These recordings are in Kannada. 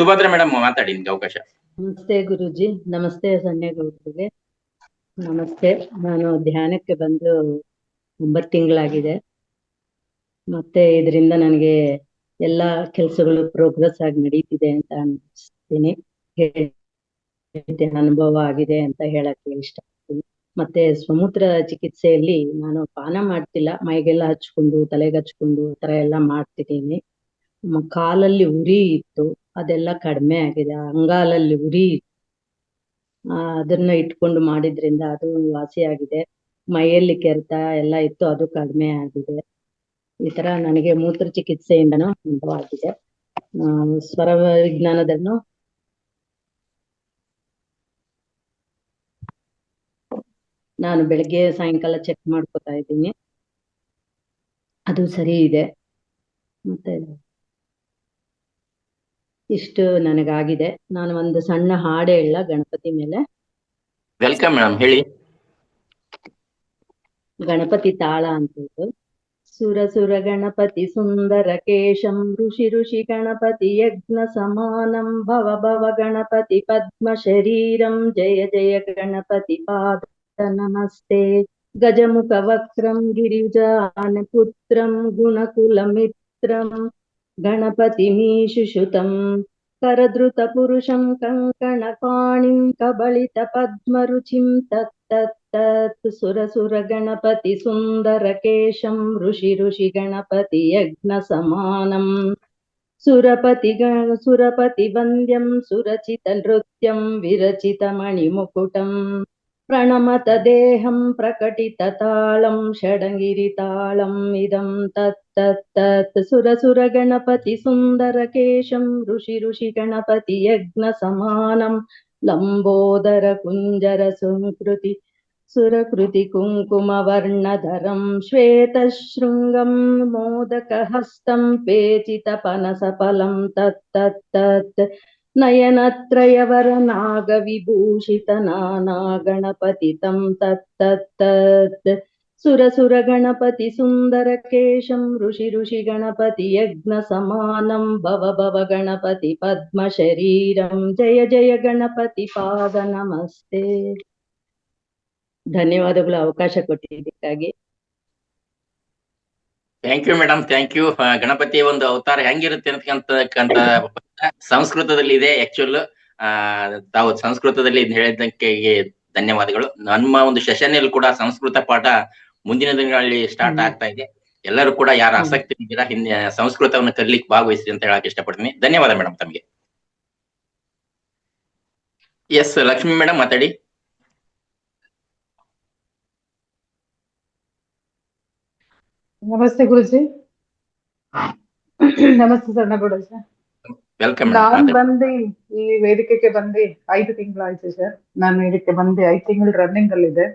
ಸುಭದ್ರ ಮೇಡಮ್ ಮಾತಾಡಿ, ನಿಮ್ಗೆ ಅವಕಾಶ. ನಮಸ್ತೆ ಗುರುಜಿ. ನಮಸ್ತೆ ಸನ್ನೇಗೌಡರಿಗೆ. ನಮಸ್ತೆ. ನಾನು ಧ್ಯಾನಕ್ಕೆ ಬಂದು 9 ತಿಂಗಳಾಗಿದೆ. ಮತ್ತೆ ಇದರಿಂದ ನನಗೆ ಎಲ್ಲಾ ಕೆಲಸಗಳು ಪ್ರೋಗ್ರೆಸ್ ಆಗಿ ನಡೀತಿದೆ ಅಂತ ಅನಿಸ್ತೀನಿ. ಅನುಭವ ಆಗಿದೆ ಅಂತ ಹೇಳಕ್ಕೆ ಇಷ್ಟಪಡ್ತೀನಿ. ಮತ್ತೆ ಸಮುದ್ರ ಚಿಕಿತ್ಸೆಯಲ್ಲಿ ನಾನು ಪಾನ ಮಾಡ್ತಿಲ್ಲ, ಮೈಗೆಲ್ಲ ಹಚ್ಕೊಂಡು ತಲೆಗೆ ಹಚ್ಕೊಂಡು ಆ ತರ ಎಲ್ಲ ಮಾಡ್ತಿದ್ದೀನಿ. ಕಾಲಲ್ಲಿ ಉರಿ ಇತ್ತು, ಅದೆಲ್ಲ ಕಡಿಮೆ ಆಗಿದೆ. ಅಂಗಾಲಲ್ಲಿ ಉರಿ ಅದನ್ನ ಇಟ್ಕೊಂಡು ಮಾಡಿದ್ರಿಂದ ಅದು ವಾಸಿ ಆಗಿದೆ. ಮೈಯಲ್ಲಿ ಕೆರೆತ ಎಲ್ಲ ಇತ್ತು, ಅದು ಕಡಿಮೆ ಆಗಿದೆ. ಈ ತರ ನನಗೆ ಮೂತ್ರ ಚಿಕಿತ್ಸೆಯಿಂದನೂ ಅನುಭವ ಆಗಿದೆ. ಸ್ವರ ವಿಜ್ಞಾನದನ್ನು ನಾನು ಬೆಳಗ್ಗೆ ಸಾಯಂಕಾಲ ಚೆಕ್ ಮಾಡ್ಕೊತಾ ಇದ್ದೀನಿ, ಅದು ಸರಿ ಇದೆ. ಮತ್ತೆ ಇಷ್ಟು ನನಗಾಗಿದೆ. ನಾನು ಒಂದು ಸಣ್ಣ ಹಾಡು ಹೇಳ ಗಣಪತಿ ಮೇಲೆ. ವೆಲ್ಕಮ್ ಮೇಡಮ್, ಹೇಳಿ. ಗಣಪತಿ ತಾಳ ಅಂತ ಇದು. ಸುರ ಸುರ ಗಣಪತಿ ಸುಂದರ ಕೇಶಂ ಋಷಿ ಋಷಿ ಗಣಪತಿ ಯಜ್ಞ ಸಮಾನಂ ಭವ ಭವ ಗಣಪತಿ ಪದ್ಮ ಶರೀರಂ ಜಯ ಜಯ ಗಣಪತಿ ಪಾದ ನಮಸ್ತೆ. ಗಜಮುಖ ವಕ್ರಂ ಗಿರಿಜಾನ ಪುತ್ರಂ ಗುಣಕುಲ ಮಿತ್ರಂ ಗಣಪತಿ ಮೀಶುಷುತಂ ಕರದೃತ ಪುರುಷಂ ಕಂಕಣ ಪಾಣಿಂ ಕಬಳಿತ ಪದ್ಮರುಚಿಂ ತತ್ ಸುರ ಸುರ ಗಣಪತಿ ಸುಂದರ ಕೇಶಂ ಋಷಿ ಋಷಿ ಗಣಪತಿ ಯಜ್ಞ ಸಮಾನಂ ಸುರಪತಿ ವಂದ್ಯಂ ಸುರಚಿತ ನೃತ್ಯಂ ವಿರಚಿತ ಮಣಿಮುಕುಟಂ ಪ್ರಣಮತ ದೇಹಂ ಪ್ರಕಟಿತ ತಾಳಂ ಷಡಂಗಿರಿ ತಾಳಂ ಇದಂ ತತ್ ಸುರ ಸುರ ಗಣಪತಿ ಸುಂದರ ಕೇಶಂ ಋಷಿ ಋಷಿ ಗಣಪತಿ ಯಜ್ಞ ಸಮಾನಂ ಲಂಬೋದರ ಕುಂಜರ ಸುರಕೃತಿ ಕುಂಕುಮ ವರ್ಣಧರಂ ಶ್ವೇತ ಶೃಂಗಂ ಮೋದಕ ಹಸ್ತಂ ಪೇಚಿತ ಪನಸ ಫಲಂ ತತ್ ನಯನತ್ರಯವರ ನಾಗ ವಿಭೂಷಿತ ನಾನಾ ಗಣಪತಿ ತಂ ತತ್ ಸುರ ಸುರ ಗಣಪತಿ ಸುಂದರ ಕೇಶಂ ಋಷಿ ಋಷಿ ಗಣಪತಿ ಯಜ್ಞ ಸಮಾನಂ ಭವ ಭವ ಗಣಪತಿ ಪದ್ಮ ಶರೀರಂ ಜಯ ಜಯ ಗಣಪತಿ ಪಾದ ನಮಸ್ತೆ. ಧನ್ಯವಾದಗಳು ಅವಕಾಶ ಕೊಟ್ಟಿದ್ದಕ್ಕಾಗಿ. Thank you madam, thank you. ಗಣಪತಿಯ ಒಂದು ಅವತಾರ ಹೆಂಗಿರುತ್ತೆ ಅಂತಕ್ಕಂತ ಸಂಸ್ಕೃತದಲ್ಲಿ ಇದೆ. ಆಕ್ಚುಲ್ ತಾವು ಸಂಸ್ಕೃತದಲ್ಲಿ ಹೇಳಿದ್ದಕ್ಕೆ ಧನ್ಯವಾದಗಳು. ನಮ್ಮ ಒಂದು ಸೆಷನ್ ಅಲ್ಲಿ ಕೂಡ ಸಂಸ್ಕೃತ ಪಾಠ ಮುಂದಿನ ದಿನಗಳಲ್ಲಿ ಸ್ಟಾರ್ಟ್ ಆಗ್ತಾ ಇದೆ. ಎಲ್ಲರೂ ಕೂಡ ಯಾರು ಆಸಕ್ತಿ ಇದ್ದೀರಾ ಹಿಂದೆ ಸಂಸ್ಕೃತವನ್ನು ಕಲಿಲಿಕ್ಕೆ ಭಾಗವಹಿಸಿ ಅಂತ ಹೇಳಕ್ ಇಷ್ಟಪಡ್ತೀನಿ. ಧನ್ಯವಾದ ಮೇಡಮ್ ತಮಗೆ. ಎಸ್ ಲಕ್ಷ್ಮಿ ಮೇಡಮ್ ಮಾತಾಡಿ. ನಮಸ್ತೆ ಗುರುಜಿ. ನಮಸ್ತೆ ಸಣ್ಣಗೌಡ ಸರ್. ವೆಲ್ಕಮ್. ನಾನ್ ಬಂದು ಈ ವೇದಿಕೆಗೆ ಬಂದು 5 ತಿಂಗಳಾಯ್ತು ಸರ್. ನಾನು ಇದಕ್ಕೆ ಬಂದು 5 ತಿಂಗಳು ರನ್ನಿಂಗ್ ಅಲ್ಲಿದೆ.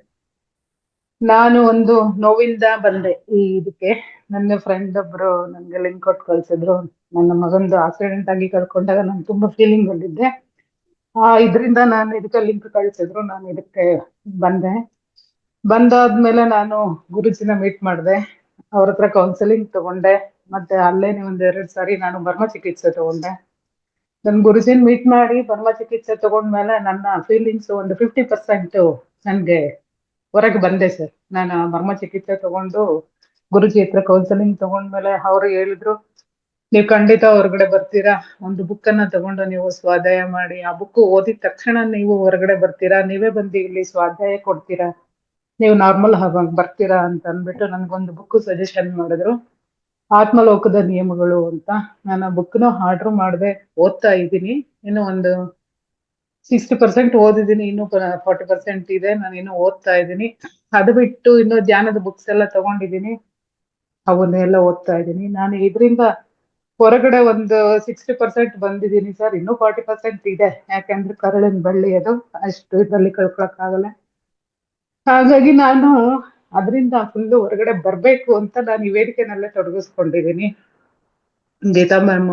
ನಾನು ಒಂದು ನೋವಿಂದ ಬಂದೆ ಈ ಇದಕ್ಕೆ. ನನ್ನ ಫ್ರೆಂಡ್ ಒಬ್ರು ನನ್ಗೆ ಲಿಂಕ್ ಕೊಟ್ಟು ಕಳ್ಸಿದ್ರು. ನನ್ನ ಮಗಂದು ಆಕ್ಸಿಡೆಂಟ್ ಆಗಿ ಕಳ್ಕೊಂಡಾಗ ನಾನು ತುಂಬಾ ಫೀಲಿಂಗ್ ಬಂದಿದ್ದೆ. ಇದರಿಂದ ನಾನು ಇದಕ್ಕೆ ಲಿಂಕ್ ಕಳ್ಸಿದ್ರು, ನಾನು ಇದಕ್ಕೆ ಬಂದೆ. ಬಂದಾದ್ಮೇಲೆ ನಾನು ಗುರುಜಿನ ಮೀಟ್ ಮಾಡಿದೆ, ಅವ್ರ ಹತ್ರ ಕೌನ್ಸಿಲಿಂಗ್ ತಗೊಂಡೆ. ಮತ್ತೆ ಅಲ್ಲೇನೆ 1-2 ಸಾರಿ ನಾನು ಬರ್ಮ ಚಿಕಿತ್ಸೆ ತಗೊಂಡೆ. ನನ್ ಗುರುಜಿನ್ ಮೀಟ್ ಮಾಡಿ ಬರ್ಮ ಚಿಕಿತ್ಸೆ ತಗೊಂಡ್ಮೇಲೆ ನನ್ನ ಫೀಲಿಂಗ್ಸ್ ಒಂದು 50% ನನ್ಗೆ ಹೊರಗೆ ಬಂದೆ ಸರ್. ನಾನು ಬರ್ಮ ಚಿಕಿತ್ಸೆ ತಗೊಂಡು ಗುರುಜಿ ಹತ್ರ ಕೌನ್ಸಿಲಿಂಗ್ ತಗೊಂಡ್ಮೇಲೆ ಅವರು ಹೇಳಿದ್ರು, ನೀವು ಖಂಡಿತ ಹೊರಗಡೆ ಬರ್ತೀರಾ. ಒಂದು ಬುಕ್ ಅನ್ನ ತಗೊಂಡು ನೀವು ಸ್ವಾಧ್ಯಾಯ ಮಾಡಿ, ಆ ಬುಕ್ ಓದಿದ ತಕ್ಷಣ ನೀವು ಹೊರಗಡೆ ಬರ್ತೀರಾ, ನೀವೇ ಬಂದು ಇಲ್ಲಿ ಸ್ವಾಧ್ಯಾಯ ಕೊಡ್ತೀರಾ, ನೀವು ನಾರ್ಮಲ್ ಆಗಿ ಬರ್ತೀರಾ ಅಂತ ಅಂದ್ಬಿಟ್ಟು ನನ್ಗೊಂದು ಬುಕ್ ಸಜೆಷನ್ ಮಾಡಿದ್ರು, ಆತ್ಮಲೋಕದ ನಿಯಮಗಳು ಅಂತ. ನಾನು ಆ ಬುಕ್ನ ಆರ್ಡರ್ ಮಾಡಿದೆ, ಓದ್ತಾ ಇದ್ದೀನಿ. ಇನ್ನು ಒಂದು 60% ಓದಿದ್ದೀನಿ, ಇನ್ನು 40% ಇದೆ, ನಾನು ಇನ್ನು ಓದ್ತಾ ಇದ್ದೀನಿ. ಅದು ಬಿಟ್ಟು ಇನ್ನು ಧ್ಯಾನದ ಬುಕ್ಸ್ ಎಲ್ಲ ತಗೊಂಡಿದ್ದೀನಿ, ಅವನ್ನೆಲ್ಲ ಓದ್ತಾ ಇದ್ದೀನಿ. ನಾನು ಇದರಿಂದ ಹೊರಗಡೆ ಒಂದು 60% ಬಂದಿದ್ದೀನಿ ಸರ್. ಇನ್ನೂ 40% ಇದೆ, ಯಾಕಂದ್ರೆ ಕರಳಿನ ಬಳ್ಳಿ ಅದು ಅಷ್ಟು ಇದರಲ್ಲಿ ಕಳ್ಕೊಳಕ್ಕಾಗಲ್ಲ. ಹಾಗಾಗಿ ನಾನು ಅದರಿಂದ ಫುಲ್ಲು ಹೊರಗಡೆ ಬರ್ಬೇಕು ಅಂತ ನಾನು ಈ ವೇದಿಕೆನಲ್ಲೇ ತೊಡಗಿಸ್ಕೊಂಡಿದ್ದೀನಿ. ಗೀತಾ ಮ್ಯಾಮ್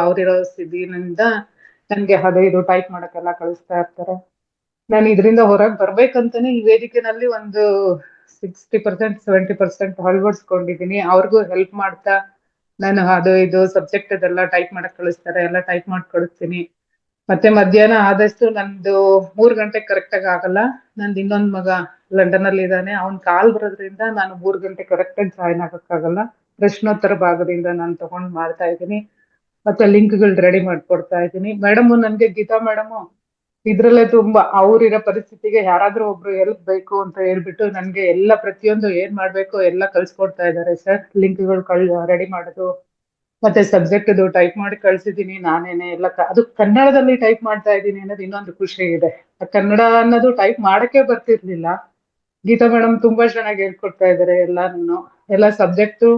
ಅವರಿರೋ ಸ್ಥಿತಿನಿಂದ ನನ್ಗೆ ಅದು ಟೈಪ್ ಮಾಡಕ್ಕೆಲ್ಲ ಕಳಿಸ್ತಾ ಇರ್ತಾರೆ. ನಾನು ಇದರಿಂದ ಹೊರಗೆ ಬರ್ಬೇಕಂತಾನೆ ಈ ವೇದಿಕೆನಲ್ಲಿ ಒಂದು 60% 70% ಅಳವಡಿಸ್ಕೊಂಡಿದ್ದೀನಿ. ಅವ್ರಿಗೂ ಹೆಲ್ಪ್ ಮಾಡ್ತಾ ನಾನು ಅದು ಇದು ಸಬ್ಜೆಕ್ಟ್ ಅದೆಲ್ಲ ಟೈಪ್ ಮಾಡಕ್ ಕಳಿಸ್ತಾರೆ, ಎಲ್ಲ ಟೈಪ್ ಮಾಡಿ ಕಳಿಸ್ತೀನಿ. ಮತ್ತೆ ಮಧ್ಯಾಹ್ನ ಆದಷ್ಟು ನಂದು 3 ಗಂಟೆ ಕರೆಕ್ಟ್ ಆಗಿ ಆಗಲ್ಲ. ನಂದು ಇನ್ನೊಂದ್ ಮಗ ಲಂಡನ್ ಅಲ್ಲಿ ಇದ್ದಾನೆ, ಅವ್ನ್ ಕಾಲ್ ಬರೋದ್ರಿಂದ ನಾನು 3 ಗಂಟೆ ಕರೆಕ್ಟ್ ಆಗಿ ಜಾಯ್ನ್ ಆಗಕ್ಕಾಗಲ್ಲ. ಪ್ರಶ್ನೋತ್ತರ ಭಾಗದಿಂದ ನಾನು ತಗೊಂಡ್ ಮಾಡ್ತಾ ಇದ್ದೀನಿ, ಮತ್ತೆ ಲಿಂಕ್ಗಳು ರೆಡಿ ಮಾಡ್ಕೊಡ್ತಾ ಇದ್ದೀನಿ. ಮೇಡಮ್ ನನ್ಗೆ ಗೀತಾ ಮೇಡಮ್ ಇದ್ರಲ್ಲೇ ತುಂಬಾ ಅವ್ರಿರೋ ಪರಿಸ್ಥಿತಿಗೆ ಯಾರಾದ್ರೂ ಒಬ್ರು ಹೆಲ್ಪ್ ಬೇಕು ಅಂತ ಹೇಳ್ಬಿಟ್ಟು ನನ್ಗೆ ಎಲ್ಲ ಪ್ರತಿಯೊಂದು ಏನ್ ಮಾಡ್ಬೇಕು ಎಲ್ಲ ಕಳ್ಸ್ಕೊಡ್ತಾ ಇದ್ದಾರೆ ಸರ್. ಲಿಂಕ್ಗಳು ರೆಡಿ ಮಾಡೋದು, ಮತ್ತೆ ಸಬ್ಜೆಕ್ಟ್ ಟೈಪ್ ಮಾಡಿ ಕಳ್ಸಿದೀನಿ ನಾನೇನೆ ಎಲ್ಲ. ಅದು ಕನ್ನಡದಲ್ಲಿ ಟೈಪ್ ಮಾಡ್ತಾ ಇದ್ದೀನಿ ಅನ್ನೋದು ಇನ್ನೊಂದು ಖುಷಿ ಇದೆ. ಕನ್ನಡ ಅನ್ನೋದು ಟೈಪ್ ಮಾಡಕ್ಕೆ ಬರ್ತಿರ್ಲಿಲ್ಲ. ಗೀತಾ ಮೇಡಮ್ ತುಂಬಾ ಚೆನ್ನಾಗಿ ಹೇಳ್ಕೊಡ್ತಾ ಇದಾರೆ ಎಲ್ಲಾನು. ಎಲ್ಲ ಸಬ್ಜೆಕ್ಟ್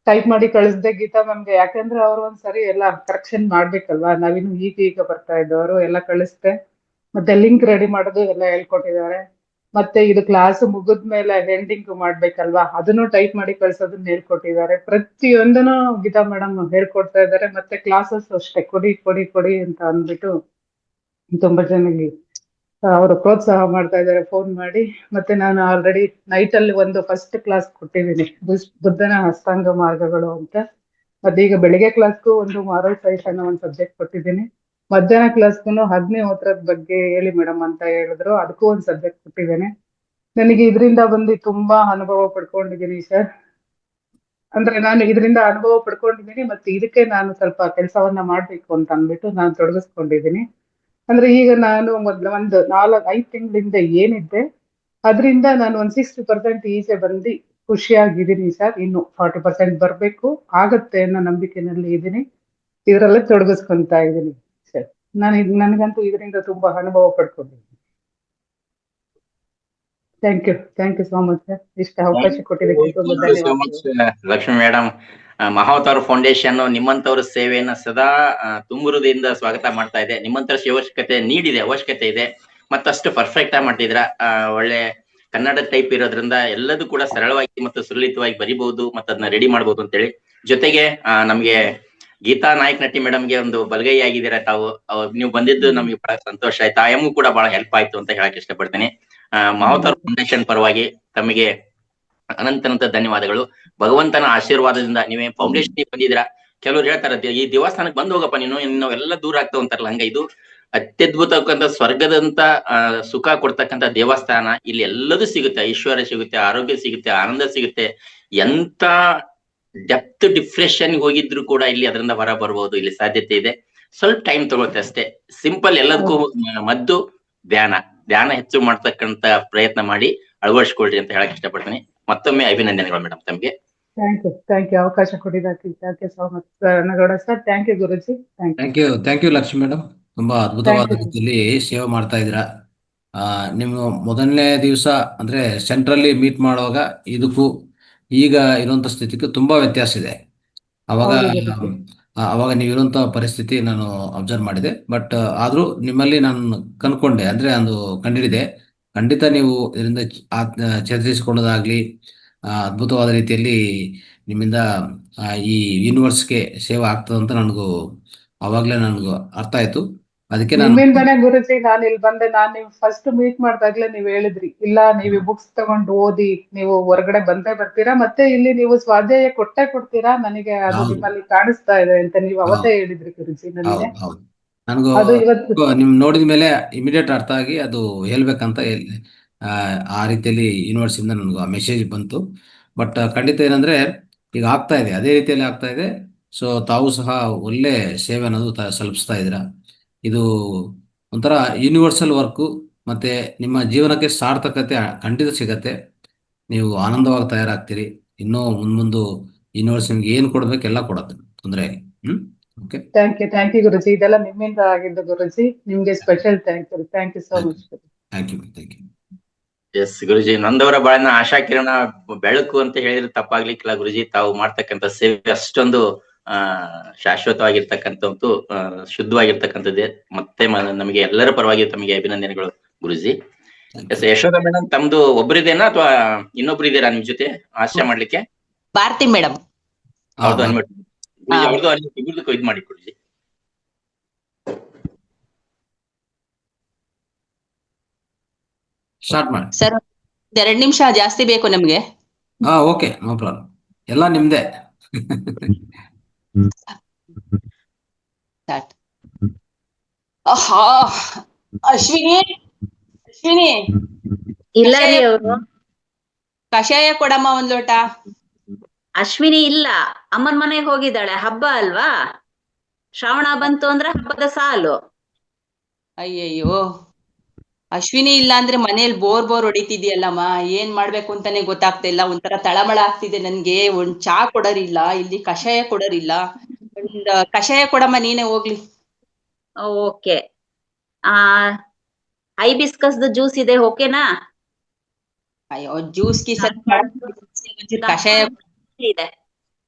ಟೈಪ್ ಮಾಡಿ ಕಳಿಸ್ದೆ ಗೀತಾ ಮ್ಯಾಮ್ಗೆ, ಯಾಕಂದ್ರೆ ಅವ್ರು ಒಂದ್ಸರಿ ಎಲ್ಲ ಕರೆಕ್ಷನ್ ಮಾಡ್ಬೇಕಲ್ವಾ, ನಾವಿನ್ನು ಈಗ ಬರ್ತಾ ಇದ್ದವರು. ಎಲ್ಲ ಕಳಿಸ್ದೆ, ಮತ್ತೆ ಲಿಂಕ್ ರೆಡಿ ಮಾಡೋದು ಎಲ್ಲ ಹೇಳ್ಕೊಟ್ಟಿದ್ದಾರೆ. ಮತ್ತೆ ಇದು ಕ್ಲಾಸ್ ಮುಗಿದ್ಮೇಲೆ ಎಂಡಿಂಗ್ ಮಾಡ್ಬೇಕಲ್ವಾ, ಅದನ್ನು ಟೈಪ್ ಮಾಡಿ ಕಳ್ಸೋದನ್ನ ಹೇಳ್ಕೊಟ್ಟಿದ್ದಾರೆ. ಪ್ರತಿಯೊಂದನ್ನು ಗೀತಾ ಮೇಡಮ್ ಹೇಳ್ಕೊಡ್ತಾ ಇದ್ದಾರೆ. ಮತ್ತೆ ಕ್ಲಾಸಸ್ ಅಷ್ಟೇ ಕೊಡಿ ಕೊಡಿ ಕೊಡಿ ಅಂತ ಅಂದ್ಬಿಟ್ಟು ತುಂಬಾ ಚೆನ್ನಾಗಿ ಅವರು ಪ್ರೋತ್ಸಾಹ ಮಾಡ್ತಾ ಇದ್ದಾರೆ ಫೋನ್ ಮಾಡಿ. ಮತ್ತೆ ನಾನು ಆಲ್ರೆಡಿ ನೈಟ್ ಅಲ್ಲಿ ಒಂದು ಫಸ್ಟ್ ಕ್ಲಾಸ್ ಕೊಟ್ಟಿದ್ದೀನಿ, ಬುದ್ಧನ ಅಷ್ಟಾಂಗ ಮಾರ್ಗಗಳು ಅಂತ. ಅದೀಗ ಬೆಳಿಗ್ಗೆ ಕ್ಲಾಸ್ಗೂ ಒಂದು ಮಾರಲ್ ಸೈನ್ಸ್ ಅನ್ನೋ ಒಂದು ಸಬ್ಜೆಕ್ಟ್ ಕೊಟ್ಟಿದ್ದೀನಿ. ಮಧ್ಯಾಹ್ನ ಕ್ಲಾಸ್ಗೂ ಅಗ್ನಿಹೋತ್ರದ ಬಗ್ಗೆ ಹೇಳಿ ಮೇಡಮ್ ಅಂತ ಹೇಳಿದ್ರು, ಅದಕ್ಕೂ ಒಂದು ಸಬ್ಜೆಕ್ಟ್ ಕೊಟ್ಟಿದ್ದೇನೆ. ನನಗೆ ಇದರಿಂದ ಬಂದು ತುಂಬಾ ಅನುಭವ ಪಡ್ಕೊಂಡಿದ್ದೀನಿ ಸರ್. ಅಂದ್ರೆ ನಾನು ಇದರಿಂದ ಅನುಭವ ಪಡ್ಕೊಂಡಿದ್ದೀನಿ, ಮತ್ತೆ ಇದಕ್ಕೆ ನಾನು ಸ್ವಲ್ಪ ಕೆಲಸವನ್ನ ಮಾಡ್ಬೇಕು ಅಂತ ಅಂದ್ಬಿಟ್ಟು ನಾನು ತೊಡಗಿಸ್ಕೊಂಡಿದ್ದೀನಿ. ಅಂದ್ರೆ ಈಗ ನಾನು ಮೊದ್ಲು ಒಂದು 4-5 ತಿಂಗಳಿಂದ ಏನಿದ್ದೆ ಅದರಿಂದ ನಾನು ಒಂದು 60% ಈಚೆ ಬಂದು ಖುಷಿಯಾಗಿದ್ದೀನಿ ಸರ್. ಇನ್ನು 40% ಬರ್ಬೇಕು, ಆಗತ್ತೆ ಅನ್ನೋ ನಂಬಿಕೆನಲ್ಲಿ ಇದ್ದೀನಿ. ಇದರಲ್ಲೇ ತೊಡಗಿಸ್ಕೊಂತಾ ಇದ್ದೀನಿ ಸರ್. ನನಗಂತೂ ಇದರಿಂದ ತುಂಬಾ ಅನುಭವ ಪಡ್ಕೊಂಡಿದ್ದೀನಿ. Thank you so much sir. ಇಷ್ಟ ಅವಕಾಶ ಕೊಟ್ಟಿದ್ದಕ್ಕೆ ತುಂಬಾ ಧನ್ಯವಾದಗಳು. ಲಕ್ಷ್ಮಿ ಮೇಡಮ್, ಮಹಾವತಾರ ಫೌಂಡೇಶನ್ ನಿಮ್ಮಂತವ್ರ ಸೇವೆಯನ್ನ ಸದಾ ತುಂಬುರುದಿಂದ ಸ್ವಾಗತ ಮಾಡ್ತಾ ಇದೆ. ನಿಮ್ಮಂತರ ಅವಶ್ಯಕತೆ ಇದೆ. ಮತ್ತಷ್ಟು ಪರ್ಫೆಕ್ಟ್ ಆಗಿ ಮಾಡ್ತಿದ್ರ. ಒಳ್ಳೆ ಕನ್ನಡ ಟೈಪ್ ಇರೋದ್ರಿಂದ ಎಲ್ಲದೂ ಕೂಡ ಸರಳವಾಗಿ ಮತ್ತು ಸುಲಲಿತವಾಗಿ ಬರಿಬಹುದು, ಮತ್ತೆ ಅದನ್ನ ರೆಡಿ ಮಾಡಬಹುದು ಅಂತೇಳಿ. ಜೊತೆಗೆ ನಮ್ಗೆ ಗೀತಾ ನಾಯಕ್ ನಟಿ ಮೇಡಮ್ಗೆ ಒಂದು ಬಲಗೈ ಆಗಿದ್ದೀರಾ ತಾವು. ನೀವು ಬಂದಿದ್ದು ನಮ್ಗೆ ಬಹಳ ಸಂತೋಷ ಆಯ್ತು. ಆಯಮ್ಮಗೂ ಕೂಡ ಬಹಳ ಹೆಲ್ಪ್ ಆಯ್ತು ಅಂತ ಹೇಳಕ್ ಇಷ್ಟಪಡ್ತೀನಿ. ಮಹಾವತಾರ ಫೌಂಡೇಶನ್ ಪರವಾಗಿ ತಮಗೆ ಅನಂತ ಧನ್ಯವಾದಗಳು. ಭಗವಂತನ ಆಶೀರ್ವಾದದಿಂದ ನೀವೇ ಫೌಂಡೇಶನ್ ಬಂದಿದ್ದೀರಾ. ಕೆಲವ್ರು ಹೇಳ್ತಾರ ಈ ದೇವಸ್ಥಾನಕ್ಕೆ ಬಂದು ಹೋಗಪ್ಪ ನೀನು ಎಲ್ಲ ದೂರ ಆಗ್ತಾವ ಅಂತಾರಲ್ಲ, ಹಂಗ ಇದು ಅತ್ಯದ್ಭುತಕ್ಕಂತ ಸ್ವರ್ಗದಂತ ಸುಖ ಕೊಡ್ತಕ್ಕಂತ ದೇವಸ್ಥಾನ. ಇಲ್ಲಿ ಎಲ್ಲದೂ ಸಿಗುತ್ತೆ, ಐಶ್ವರ್ಯ ಸಿಗುತ್ತೆ, ಆರೋಗ್ಯ ಸಿಗುತ್ತೆ, ಆನಂದ ಸಿಗುತ್ತೆ. ಎಂತ ಡೆಪ್ತ್ ಡಿಪ್ರೆಷನ್ ಹೋಗಿದ್ರು ಕೂಡ ಇಲ್ಲಿ ಅದರಿಂದ ಹೊರ ಬರ್ಬೋದು. ಇಲ್ಲಿ ಸಾಧ್ಯತೆ ಇದೆ. ಸ್ವಲ್ಪ ಟೈಮ್ ತಗೊಳುತ್ತೆ ಅಷ್ಟೇ. ಸಿಂಪಲ್. ಎಲ್ಲದಕ್ಕೂ ಮದ್ದು ಧ್ಯಾನ ಹೆಚ್ಚು ಮಾಡ್ತಕ್ಕಂತ ಪ್ರಯತ್ನ ಮಾಡಿ ಅಳವಡಿಸ್ಕೊಳ್ರಿ ಅಂತ ಹೇಳಕ್ ಇಷ್ಟಪಡ್ತೀನಿ. ಮತ್ತೊಮ್ಮೆ ಅಭಿನಂದನೆಗಳು ಮೇಡಮ್ ತಮ್ಗೆ. ಥ್ಯಾಂಕ್ ಯು ಅವಕಾಶ ಕೊಟ್ಟಿದ್ದಕ್ಕೆ. Thank you so much Nagowda sir. Thank you Guruji. Thank you Lakshmi madam. ತುಂಬಾ ಅದ್ಭುತವಾದ ರೀತಿಯಲ್ಲಿ ಸೇವೆ ಮಾಡ್ತಾ ಇದ್ದೀರಾ. ನಿಮ್ಮ ಮೊದಲನೇ ದಿವಸ ಅಂದ್ರೆ ಸೆಂಟ್ರಲ್ಲಿ ಮೀಟ್ ಮಾಡುವಾಗ ಇದಕ್ಕೂ ಈಗ ಇರುವಂತ ಸ್ಥಿತಿಗೂ ತುಂಬಾ ವ್ಯತ್ಯಾಸ ಇದೆ. ಅವಾಗ ನೀವಿರುವಂತ ಪರಿಸ್ಥಿತಿ ನಾನು ಅಬ್ಸರ್ವ್ ಮಾಡಿದೆ. ಬಟ್ ಆದ್ರೂ ನಿಮ್ಮಲ್ಲಿ ನಾನು ಕನ್ಕೊಂಡೆ, ಅಂದ್ರೆ ಒಂದು ಕಂಡಿಡಿದೆ. ಖಂಡಿತ ನೀವು ಇದರಿಂದ ಚೇತರಿಸಿಕೊಳ್ಳೋದಾಗ್ಲಿ, ಅದ್ಭುತವಾದ ರೀತಿಯಲ್ಲಿ ನಿಮ್ಮಿಂದ ಈ ಯೂನಿವರ್ಸ್ಗೆ ಸೇವೆ ಆಗ್ತದಂತ ಅವಾಗ್ಲೇ ನನಗೂ ಅರ್ಥ ಆಯ್ತು. ಅದಕ್ಕೆ ನಿಮ್ಮಿಂದಾನೆ ಗುರುಜಿ ನಾನು ಇಲ್ಲಿ ಬಂದೆ. ನಾನು ನೀವು ಫಸ್ಟ್ ಮೀಟ್ ಮಾಡಿದಾಗ್ಲೇ ನೀವ್ ಹೇಳಿದ್ರಿ, ಇಲ್ಲ ನೀವು ಬುಕ್ಸ್ ತಗೊಂಡು ಓದಿ ನೀವು ಹೊರಗಡೆ ಬರ್ತೀರಾ, ಮತ್ತೆ ಇಲ್ಲಿ ನೀವು ಸ್ವಾಧ್ಯಾಯ ಕೊಡ್ತೀರಾ, ನನಗೆ ಅದು ನಿಮ್ಮಲ್ಲಿ ಕಾಣಿಸ್ತಾ ಇದೆ ಅಂತ ನೀವು ಅವತ್ತೇ ಹೇಳಿದ್ರಿ ಗುರುಜಿ ನನಗೆ. ನನಗೂ ನಿಮ್ ನೋಡಿದ ಮೇಲೆ ಇಮಿಡಿಯೇಟ್ ಅರ್ಥ ಆಗಿ ಅದು ಹೇಳ್ಬೇಕಂತ ಆ ರೀತಿಯಲ್ಲಿ ಯೂನಿವರ್ಸ್ ಇಂದ ನನಗೂ ಆ ಮೆಸೇಜ್ ಬಂತು. ಬಟ್ ಖಂಡಿತ ಏನಂದ್ರೆ ಈಗ ಆಗ್ತಾ ಇದೆ, ಅದೇ ರೀತಿಯಲ್ಲಿ ಆಗ್ತಾ ಇದೆ. ಸೊ ತಾವು ಸಹ ಒಳ್ಳೆ ಸೇವೆ ಅನ್ನೋದು ಸಲ್ಲಿಸ್ತಾ ಇದ್ದೀರಾ. ಇದು ಒಂಥರ ಯೂನಿವರ್ಸಲ್ ವರ್ಕು, ಮತ್ತೆ ನಿಮ್ಮ ಜೀವನಕ್ಕೆ ಸಾರ್ಥಕತೆ ಖಂಡಿತ ಸಿಗತ್ತೆ. ನೀವು ಆನಂದವಾಗಿ ತಯಾರಾಗ್ತೀರಿ. ಇನ್ನೂ ಮುಂದೊಂದು ಯೂನಿವರ್ಸ್ ನಿಮ್ಗೆ ಏನ್ ಕೊಡ್ಬೇಕು ಎಲ್ಲ ಕೊಡತ್ತೆ, ತೊಂದರೆ ಇಲ್ಲ. Okay, thank you Guruji. ಇದೆಲ್ಲ ನಿಮ್ಮಿಂದ ಆಗಿದ್ದು ಗುರುಜಿ. ನಿಮ್ಗೆ special thank you so much. Thank you. Yes Guruji, ನೊಂದವರ ಬಾಳಿನ ಆಶಾ ಕಿರಣ ಬೆಳಕು ಅಂತ ಹೇಳಿದ್ರೆ ತಪ್ಪಾಗ್ಲಿಕ್ಕಿಲ್ಲ ಗುರುಜಿ. ತಾವು ಮಾಡ್ತಕ್ಕಂಥ ಸೇವೆ ಅಷ್ಟೊಂದು ಶಾಶ್ವತವಾಗಿರ್ತಕ್ಕಂಥದ್ದು, ಶುದ್ಧವಾಗಿರ್ತಕ್ಕಂಥದ್ದೇ. ಮತ್ತೆ ನಮಗೆ ಎಲ್ಲರ ಪರವಾಗಿ ತಮಗೆ ಅಭಿನಂದನೆಗಳು ಗುರುಜಿ. ಎಸ್, ಯಶೋಧ ಮೇಡಮ್, ತಮ್ದು ಒಬ್ಬರಿದೇನಾ ಅಥವಾ ಇನ್ನೊಬ್ರು ಇದ್ದೀರಾ ನಿಮ್ ಜೊತೆ ಆಶಯ ಮಾಡ್ಲಿಕ್ಕೆ? ಭಾರತಿ ಮೇಡಮ್. ಹೌದು, ಅವ್ರದ್ದು ಇದು ಮಾಡಿ ಗುರುಜಿ. ಸ್ಟಾರ್ಟ್ ಮಾಡಿ ಸರ್. 2 ನಿಮಿಷ ಜಾಸ್ತಿ ಬೇಕು ನಮ್ಗೆ. Okay, no problem. ಎಲ್ಲ ನಿಮ್ದೆ. Start. ಆಹಾ ಅಶ್ವಿನಿ ಅಶ್ವಿನಿ ಇಲ್ಲ ರೀ ಕಷಾಯ ಅವ್ರು. ಕಷಾಯ ಕೊಡಮ್ಮ ಒಂದ್ ಲೋಟ. ಅಶ್ವಿನಿ ಇಲ್ಲ, ಅಮ್ಮನ್ ಮನೆಗೆ ಹೋಗಿದ್ದಾಳೆ. ಹಬ್ಬ ಅಲ್ವಾ, ಶ್ರಾವಣ ಬಂತು ಅಂದ್ರೆ ಹಬ್ಬದ ಸಾಲು. ಅಯ್ಯಯ್ಯೋ ಅಶ್ವಿನಿ ಇಲ್ಲ ಅಂದ್ರೆ ಮನೇಲಿ ಬೋರ್ ಹೊಡಿತಿದ್ಯಲ್ಲಮ್ಮ, ಏನ್ ಮಾಡ್ಬೇಕು ಅಂತಾನೆ ಗೊತ್ತಾಗ್ತಾ ಇಲ್ಲ. ಒಂಥರ ತಳಮಳ ಆಗ್ತಿದೆ ನನ್ಗೆ. ಒಂದ್ ಚಾ ಕೊಡೋರಿಲ್ಲ, ಇಲ್ಲಿ ಕಷಾಯ ಕೊಡೋರಿಲ್ಲ. ಒಂದ್ ಕಷಾಯ ಕೊಡಮ್ಮ ನೀನೇ ಹೋಗ್ಲಿ. ಓಕೆ, ಆ ಹೈಬಿಸ್ಕಸ್ ಜ್ಯೂಸ್ ಇದೆ, ಓಕೆನಾ? ಅಯ್ಯೋ ಜ್ಯೂಸ್ ಗೀಸ್ ಕಷಾಯ ಇದೆ,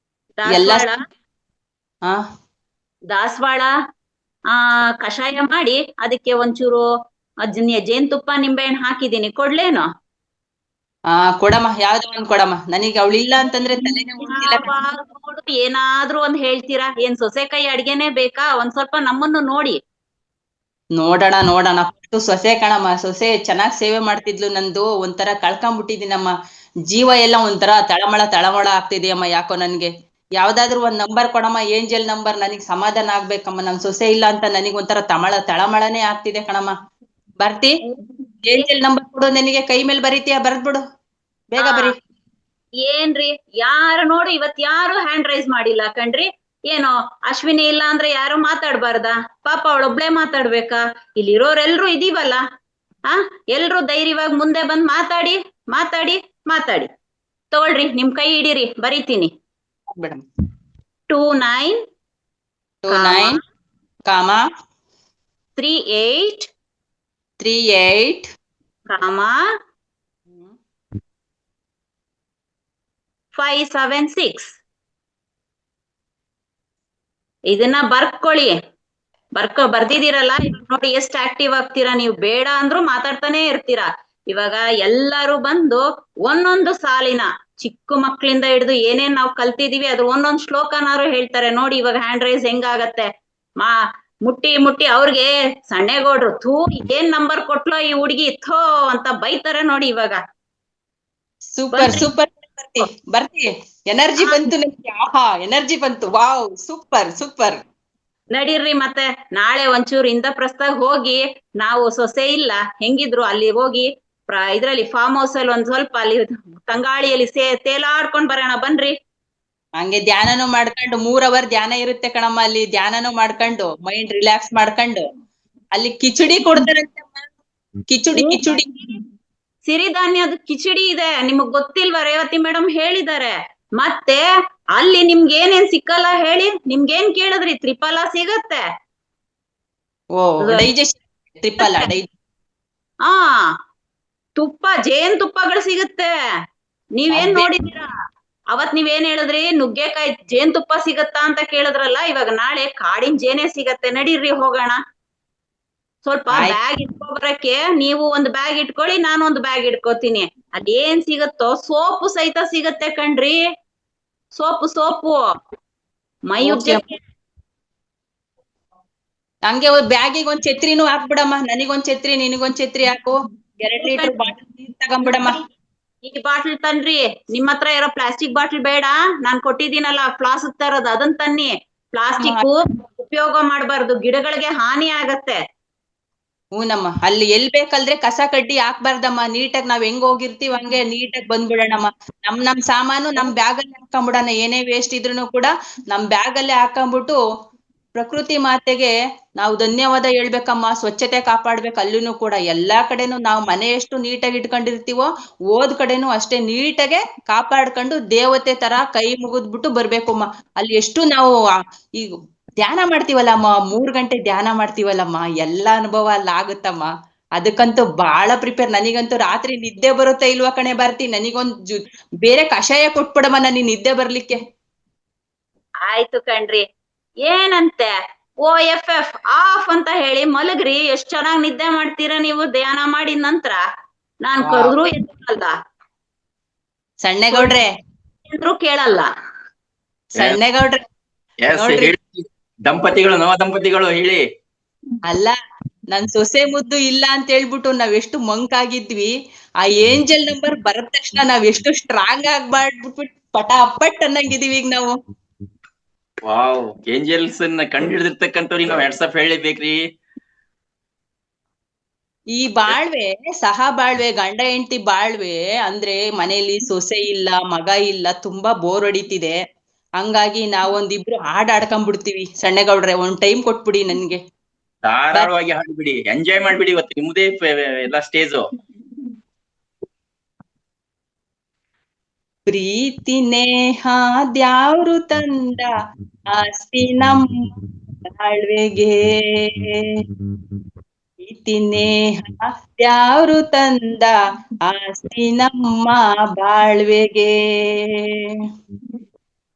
ಎಲ್ಲ ದಾಸವಾಳ ಹಾ ದಾಸವಾಳ ಕಷಾಯ ಮಾಡಿ ಅದಕ್ಕೆ ಒಂಚೂರು ಜೇನ್ತುಪ್ಪ ನಿಂಬೆಹಣ್ಣು ಹಾಕಿದೀನಿ, ಕೊಡ್ಲೇನು? ಕೊಡಮ್ಮ, ಯಾವ್ದೋ ಒಂದ್ ಕೊಡಮ್ಮ. ನನಗೆ ಅವಳಿಲ್ಲ ಅಂತಂದ್ರೆ ತಲೆನೇ ಓಡ್ತಿಲ್ಲ. ನೋಡು, ಏನಾದ್ರೂ ಒಂದ್ ಹೇಳ್ತೀರಾ? ಏನ್ ಸೊಸೆಕಾಯಿ ಅಡ್ಗೆನೆ ಬೇಕಾ? ಒಂದ್ ಸ್ವಲ್ಪ ನಮ್ಮನ್ನು ನೋಡಿ. ನೋಡೋಣ ನೋಡೋಣ. ಸೊಸೆ ಕಣಮ್ಮ, ಸೊಸೆ ಚೆನ್ನಾಗ್ ಸೇವೆ ಮಾಡ್ತಿದ್ಲು. ನಂದು ಒಂಥರ ಕಳ್ಕೊಂಡ್ಬಿಟ್ಟಿದ್ದೀನಮ್ಮ. ಜೀವ ಎಲ್ಲ ಒಂಥರ ತಳಮಳ ಆಗ್ತಿದೆಯಮ್ಮ. ಯಾಕೋ ನನ್ಗೆ ಯಾವ್ದಾದ್ರು ಒಂದ್ ನಂಬರ್ ಕೊಡಮ್ಮ, ಏಂಜಲ್ ನಂಬರ್. ನನಗ್ ಸಮಾಧಾನ ಆಗ್ಬೇಕಮ್ಮ. ನನ್ ಸೊಸೆ ಇಲ್ಲ ಅಂತ ನನಗ್ ಒಂಥರ ತಳಮಳನೇ ಆಗ್ತಿದೆ ಕಣಮ್ಮ. ಬರ್ತಿ? ಏಂಜಲ್ ನಂಬರ್ ಕೊಡು ನನಗೆ, ಕೈ ಮೇಲೆ ಬರೀತೀಯ? ಬರ್ದ್ಬಿಡು, ಬೇಗ ಬರೀ. ಏನ್ರಿ, ಯಾರು ನೋಡು ಇವತ್ ಯಾರು ಹ್ಯಾಂಡ್ ರೈಸ್ ಮಾಡಿಲ್ಲ ಕಣ್ರಿ. ಏನೋ ಅಶ್ವಿನಿ ಇಲ್ಲ ಅಂದ್ರೆ ಯಾರು ಮಾತಾಡ್ಬಾರ್ದಾ? ಪಾಪ ಅವಳೊಬ್ಳೆ ಮಾತಾಡ್ಬೇಕಾ? ಇಲ್ಲಿರೋರೆಲ್ರು ಇದೀವಲ್ಲ, ಎಲ್ರು ಧೈರ್ಯವಾಗಿ ಮುಂದೆ ಬಂದ್ ಮಾತಾಡಿ ಮಾತಾಡಿ ಮಾತಾಡಿ. ತಗೊಳ್ರಿ, ನಿಮ್ ಕೈ ಹಿಡೀರಿ, ಬರೀತೀನಿ. 29 38 576. ಇದನ್ನ ಬರ್ಕೊಳ್ಳಿ. ಬರ್ದಿದ್ದೀರಲ್ಲ, ನೋಡಿ ಎಷ್ಟು ಆಕ್ಟಿವ್ ಆಗ್ತೀರಾ ನೀವು. ಬೇಡ ಅಂದ್ರೂ ಮಾತಾಡ್ತಾನೆ ಇರ್ತೀರಾ. ಇವಾಗ ಎಲ್ಲರೂ ಬಂದು ಒಂದೊಂದು ಸಾಲಿನ, ಚಿಕ್ಕ ಮಕ್ಳಿಂದ ಹಿಡಿದು ಏನೇನ್ ನಾವು ಕಲ್ತಿದೀವಿ ಅದ್ರ ಒಂದೊಂದ್ ಶ್ಲೋಕನಾರು ಹೇಳ್ತಾರೆ. ನೋಡಿ ಇವಾಗ ಹ್ಯಾಂಡ್ ರೈಸ್ ಹೆಂಗಾಗತ್ತೆ. ಮುಟ್ಟಿ ಅವ್ರಿಗೆ ಸಣ್ಣೇಗೌಡ್ರು, ಥೂ ಏನ್ ನಂಬರ್ ಕೊಟ್ಲೋ ಈ ಹುಡ್ಗಿ, ಥೋ ಅಂತ ಬೈತಾರೆ ನೋಡಿ ಇವಾಗ. ಸೂಪರ್ ಬರ್ತಿ. ಎನರ್ಜಿ ಬಂತು ನನಗೆ. ಆಹಾ, ಎನರ್ಜಿ ಬಂತು. Wow, super. ನಡೀರ್ರಿ, ಮತ್ತೆ ನಾಳೆ ಒಂಚೂರು ಇಂದ್ರಪ್ರಸ್ಥಾಗ ಹೋಗಿ, ನಾವು ಸೊಸೆ ಇಲ್ಲ ಹೆಂಗಿದ್ರು ಅಲ್ಲಿ ಹೋಗಿ ಇದ್ರಲ್ಲಿ ಫಾರ್ಮ್ ಹೌಸ್ ಅಲ್ಲಿ ಒಂದ್ ಸ್ವಲ್ಪ ಅಲ್ಲಿ ತಂಗಾಳಿಯಲ್ಲಿ ತೇಲಾಡ್ಕೊಂಡ್ ಬರೋಣ, ಬನ್ರಿ. ಹಂಗೆ ಧ್ಯಾನನೂ ಮಾಡ್ಕೊಂಡು 3 hour ಧ್ಯಾನ ಇರುತ್ತೆ ಕಣಮ್ಮ. ಅಲ್ಲಿ ಧ್ಯಾನನೂ ಮಾಡ್ಕೊಂಡು ಮೈಂಡ್ ರಿಲ್ಯಾಕ್ಸ್ ಮಾಡ್ಕೊಂಡು ಅಲ್ಲಿ ಕಿಚಡಿ ಕೊಡ್ತಾರಂತೆ. ಕಿಚಡಿ ಸಿರಿಧಾನ್ಯದ ಕಿಚಡಿ ಇದೆ, ನಿಮಗ್ ಗೊತ್ತಿಲ್ವಾ? ರೇವತಿ ಮೇಡಮ್ ಹೇಳಿದ್ದಾರೆ. ಮತ್ತೆ ಅಲ್ಲಿ ನಿಮ್ಗೆ ಏನೇನ್ ಸಿಕ್ಕಲ್ಲ ಹೇಳಿ? ನಿಮ್ಗೇನ್ ಕೇಳಿದ್ರಿ? ತ್ರಿಫಲ ಸಿಗತ್ತೆ. ತುಪ್ಪ, ಜೇನ್ ತುಪ್ಪಗಳು ಸಿಗತ್ತೆ. ನೀವೇನ್ ನೋಡಿದೀರಾ? ಅವತ್ ನೀವೇನ್ ಹೇಳಿದ್ರಿ? ನುಗ್ಗೆಕಾಯಿ ಜೇನ್ ತುಪ್ಪ ಸಿಗತ್ತಾ ಅಂತ ಕೇಳಿದ್ರಲ್ಲ. ಇವಾಗ ನಾಳೆ ಕಾಡಿನ ಜೇನೆ ಸಿಗತ್ತೆ. ನಡೀರ್ರಿ ಹೋಗೋಣ. ಸ್ವಲ್ಪ ಬ್ಯಾಗ್ ಇಟ್ಕೊಬರಕ್ಕೆ ನೀವು ಒಂದು ಬ್ಯಾಗ್ ಇಟ್ಕೊಳ್ಳಿ, ನಾನು ಒಂದು ಬ್ಯಾಗ್ ಇಟ್ಕೋತೀನಿ. ಅದೇನ್ ಸಿಗತ್ತೋ ಸೋಪು ಸಹಿತ ಸಿಗತ್ತೆ ಕಣ್ರಿ. ಸೋಪು ಮೈ ಉಜ್ಜಕ್ಕೆ. ಹಂಗೆ ಬ್ಯಾಗಿಗೆ ಒಂದ್ ಛತ್ರಿನೂ ಹಾಕ್ಬಿಡಮ್ಮ. ನನಗೊಂದ್ ಛತ್ರಿ, ನಿನಗೊಂದ್ ಛತ್ರಿ ಹಾಕು. 2 ಲೀಟರ್ ಬಾಟಲ್ ನೀರ್ ತಗೊಂಡ್ಬಿಡಮ್ಮ. ಈ ಬಾಟ್ಲ್ ತನ್ರಿ. ನಿಮ್ ಹತ್ರ ಇರೋ ಪ್ಲಾಸ್ಟಿಕ್ ಬಾಟ್ಲ್ ಬೇಡ, ನಾನ್ ಕೊಟ್ಟಿದ್ದೀನಲ್ಲ ಪ್ಲಾಸ್ಟಿಕ್ ತರದ್, ಅದನ್ ತನ್ನಿ. ಪ್ಲಾಸ್ಟಿಕ್ ಉಪಯೋಗ ಮಾಡ್ಬಾರ್ದು, ಗಿಡಗಳಿಗೆ ಹಾನಿ ಆಗತ್ತೆ. ಹೂನಮ್ಮ, ಅಲ್ಲಿ ಎಲ್ ಬೇಕಲ್ದ್ರೆ ಕಸ ಕಡ್ಡಿ ಹಾಕ್ಬಾರ್ದಮ್ಮ. ನೀಟಾಗಿ ನಾವ್ ಹೆಂಗ್ ಹೋಗಿರ್ತೀವಿ ಹಂಗೆ ನೀಟಾಗಿ ಬಂದ್ಬಿಡೋಣಮ್ಮ. ನಮ್ ಸಾಮಾನು ನಮ್ ಬ್ಯಾಗ್ ಅಲ್ಲಿ ಹಾಕೊಂಡ್ಬಿಡೋಣ. ಏನೇ ವೇಸ್ಟ್ ಇದ್ರೂನು ಕೂಡ ನಮ್ ಬ್ಯಾಗ್ ಅಲ್ಲೇ ಹಾಕೊಂಡ್ಬಿಟ್ಟು ಪ್ರಕೃತಿ ಮಾತೆಗೆ ನಾವು ಧನ್ಯವಾದ ಹೇಳ್ಬೇಕಮ್ಮ. ಸ್ವಚ್ಛತೆ ಕಾಪಾಡ್ಬೇಕು. ಅಲ್ಲೂ ಕೂಡ ಎಲ್ಲಾ ಕಡೆನೂ ನಾವು ಮನೆ ಎಷ್ಟು ನೀಟಾಗಿ ಇಟ್ಕೊಂಡಿರ್ತೀವೋ ಓದ್ ಕಡೆನೂ ಅಷ್ಟೇ ನೀಟಾಗೆ ಕಾಪಾಡ್ಕೊಂಡು ದೇವತೆ ತರ ಕೈ ಮುಗಿದ್ಬಿಟ್ಟು ಬರ್ಬೇಕಮ್ಮ. ಅಲ್ಲಿ ಎಷ್ಟು ನಾವು ಈಗ ಧ್ಯಾನ ಮಾಡ್ತೀವಲ್ಲಮ್ಮ, 3 ಗಂಟೆ ಧ್ಯಾನ ಮಾಡ್ತೀವಲ್ಲಮ್ಮ, ಎಲ್ಲಾ ಅನುಭವ ಅಲ್ಲ ಆಗುತ್ತಮ್ಮ. ಅದಕ್ಕಂತೂ ಬಾಳ ಪ್ರಿಪೇರ್. ನನಗಂತೂ ರಾತ್ರಿ ನಿದ್ದೆ ಬರುತ್ತಾ ಇಲ್ವಾ ಕಣೆ ಬರ್ತಿ? ನನಗೊಂದ್ ಬೇರೆ ಕಷಾಯ ಕೊಟ್ಬಿಡಮ್ಮ ನನಗ್ ನಿದ್ದೆ ಬರ್ಲಿಕ್ಕೆ. ಆಯ್ತು ಕಣ್ರಿ, ಏನಂತೆ OFF ಆಫ್ ಅಂತ ಹೇಳಿ ಮಲಗ್ರಿ. ಎಷ್ಟ್ ಚೆನ್ನಾಗ್ ನಿದ್ದೆ ಮಾಡ್ತೀರಾ ನೀವು ಧ್ಯಾನ ಮಾಡಿದ ನಂತರ. ನಾನ್ ಕರೆದ್ರು ಎದ್ದಲ್ಲ, ಸಣ್ಣೇಗೌಡ್ರೆ ಕೇಳಲ್ಲ. ಸಣ್ಣೇಗೌಡ್ರೆ ದಂಪತಿಗಳು, ನವ ದಂಪತಿಗಳು ಹೇಳಿ. ಅಲ್ಲ, ನನ್ ಸೊಸೆ ಮುದ್ದು ಇಲ್ಲ ಅಂತ ಹೇಳ್ಬಿಟ್ಟು ನಾವ್ ಎಷ್ಟು ಮಂಕ್ ಆಗಿದ್ವಿ. ಆ ಏಂಜಲ್ ನಂಬರ್ ಬರದ ತಕ್ಷಣ ನಾವ್ ಎಷ್ಟು ಸ್ಟ್ರಾಂಗ್ ಆಗಿ ಮಾಡ್ಬಿಟ್ಬಿಟ್ಟು ಪಟಾಪಟ್ ಅನ್ನಂಗಿದೀವಿ ಈಗ ನಾವು. ವಾವ್, ಏಂಜಲ್ಸ್ ಕಂಡು ಹಿಡಿದಿರ್ತಕ್ಕಂಥವ್ರಿಗೆ ನಾವ್ ವಾಟ್ಸಪ್ ಹೇಳಲೇಬೇಕ್ರಿ. ಈ ಬಾಳ್ವೆ ಸಹ ಬಾಳ್ವೆ, ಗಂಡ ಹೆಂಡತಿ ಬಾಳ್ವೆ ಅಂದ್ರೆ ಮನೇಲಿ ಸೊಸೆ ಇಲ್ಲ, ಮಗ ಇಲ್ಲ, ತುಂಬಾ ಬೋರ್ ಹೊಡಿತಿದೆ. ಹಂಗಾಗಿ ನಾವೊಂದಿಬ್ರು ಹಾಡ್ ಆಡ್ಕೊಂಡ್ಬಿಡ್ತೀವಿ. ಸಣ್ಣಗೌಡ್ರೆ ಒಂದ್ ಟೈಮ್ ಕೊಟ್ಬಿಡಿ ನನ್ಗೆ. ಧಾರಾಳವಾಗಿ ಹಾಡ್ಬಿಡಿ, ಎಂಜಾಯ್ ಮಾಡ್ಬಿಡಿ. ಇವತ್ತು ನಿಮ್ಮದೇ ಎಲ್ಲ ಸ್ಟೇಜು. ಪ್ರೀತಿ ನೇಹ ದ್ಯಾವ್ರು ತಂದ ಆಸ್ತಿ ನಮ್ಮ ಬಾಳ್ವೆಗೆ. ಪ್ರೀತಿ ನೇಹ ದ್ಯಾವ್ರು ತಂದ ಆಸ್ತಿ ನಮ್ಮ ಬಾಳ್ವೆಗೆ.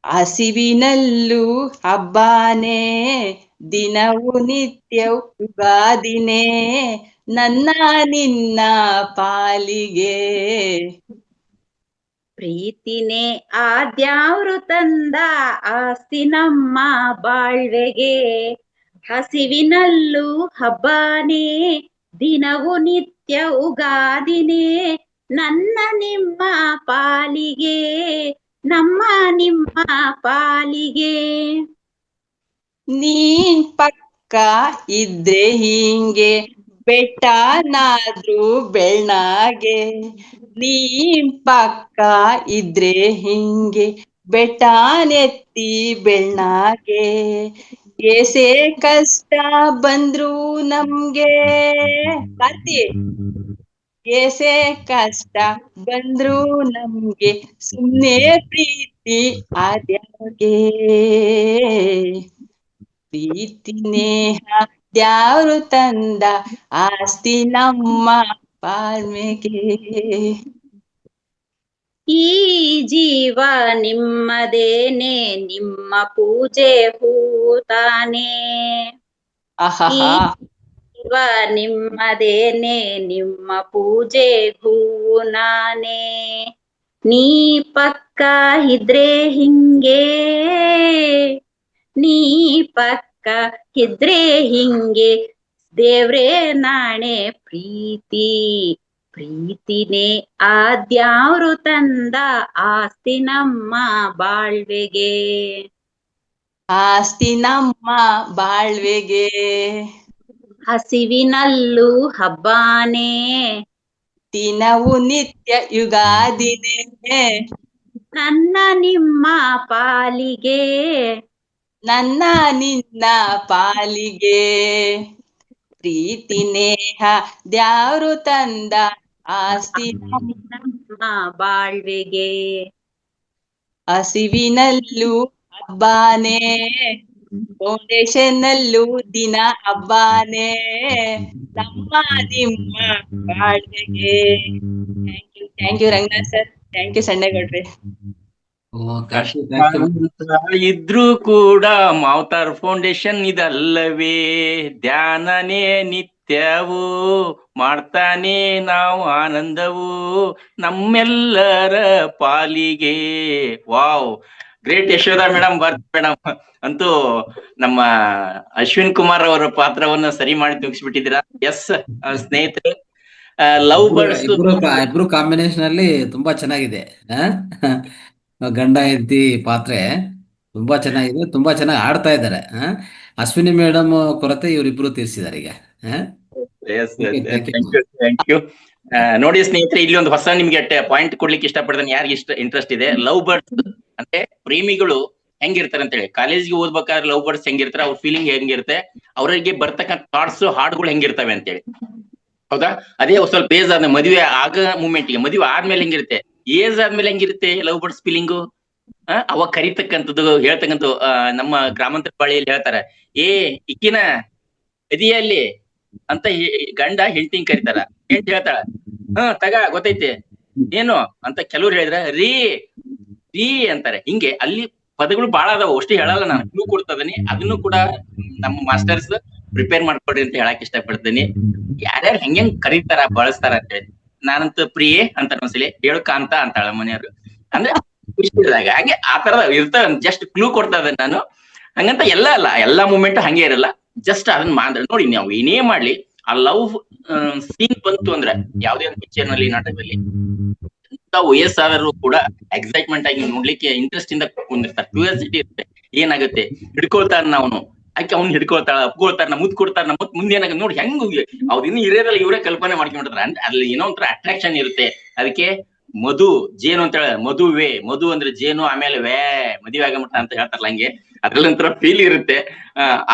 ಹಸಿವಿನಲ್ಲೂ ಹಬ್ಬಾನೇ, ದಿನವು ನಿತ್ಯ ಯುಗಾದಿನೇ, ನನ್ನ ನಿನ್ನ ಪಾಲಿಗೆ. ಪ್ರೀತಿನೇ ಆದ್ಯಾವ್ರು ತಂದ ಆಸ್ತಿ ನಮ್ಮ ಬಾಳ್ವೆಗೆ. ಹಸಿವಿನಲ್ಲೂ ಹಬ್ಬಾನೇ, ದಿನವು ನಿತ್ಯ ಉಗಾದಿನೇ, ನನ್ನ ನಿಮ್ಮ ಪಾಲಿಗೆ, ನಮ್ಮ ನಿಮ್ಮ ಪಾಲಿಗೆ. ನೀನ್ ಪಕ್ಕ ಇದ್ರೆ ಹಿಂಗೆ, ಬೆಟ್ಟನಾದ್ರೂ ಬೆಳ್ಳಾಗೆ. ನೀನ್ ಪಕ್ಕ ಇದ್ರೆ ಹಿಂಗೆ, ಬೆಟ್ಟನೆತ್ತಿ ಬೆಳ್ಳಾಗೆ. ಎಸೆ ಕಷ್ಟ ಬಂದ್ರು ನಮ್ಗೆ, ಕಾರ್ತಿ ಎಸೆ ಕಷ್ಟ ಬಂದ್ರು ನಮ್ಗೆ, ಸುಮ್ನೆ ಪ್ರೀತಿ ಆದ್ಯಾಗೆ. ಪ್ರೀತಿ ನೇಹ ದ್ಯಾವ್ರು ತಂದ ಆಸ್ತಿ ನಮ್ಮ ಬಾಳ್ವೆಗೆ. ಈ ಜೀವ ನಿಮ್ಮದೇನೆ, ನಿಮ್ಮ ಪೂಜೆ ಹೂತಾನೆ. ಆಹಾಹಾ. ಜೀವ ನಿಮ್ಮದೇನೆ, ನಿಮ್ಮ ಪೂಜೆ ಹೂವು ನಾನೇ. ನೀ ಪಕ್ಕ ಇದ್ರೆ ಹಿಂಗೆ, ನೀ ಪಕ್ಕ ಇದ್ರೆ ಹಿಂಗೆ, ದೇವ್ರೇ ನಾಣೆ ಪ್ರೀತಿ. ಪ್ರೀತಿನೇ ಆದ್ಯಾವ್ರು ತಂದ ಆಸ್ತಿ ನಮ್ಮ ಬಾಳ್ವೆಗೆ. ಆಸ್ತಿ ನಮ್ಮ ಬಾಳ್ವೆಗೆ. ಹಸಿವಿನಲ್ಲೂ ಹಬ್ಬಾನೇ, ದಿನವು ನಿತ್ಯ ಯುಗಾದಿನೇ, ನನ್ನ ನಿಮ್ಮ ಪಾಲಿಗೆ. ನನ್ನ ನಿನ್ನ ಪಾಲಿಗೆ. ಪ್ರೀತಿ ನೇಹ ದ್ಯಾವ್ರು ತಂದ ಆಸ್ತಿ ನಮ್ಮ ಬಾಳ್ವೆಗೆ. ಹಸಿವಿನಲ್ಲೂ ಹಬ್ಬಾನೇ, ಫೌಂಡೇಶನ್ ಅಲ್ಲೂ ದಿನ ಹಬ್ಬಾನೇ, ನಮ್ಮ ನಿಮ್ಮ ಬಾಳ್ವೆಗೆ. Thank you Ranganath sir, thank you ಸಣ್ಣಗೌಡ್ರೆ. ಇದ್ರೂ ಕೂಡ ಮಾವತಾರ್ ಫೌಂಡೇಶನ್ ಇದಲ್ಲವೇ, ಧ್ಯಾನನೇ ನಿತ್ಯವೂ ಮಾಡ್ತಾನೆ ನಾವು ಆನಂದವು ನಮ್ಮೆಲ್ಲರ ಪಾಲಿಗೆ. ವಾವ್, ಗ್ರೇಟ್ ಯಶೋಧ ಮೇಡಮ್, ಬರ್ತ್ ಮೇಡಮ್. ಅಂತೂ ನಮ್ಮ ಅಶ್ವಿನ್ ಕುಮಾರ್ ಅವರ ಪಾತ್ರವನ್ನ ಸರಿ ಮಾಡಿ ಮುಗಿಸ್ಬಿಟ್ಟಿದ್ದೀರಾ. ಎಸ್ ಸ್ನೇಹಿತರೆ, ಲವ್ ಬರ್ಡ್ಸ್ ಇಬ್ರು ಕಾಂಬಿನೇಷನ್ ಅಲ್ಲಿ ತುಂಬಾ ಚೆನ್ನಾಗಿದೆ. ಗಂಡ ಹೆಂಡತಿ ಪಾತ್ರೆ ತುಂಬಾ ಚೆನ್ನಾಗಿದೆ, ತುಂಬಾ ಚೆನ್ನಾಗಿ ಆಡ್ತಾ ಇದ್ದಾರೆ. ಅಶ್ವಿನಿ ಮೇಡಮ್ ಕೊರತೆ ಇವರಿಬ್ರು ತೀರಿಸಿದ್ದಾರೆ ಈಗ. Thank you. ನೋಡಿ ಸ್ನೇಹಿತರೆ, ಇಲ್ಲಿ ಒಂದು ಹೊಸ ನಿಮ್ಗೆ ಪಾಯಿಂಟ್ ಕೊಡ್ಲಿಕ್ಕೆ ಇಷ್ಟಪಡ್ತಾನೆ. ಯಾರಿಗೆ ಇಂಟ್ರೆಸ್ಟ್ ಇದೆ, ಲವ್ ಬರ್ಡ್ಸ್ ಅಂದ್ರೆ ಪ್ರೇಮಿಗಳು ಹೆಂಗಿರ್ತಾರೆ ಅಂತ ಹೇಳಿ. ಕಾಲೇಜ್ಗೆ ಓದ್ಬೇಕಾದ್ರೆ ಲವ್ ಬರ್ಡ್ಸ್ ಹೆಂಗಿರ್ತಾರೆ, ಅವ್ರ ಫೀಲಿಂಗ್ ಹೆಂಗಿರುತ್ತೆ, ಅವರಿಗೆ ಬರ್ತಕ್ಕಂಥ ಥಾಟ್ಸ್, ಹಾಡುಗಳು ಹೆಂಗಿರ್ತವೆ ಅಂತೇಳಿ. ಹೌದಾ? ಅದೇ ಸ್ವಲ್ಪ ಏಜ್ ಆದ್ಮೇಲೆ, ಮದುವೆ ಆಗ ಮೂಮೆಂಟ್ಗೆ, ಮದುವೆ ಆದ್ಮೇಲೆ ಹೆಂಗಿರುತ್ತೆ, ಏಜ್ ಆದ್ಮೇಲೆ ಹೆಂಗಿರುತ್ತೆ ಲವ್ ಬರ್ಡ್ಸ್ ಫೀಲಿಂಗು. ಅವಾಗ ಕರಿತಕ್ಕಂಥದ್ದು, ಹೇಳ್ತಕ್ಕಂಥ ನಮ್ಮ ಗ್ರಾಮಾಂತರ ಬಾಳಿಯಲ್ಲಿ ಹೇಳ್ತಾರೆ, ಏ ಇಕ್ಕಿನ ಎದಿಯಲ್ಲಿ ಅಂತ ಗಂಡ ಹೆಂಡತಿಂಗ್ ಕರಿತಾರ. ಹೆಂಡತಿ ಹೇಳ್ತಾಳ, ತಗ ಗೊತ್ತೈತಿ ಏನು ಅಂತ. ಕೆಲವ್ರು ಹೇಳಿದ್ರ ರೀ ರೀ ಅಂತಾರೆ. ಹಿಂಗೆ ಅಲ್ಲಿ ಪದಗಳು ಬಾಳ ಅದಾವ, ಅಷ್ಟು ಹೇಳಲ್ಲ ನಾನು, ಕ್ಲೂ ಕೊಡ್ತದನಿ. ಅದನ್ನು ಕೂಡ ನಮ್ಮ ಮಾಸ್ಟರ್ಸ್ ಪ್ರಿಪೇರ್ ಮಾಡ್ಕೊಡ್ರಿ ಅಂತ ಹೇಳಕ್ ಇಷ್ಟಪಡ್ತೀನಿ. ಯಾರ್ಯಾರು ಹೆಂಗ್ ಕರೀತಾರ, ಬಳಸ್ತಾರ ಅಂತ ಹೇಳಿ. ನಾನಂತೂ ಪ್ರಿಯೆ ಅಂತ ಒಂದ್ಸಲಿ, ಹೇಳು ಕಾಂತ ಅಂತಾಳ ಮನೆಯವ್ರು. ಅಂದ್ರೆ ಖುಷಿದಾಗ ಹಂಗೆ ಆ ತರದ ಇರ್ತಾವ. ಜಸ್ಟ್ ಕ್ಲೂ ಕೊಡ್ತಾ ಇದ್ದೇನೆ ನಾನು. ಹಂಗಂತ ಎಲ್ಲ ಅಲ್ಲ, ಎಲ್ಲಾ ಮೂಮೆಂಟ್ ಹಂಗೆ ಇರಲ್ಲ. ಜಸ್ಟ್ ಅದನ್ನ ನೋಡಿ, ನಾವು ಏನೇ ಮಾಡ್ಲಿ ಆ ಲವ್ ಸೀನ್ ಬಂತು ಅಂದ್ರೆ ಯಾವುದೇ ಒಂದು ಪಿಕ್ಚರ್ ನಲ್ಲಿ, ನಾಟಕದಲ್ಲಿ ವಯಸ್ಸಾದರೂ ಕೂಡ ಎಕ್ಸೈಟ್ಮೆಂಟ್ ಆಗಿ ನೋಡ್ಲಿಕ್ಕೆ ಇಂಟ್ರೆಸ್ಟ್ ಇಂದ ಕುಂದಿರ್ತಾರೆ. ಕ್ಯೂರಿಯಾಸಿಟಿ ಇರುತ್ತೆ, ಏನಾಗುತ್ತೆ, ಹಿಡ್ಕೊಳ್ತಾರ ಅವನು, ಆಕೆ ಅವ್ನು ಹಿಡ್ಕೊಳ್ತಾಳ, ಅಪ್ಕೊಳ್ತಾರ, ಮುದ್ ಕೊಡ್ತಾರ, ಮತ್ ಮುಂದೆ ಏನಾಗುತ್ತೆ ನೋಡಿ, ಹೆಂಗ್ ಅವ್ರು ಇನ್ನು ಹಿರಿಯರಲ್ಲಿ ಇವರೇ ಕಲ್ಪನೆ ಮಾಡ್ಕೊಂಡ್ಬಿಡ್ತಾರ. ಅಂದ್ರೆ ಅಲ್ಲಿ ಏನೋ ಒಂಥರ ಅಟ್ರಾಕ್ಷನ್ ಇರುತ್ತೆ. ಅದಕ್ಕೆ ಮಧು ಜೇನು ಅಂತ ಹೇಳ, ಮದುವೆ, ಮಧು ಅಂದ್ರೆ ಜೇನು, ಆಮೇಲೆ ಮದುವೆ ಆಗಮಟ್ಟ ಅಂತ ಹೇಳ್ತಾರಲ್ಲ, ಹಂಗೆ ಅದ್ರಲ್ಲಿ ಒಂಥರ ಫೀಲ್ ಇರುತ್ತೆ.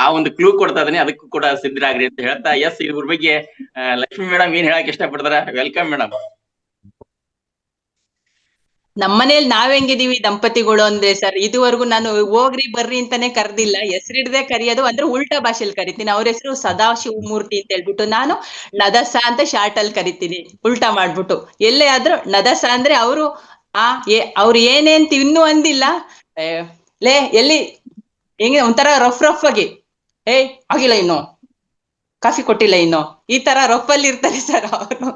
ಆ ಒಂದು ಕ್ಲೂ ಕೊಡ್ತಾ ಇದೀನಿ, ಅದಕ್ಕೂ ಕೂಡ ಸಿದ್ಧರಾಗ್ರಿ ಅಂತ ಹೇಳ್ತಾ, ಎಸ್ ಇವ್ರ ಬಗ್ಗೆ ಲಕ್ಷ್ಮಿ ಮೇಡಮ್ ಏನ್ ಹೇಳಕ್ ಇಷ್ಟಪಡ್ತಾರ? Welcome madam. ನಮ್ಮನೇಲಿ ನಾವ್ ಹೆಂಗಿದೀವಿ ದಂಪತಿಗಳು ಅಂದ್ರೆ ಸರ್, ಇದುವರೆಗೂ ನಾನು ಹೋಗ್ರಿ ಬರ್ರಿ ಅಂತಾನೆ ಕರ್ದಿಲ್ಲ. ಹೆಸರಿಡ್ದೆ ಕರಿಯೋದು, ಅಂದ್ರೆ ಉಲ್ಟಾ ಭಾಷೆಯಲ್ಲಿ ಕರಿತೀನಿ. ಅವ್ರ ಹೆಸರು ಸದಾಶಿವಮೂರ್ತಿ ಅಂತ ಹೇಳ್ಬಿಟ್ಟು, ನಾನು ನದಸ ಅಂತ ಶಾರ್ಟ್ ಅಲ್ಲಿ ಕರಿತೀನಿ, ಉಲ್ಟಾ ಮಾಡ್ಬಿಟ್ಟು. ಎಲ್ಲೇ ಆದ್ರೂ ನದಸ ಅಂದ್ರೆ ಅವರು ಅವ್ರು ಏನೇನ್ ತಿನ್ನು ಅಂದಿಲ್ಲ, ಲೇ ಎಲ್ಲಿ ಹೆಂಗೆ ಒಂಥರ ರಫ್ ಆಗಿ, ಆಗಿಲ್ಲ ಇನ್ನು ಕಾಫಿ ಕೊಟ್ಟಿಲ್ಲ ಇನ್ನು, ಈ ತರ ರಫಲ್ಲಿ ಇರ್ತಾರೆ ಸರ್ ಅವರು.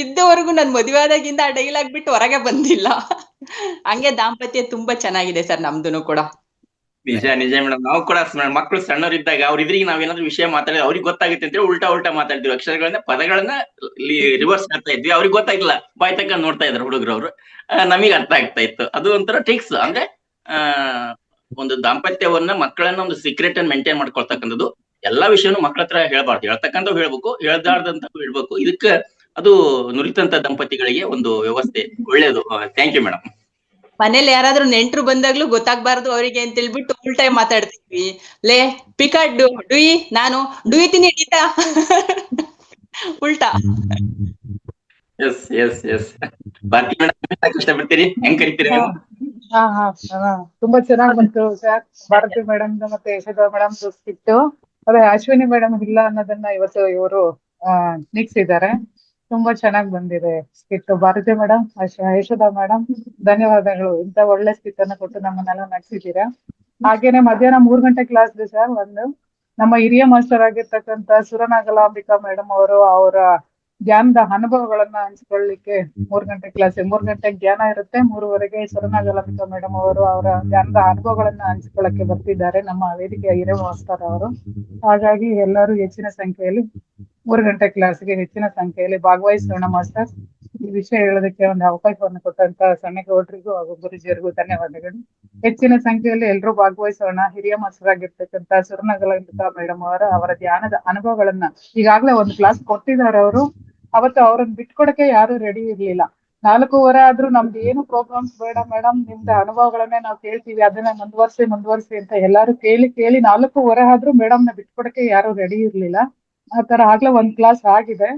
ಇದ್ದವರೆಗೂ ನನ್ ಮದುವೆ ಆದಾಗಿಂದ ಆ ಡೈಲಾಗ್ ಬಿಟ್ಟು ಹೊರಗೆ ಬಂದಿಲ್ಲ. ಹಂಗೆ ದಾಂಪತ್ಯ ತುಂಬಾ ಚೆನ್ನಾಗಿದೆ ಸರ್ ನಮ್ದುನು ಕೂಡ. ನಿಜ ಮೇಡಮ್. ನಾವು ಕೂಡ ಮಕ್ಕಳು ಸಣ್ಣವರಿದ್ದಾಗ ಅವ್ರ ಇದ್ರಿಗೆ ನಾವೇನಾದ್ರೂ ವಿಷಯ ಮಾತಾಡಿದ್ರೆ ಅವ್ರಿಗೆ ಗೊತ್ತಾಗುತ್ತೆ ಅಂತ ಉಲ್ಟಾ ಮಾತಾಡ್ತೀವಿ. ಅಕ್ಷರಗಳನ್ನ, ಪದಗಳನ್ನ ರಿವರ್ಸ್ ಮಾಡ್ತಾ ಇದ್ವಿ. ಅವ್ರಿಗೆ ಗೊತ್ತಾಗಿಲ್ಲ, ಬಾಯ್ ತಕ್ಕ ನೋಡ್ತಾ ಇದ್ರು ಹುಡುಗರು. ಅವ್ರು ನಮಗ್ ಅರ್ಥ ಆಗ್ತಾ ಇತ್ತು. ಅದು ಒಂಥರ ಟ್ರಿಕ್ಸ್. ಅಂದ್ರೆ ಒಂದು ದಾಂಪತ್ಯವನ್ನ, ಮಕ್ಕಳನ್ನ ಒಂದು ಸೀಕ್ರೆಟ್ ಅನ್ನು ಮೇಂಟೈನ್ ಮಾಡ್ಕೊಳ್ತಕ್ಕಂಥದ್ದು. ಎಲ್ಲಾ ವಿಷಯನೂ ಮಕ್ಳ ಹತ್ರ ಹೇಳ್ಬಾರ್ದು, ಹೇಳ್ತಕ್ಕಂಥವ್ ಹೇಳ್ಬೇಕು, ಹೇಳ್ದಾರ್ದಂತ ಹೇಳ್ಬೇಕು. ಇದಕ್ಕ ಅದು ನುರಿತಂತ ದಂಪತಿಗಳಿಗೆ ಒಂದು ವ್ಯವಸ್ಥೆ ಒಳ್ಳೇದು. Thank you madam. ಮನೇಲಿ ಯಾರಾದ್ರೂ ನೆಂಟ್ರು ಬಂದಾಗ್ಲೂ ಗೊತ್ತಾಗ್ಬಾರ್ದು ಅವರಿಗೆ ಅಂತ ಹೇಳ್ಬಿಟ್ಟು ಉಲ್ಟಾ ಮಾತಾಡ್ತೀವಿ. ಲೇ ಪಿಕಾಟ್ ಡುಯಿ, ನಾನು ಡುಯಿತೀನಿ ಗೀತಾ, ಉಲ್ಟಾ. Yes yes yes. Bharathi madam ಇಷ್ಟಪಡ್ತೀರಿ, ಹೆಂಗ್ ಕರಿತೀರಿ ನೀವು? ತುಂಬಾ ಚೆನ್ನಾಗ್ ಬಂತು ಸರ್. ಭಾರತಿ ಮೇಡಮ್ ಮತ್ತೆ ಯಶೋಧ ಮೇಡಮ್ ಸಿಕ್ತು. ಅದೇ ಅಶ್ವಿನಿ ಮೇಡಮ್ ಇಲ್ಲ ಅನ್ನೋದನ್ನ ಇವತ್ತು ಇವರು ನೀಗ್ಸಿದ್ದಾರೆ. ತುಂಬಾ ಚೆನ್ನಾಗ್ ಬಂದಿದೆ skit. Bharati madam, Yashodha madam, ಧನ್ಯವಾದಗಳು. ಇಂತ ಒಳ್ಳೆ ಸ್ಕಿಟ್ ಅನ್ನ ಕೊಟ್ಟು ನಮ್ಮನ್ನೆಲ್ಲ ನಡೆಸಿದ್ದೀರಾ. ಹಾಗೇನೆ ಮಧ್ಯಾಹ್ನ 3 ಗಂಟೆ ಕ್ಲಾಸ್ ಇದೆ ಸರ್. ಒಂದು ನಮ್ಮ ಹಿರಿಯ ಮಾಸ್ಟರ್ ಆಗಿರ್ತಕ್ಕಂತ ಸುರನಾಗಲಾಂಬಿಕಾ ಮೇಡಮ್ ಅವರು ಅವರ ಧ್ಯಾನದ ಅನುಭವಗಳನ್ನ ಹಂಚ್ಕೊಳ್ಳಿಕ್ಕೆ 3 ಗಂಟೆ ಕ್ಲಾಸ್, 3 ಗಂಟೆಗೆ ಧ್ಯಾನ ಇರುತ್ತೆ, 3:30ಗೆ ಸುರನಾಗಲಾಂಬಿಕಾ ಮೇಡಮ್ ಅವರು ಅವರ ಧ್ಯಾನದ ಅನುಭವಗಳನ್ನ ಹಂಚ್ಕೊಳ್ಳಕ್ಕೆ ಬರ್ತಿದ್ದಾರೆ, ನಮ್ಮ ವೇದಿಕೆಯ ಹಿರಿಯ ಮಾಸ್ಟರ್ ಅವರು. ಹಾಗಾಗಿ ಎಲ್ಲರೂ ಹೆಚ್ಚಿನ ಸಂಖ್ಯೆಯಲ್ಲಿ 3 ಗಂಟೆ ಕ್ಲಾಸ್ಗೆ ಹೆಚ್ಚಿನ ಸಂಖ್ಯೆಯಲ್ಲಿ ಭಾಗವಹಿಸೋಣ ಮಾಸ್ಟರ್. ಈ ವಿಷಯ ಹೇಳೋದಕ್ಕೆ ಒಂದು ಅವಕಾಶವನ್ನು ಕೊಟ್ಟಂತ ಸಣ್ಣಗೌಡರಿಗೂ ಹಾಗೂ ಗುರುಜಿಯರಿಗೂ ಧನ್ಯವಾದಗಳು. ಹೆಚ್ಚಿನ ಸಂಖ್ಯೆಯಲ್ಲಿ ಎಲ್ಲರೂ ಭಾಗವಹಿಸೋಣ. ಹಿರಿಯ ಮಾಸ್ಟರ್ ಆಗಿರ್ತಕ್ಕಂತ ಸುರನಾಗಲಾಂಬಿಕಾ ಮೇಡಮ್ ಅವರ ಧ್ಯಾನದ ಅನುಭವಗಳನ್ನ ಈಗಾಗ್ಲೇ ಒಂದು ಕ್ಲಾಸ್ ಕೊಟ್ಟಿದ್ದಾರೆ ಅವರು. ಅವತ್ತು ಅವ್ರನ್ನ ಬಿಟ್ಕೊಡಕ್ಕೆ ಯಾರು ರೆಡಿ ಇರ್ಲಿಲ್ಲ. 4:15 ಆದ್ರೂ ನಮ್ದು ಏನು ಪ್ರೋಗ್ರಾಮ್ಸ್ ಬೇಡ ಮೇಡಮ್, ನಿಮ್ದು ಅನುಭವಗಳನ್ನೇ ನಾವು ಕೇಳ್ತೀವಿ, ಅದನ್ನ ಮುಂದುವರ್ಸಿ ಅಂತ ಎಲ್ಲಾರು ಕೇಳಿ 4:15 ಆದ್ರೂ ಮೇಡಮ್ ನ ಬಿಟ್ಕೊಡಕ್ಕೆ ಯಾರು ರೆಡಿ ಇರ್ಲಿಲ್ಲ. ಆ ತರ ಆಗ್ಲೇ ಒಂದ್ ಕ್ಲಾಸ್ ಆಗಿದೆ.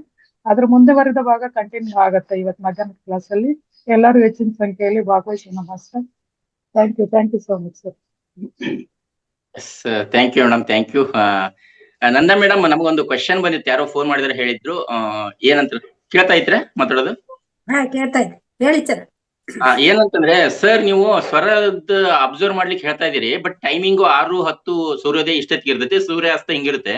ಅದ್ರ ಮುಂದುವರೆದ ಭಾಗ ಕಂಟಿನ್ಯೂ ಆಗತ್ತೆ ಇವತ್ತು ಮಧ್ಯಾಹ್ನದ ಕ್ಲಾಸ್ ಅಲ್ಲಿ. ಎಲ್ಲರೂ ಹೆಚ್ಚಿನ ಸಂಖ್ಯೆಯಲ್ಲಿ ಭಾಗವಹಿಸೋಣ master. Thank you so much sir. Thank you madam, thank you. Nanda madam, ನಮಗೊಂದು ಕ್ವಶನ್ ಬಂದಿತ್ತು, ಯಾರೋ ಫೋನ್ ಮಾಡಿದ್ರೆ ಹೇಳಿದ್ರು. ಏನಂತ ಕೇಳ್ತಾ ಇದ್ರೆ ಮಾತಾಡೋದು? ಕೇಳ್ತಾ ಇದ್ದೆ, ಹೇಳಿ ಸರ್. ಏನಂತಂದ್ರೆ ಸರ್, ನೀವು ಸ್ವರದ ಅಬ್ಸರ್ವ್ ಮಾಡ್ಲಿಕ್ಕೆ ಹೇಳ್ತಾ ಇದೀರಿ, ಬಟ್ ಟೈಮಿಂಗು 6:10 ಸೂರ್ಯೋದಯ ಇಷ್ಟೊತ್ತಿಗೆ ಇರ್ತೈತಿ, ಸೂರ್ಯಾಸ್ತ ಹಿಂಗಿರುತ್ತೆ.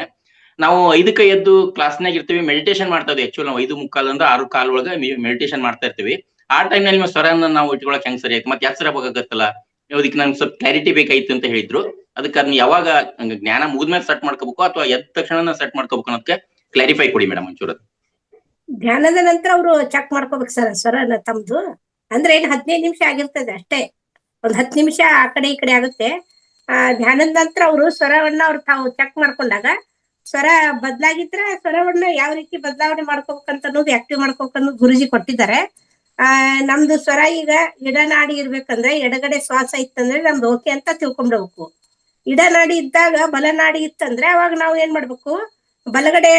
ನಾವು 5ಕ್ಕೆ ಎದ್ದು ಕ್ಲಾಸ್ನಾಗ ಇರ್ತೀವಿ, ಮೆಡಿಟೇಷನ್ ಮಾಡ್ತಾ ಇದ್ವಿ. ಆಕ್ಚುಲಿ ನಾವು 5:45 ಅಂದ್ರೆ 6:15 ಒಳಗೆ ಮೆಡಿಟೇಷನ್ ಮಾಡ್ತಾ ಇರ್ತೀವಿ. ಆ ಟೈಮ್ ನಲ್ಲಿ ಸ್ವರನ ನಾವು ಇಟ್ಕೊಳಕ್ ಹೆಂಗ್ ಸರಿ ಆಯ್ತು? ಮತ್ತೆ ಯಾಕೆ ಸರಿ ಬೇಕಾಗತ್ತಲ್ಲ, ಅದಕ್ಕೆ ನಂಗೆ ಸ್ವಲ್ಪ ಕ್ಲಾರಿಟಿ ಬೇಕಾಯ್ತು ಅಂತ ಹೇಳಿದ್ರು. ಅದಕ್ಕೆ ಅದನ್ನ ಯಾವಾಗ ಜ್ಞಾನ ಮುಗಿದ್ಮೇಲೆ ಸೆಟ್ ಮಾಡ್ಕೋಬೇಕು ಅಥವಾ ಎದ್ದ ತಕ್ಷಣ ಸೆಟ್ ಮಾಡ್ಕೋಬೇಕು ಅನ್ನೋದಕ್ಕೆ ಕ್ಲಾರಿಫೈ ಕೊಡಿ ಮೇಡಮ್ ಒಂಚೂರು. ಧ್ಯಾನದ ನಂತರ ಅವರು ಚೆಕ್ ಮಾಡ್ಕೋಬೇಕು ಸರ್ ಸ್ವರ ತಮ್ದು. ಅಂದ್ರೆ ಏನ್ 15 ನಿಮಿಷ ಆಗಿರ್ತದೆ ಅಷ್ಟೇ, ಒಂದ್ 10 ನಿಮಿಷ ಆ ಕಡೆ ಈ ಕಡೆ ಆಗುತ್ತೆ. ಧ್ಯಾನದ ನಂತರ ಅವರು ಸ್ವರವನ್ನ ತಾವು ಚೆಕ್ ಮಾಡ್ಕೊಂಡಾಗ ಸ್ವರ ಬದಲಾಗಿದ್ರೆ ಸ್ವರವನ್ನ ಯಾವ ರೀತಿ ಬದಲಾವಣೆ ಮಾಡ್ಕೋಬೇಕಂತ ಅನ್ನೋದು, ಆಕ್ಟಿವ್ ಮಾಡ್ಕೋಬೇಕನ್ನೋದು ಗುರುಜಿ ಕೊಟ್ಟಿದ್ದಾರೆ. ನಮ್ದು ಸ್ವರ ಈಗ ಎಡನಾಡಿ ಇರ್ಬೇಕಂದ್ರೆ ಎಡಗಡೆ ಶ್ವಾಸ ಇತ್ತಂದ್ರೆ ನಮ್ದು ಓಕೆ ಅಂತ ತಿಳ್ಕೊಂಡ್ಬಿಡ್ಬೇಕು. ಇಡನಾಡಿ ಇದ್ದಾಗ ಬಲನಾಡಿ ಇತ್ತಂದ್ರೆ ಅವಾಗ ನಾವು ಏನ್ ಮಾಡ್ಬೇಕು, ಬಲಗಡೆ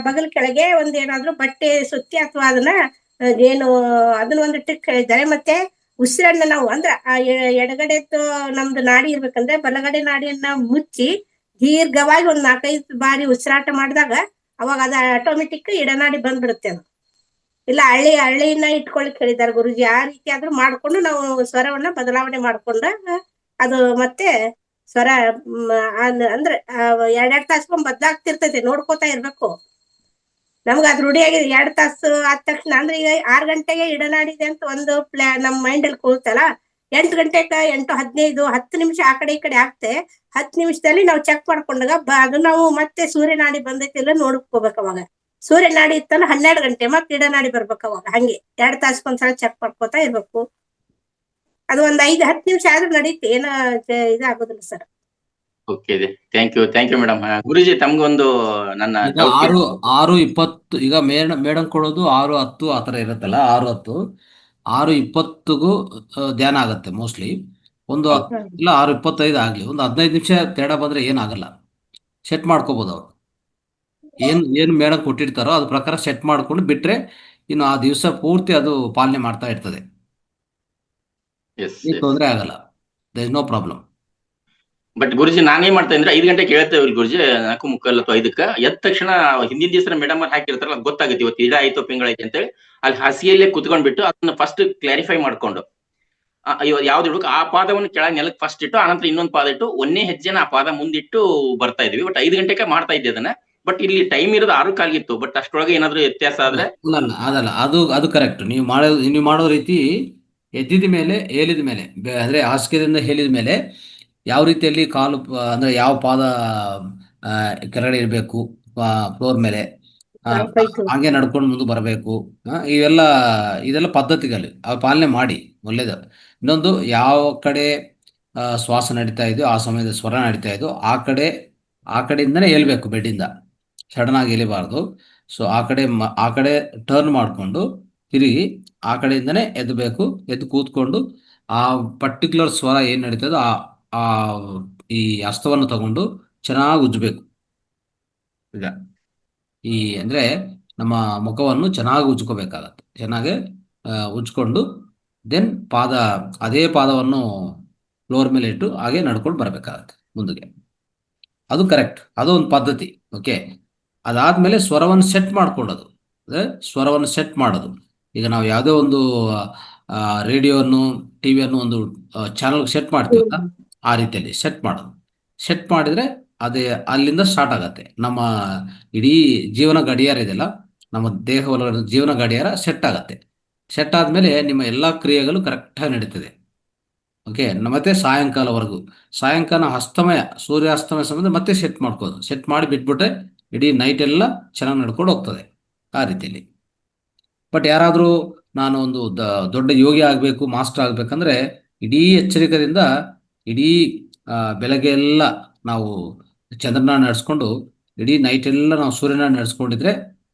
ಬಗಲ್ ಕೆಳಗೆ ಒಂದ್ ಏನಾದ್ರು ಬಟ್ಟೆ ಸುತ್ತಿ ಅಥವಾ ಅದನ್ನ ಒಂದು ಟ್ರಿಕ್ ಹೇಳಿದ್ದಾರೆ. ಮತ್ತೆ ಉಸಿರನ್ನ ನಾವು ಅಂದ್ರೆ ಎಡಗಡೆದ್ದು ನಮ್ದು ನಾಡಿ ಇರ್ಬೇಕಂದ್ರೆ ಬಲಗಡೆ ನಾಡಿಯನ್ನ ಮುಚ್ಚಿ ದೀರ್ಘವಾಗಿ ಒಂದ್ 4-5 ಬಾರಿ ಉಸಿರಾಟ ಮಾಡಿದಾಗ ಅವಾಗ ಅದ ಆಟೋಮೆಟಿಕ್ ಎಡನಾಡಿ ಬಂದ್ಬಿಡುತ್ತೆ. ಅದು ಇಲ್ಲ ಹಳ್ಳಿನ ಇಟ್ಕೊಳಿಕ್ ಹೇಳಿದ್ದಾರೆ ಗುರುಜಿ. ಆ ರೀತಿ ಆದ್ರೂ ಮಾಡ್ಕೊಂಡು ನಾವು ಸ್ವರವನ್ನ ಬದಲಾವಣೆ ಮಾಡ್ಕೊಂಡಾಗ ಅದು ಮತ್ತೆ ಸ್ವರ ಅಂದ್ರೆ 2 ತಾಸ್ಕೊಂಡ್ ಬದಲಾಗ್ತಿರ್ತೈತೆ, ನೋಡ್ಕೋತಾ ಇರ್ಬೇಕು. ನಮ್ಗ ಅದ್ ರೂಢಿಯಾಗಿದೆ. 2 ತಾಸು ಆದ ತಕ್ಷಣ ಅಂದ್ರೆ ಈಗ 6 ಗಂಟೆಗೆ ಇಡನಾಡಿದೆ ಅಂತ ಒಂದು ನಮ್ ಮೈಂಡ್ ಅಲ್ಲಿ ಕೂರ್ತಲ್ಲ, 8 ಗಂಟೆಗೆ 8:15 10 ನಿಮಿಷ ಆ ಕಡೆ ಈ ಕಡೆ ಆಗ್ತೆ 10 ನಿಮಿಷದಲ್ಲಿ ನಾವು ಚೆಕ್ ಮಾಡ್ಕೊಂಡಾಗ ಅದು ನಾವು ಮತ್ತೆ ಸೂರ್ಯನಾಡಿ ಬಂದೈತಿ ಇಲ್ಲ ನೋಡ್ಕೋಬೇಕು. ಅವಾಗ ಸೂರ್ಯನಾಡಿ ಇತ್ತಲ್ಲ 12 ಗಂಟೆ ಮತ್ತೆ ಇಡನಾಡಿ ಬರ್ಬೇಕು. ಅವಾಗ ಹಂಗೆ 2 ತಾಸ್ಗೊಂದ್ಸಲ ಚೆಕ್ ಮಾಡ್ಕೋತಾ ಇರ್ಬೇಕು. ಅದು ಒಂದ್ 5-10 ನಿಮಿಷ ಆದ್ರೂ ನಡೀತಿ, ಏನ ಇದಾಗೋದಿಲ್ಲ sir. Okay, thank you madam. Guruji ತಮ್ಗೊಂದು ನನ್ನ ಈಗ doubt ಇದೆ. 6:20 ಈಗ ಮೇಡಮ್ ಕೊಡೋದು 6:10 ಆ ಥರ ಇರುತ್ತಲ್ಲ, 6:10 6:20ಗೂ ಧ್ಯಾನ ಆಗುತ್ತೆ ಮೋಸ್ಟ್ಲಿ. ಒಂದು ಇಲ್ಲ 6:25 ಆಗಲಿ, ಒಂದು 15 ನಿಮಿಷ ತಡ ಬಂದ್ರೆ ಏನಾಗಲ್ಲ, ಸೆಟ್ ಮಾಡ್ಕೋಬೋದು ಅವ್ರು. ಏನು ಮೇಡಮ್ ಕೊಟ್ಟಿರ್ತಾರೋ ಅದ್ರ ಪ್ರಕಾರ ಸೆಟ್ ಮಾಡ್ಕೊಂಡು ಬಿಟ್ರೆ ಇನ್ನು ಆ ದಿವಸ ಪೂರ್ತಿ ಅದು ಪಾಲನೆ ಮಾಡ್ತಾ ಇರ್ತದೆ. Yes, ಏನು ತೊಂದರೆ ಆಗಲ್ಲ, there is no problem. But Guruji ನಾನೇನ್ ಮಾಡ್ತಾ ಇದ್ರೆ 5 ಗಂಟೆಗೆ ಹೇಳ್ತೇವೆ ಗುರುಜಿ, 4:45 ಅಥವಾ 5ಕ್ಕೆ ಎದ್ದ ತಕ್ಷಣ ಹಿಂದಿನ ದಿವಸ ಮೇಡಮ್ ಅವ್ರು ಹಾಕಿರ್ತಾರಲ್ಲ, ಅದು ಗೊತ್ತಾಗುತ್ತೆ ಇವತ್ತು ಇಡ ಆಯ್ತು ಪಿಂಗಳಾಯ್ತು ಅಂತೇಳಿ. ಅಲ್ಲಿ ಹಸಿಯಲ್ಲೇ ಕುತ್ಕೊಂಡ್ಬಿಟ್ಟು ಅದನ್ನ ಫಸ್ಟ್ ಕ್ಲಾರಿಫೈ ಮಾಡ್ಕೊಂಡು ಯಾವ್ದು ಇಡ್ಬೇಕು ಆ ಪಾದವನ್ನು ಕೆಳಗೆ ನೆಲಕ್ಕೆ ಫಸ್ಟ್ ಇಟ್ಟು ಆನಂತರ ಇನ್ನೊಂದು ಪಾದ ಇಟ್ಟು ಒಂದೇ ಹೆಜ್ಜೆನ ಆ ಪಾದ ಮುಂದಿಟ್ಟು ಬರ್ತಾ ಇದ್ವಿ. ಬಟ್ 5 ಗಂಟೆಗೆ ಮಾಡ್ತಾ ಇದ್ದೆ ಅದನ್ನ. ಬಟ್ ಇಲ್ಲಿ ಟೈಮ್ ಇರೋದು 6 ಕಾಲ್ಗಿತ್ತು. ಬಟ್ ಅಷ್ಟೊಳಗೆ ಏನಾದ್ರು ವ್ಯತ್ಯಾಸ ಆದ್ರೆ ಅದಲ್ಲ, ಅದು ಕರೆಕ್ಟ್. ನೀವು ಮಾಡೋ ರೀತಿ ಎದ್ದಿದ ಮೇಲೆ ಏಳಿದ ಮೇಲೆ ಅಂದ್ರೆ ಹಾಸಿಗೆದಿಂದ ಹೇಳಿದ ಮೇಲೆ ಯಾವ ರೀತಿಯಲ್ಲಿ ಕಾಲು ಅಂದ್ರೆ ಯಾವ ಪಾದ ಕೆಳಗಡೆ ಇರಬೇಕು ಫ್ಲೋರ್ ಮೇಲೆ, ಹಾಗೆ ನಡ್ಕೊಂಡು ಮುಂದೆ ಬರಬೇಕು. ಇದೆಲ್ಲ ಪದ್ಧತಿಗಳು ಅವು ಪಾಲನೆ ಮಾಡಿ ಒಳ್ಳೇದು. ಇನ್ನೊಂದು, ಯಾವ ಕಡೆ ಶ್ವಾಸ ನಡೀತಾ ಇದೆಯೋ ಆ ಸಮಯದ ಸ್ವರ ನಡೀತಾ ಇದೆಯೋ ಆ ಕಡೆಯಿಂದನೇ ಏಳ್ಬೇಕು, ಬೆಡ್ಡಿಂದ ಸಡನ್ ಆಗಿ ಎಳಿಬಾರ್ದು. ಸೊ ಆ ಕಡೆ ಟರ್ನ್ ಮಾಡಿಕೊಂಡು ತಿರುಗಿ ಆ ಕಡೆಯಿಂದನೇ ಎದ್ದಬೇಕು. ಎದ್ದು ಕೂತ್ಕೊಂಡು ಆ ಪರ್ಟಿಕ್ಯುಲರ್ ಸ್ವರ ಏನು ನಡೀತದೋ ಆ ಈ ಹಸ್ತವನ್ನು ತಗೊಂಡು ಚೆನ್ನಾಗಿ ಉಜ್ಜಬೇಕು. ಈಗ ಅಂದ್ರೆ ನಮ್ಮ ಮುಖವನ್ನು ಚೆನ್ನಾಗಿ ಉಜ್ಕೋಬೇಕಾಗತ್ತೆ. ಚೆನ್ನಾಗಿ ಉಜ್ಕೊಂಡು ದೆನ್ ಅದೇ ಪಾದವನ್ನು ಫ್ಲೋರ್ ಮೇಲೆ ಇಟ್ಟು ಹಾಗೆ ನಡ್ಕೊಂಡು ಬರಬೇಕಾಗತ್ತೆ ಮುಂದಕ್ಕೆ. ಅದು ಕರೆಕ್ಟ್, ಅದು ಒಂದು ಪದ್ಧತಿ. ಓಕೆ, ಅದಾದ್ಮೇಲೆ ಸ್ವರವನ್ನು ಸೆಟ್ ಮಾಡ್ಕೊಳ್ಳೋದು, ಅಂದರೆ ಸ್ವರವನ್ನು ಸೆಟ್ ಮಾಡೋದು. ಈಗ ನಾವು ಯಾವುದೇ ಒಂದು ರೇಡಿಯೋವನ್ನು ಟಿವಿಯನ್ನು ಒಂದು ಚಾನಲ್ಗೆ ಸೆಟ್ ಮಾಡ್ತೀವಲ್ಲ, ಆ ರೀತಿಯಲ್ಲಿ ಸೆಟ್ ಮಾಡೋದು. ಸೆಟ್ ಮಾಡಿದರೆ ಅದೇ ಅಲ್ಲಿಂದ ಸ್ಟಾರ್ಟ್ ಆಗತ್ತೆ ನಮ್ಮ ಇಡೀ ಜೀವನ ಗಡಿಯಾರ ಇದೆಯಲ್ಲ, ನಮ್ಮ ದೇಹ ಒಳಗಡೆ ಜೀವನ ಗಡಿಯಾರ ಸೆಟ್ ಆಗತ್ತೆ. ಸೆಟ್ ಆದಮೇಲೆ ನಿಮ್ಮ ಎಲ್ಲ ಕ್ರಿಯೆಗಳು ಕರೆಕ್ಟಾಗಿ ನಡೀತದೆ. ಓಕೆ, ಮತ್ತೆ ಸಾಯಂಕಾಲ ಸೂರ್ಯಾಸ್ತಮಯ ಸಮಯದ ಮತ್ತೆ ಸೆಟ್ ಮಾಡ್ಕೋದು. ಸೆಟ್ ಮಾಡಿ ಬಿಟ್ಬಿಟ್ರೆ ಇಡೀ ನೈಟ್ ಎಲ್ಲ ಚೆನ್ನಾಗಿ ನಡ್ಕೊಂಡು ಹೋಗ್ತದೆ ಆ ರೀತಿಯಲ್ಲಿ. ಬಟ್ ಯಾರಾದರೂ ನಾನು ಒಂದು ದೊಡ್ಡ ಯೋಗಿ ಆಗಬೇಕು, ಮಾಸ್ಟರ್ ಆಗಬೇಕಂದ್ರೆ ಇಡೀ ಎಚ್ಚರಿಕೆಯಿಂದ ಇಡೀ ಬೆಳಗ್ಗೆ ಎಲ್ಲ ನಾವು ಚಂದ್ರನ ನಡೆಸ್ಕೊಂಡು ಇಡೀ ನೈಟ್ ಎಲ್ಲ ನಾವು ಸೂರ್ಯನ ನಡೆಸ್ಕೊಂಡಿದ್ರೆ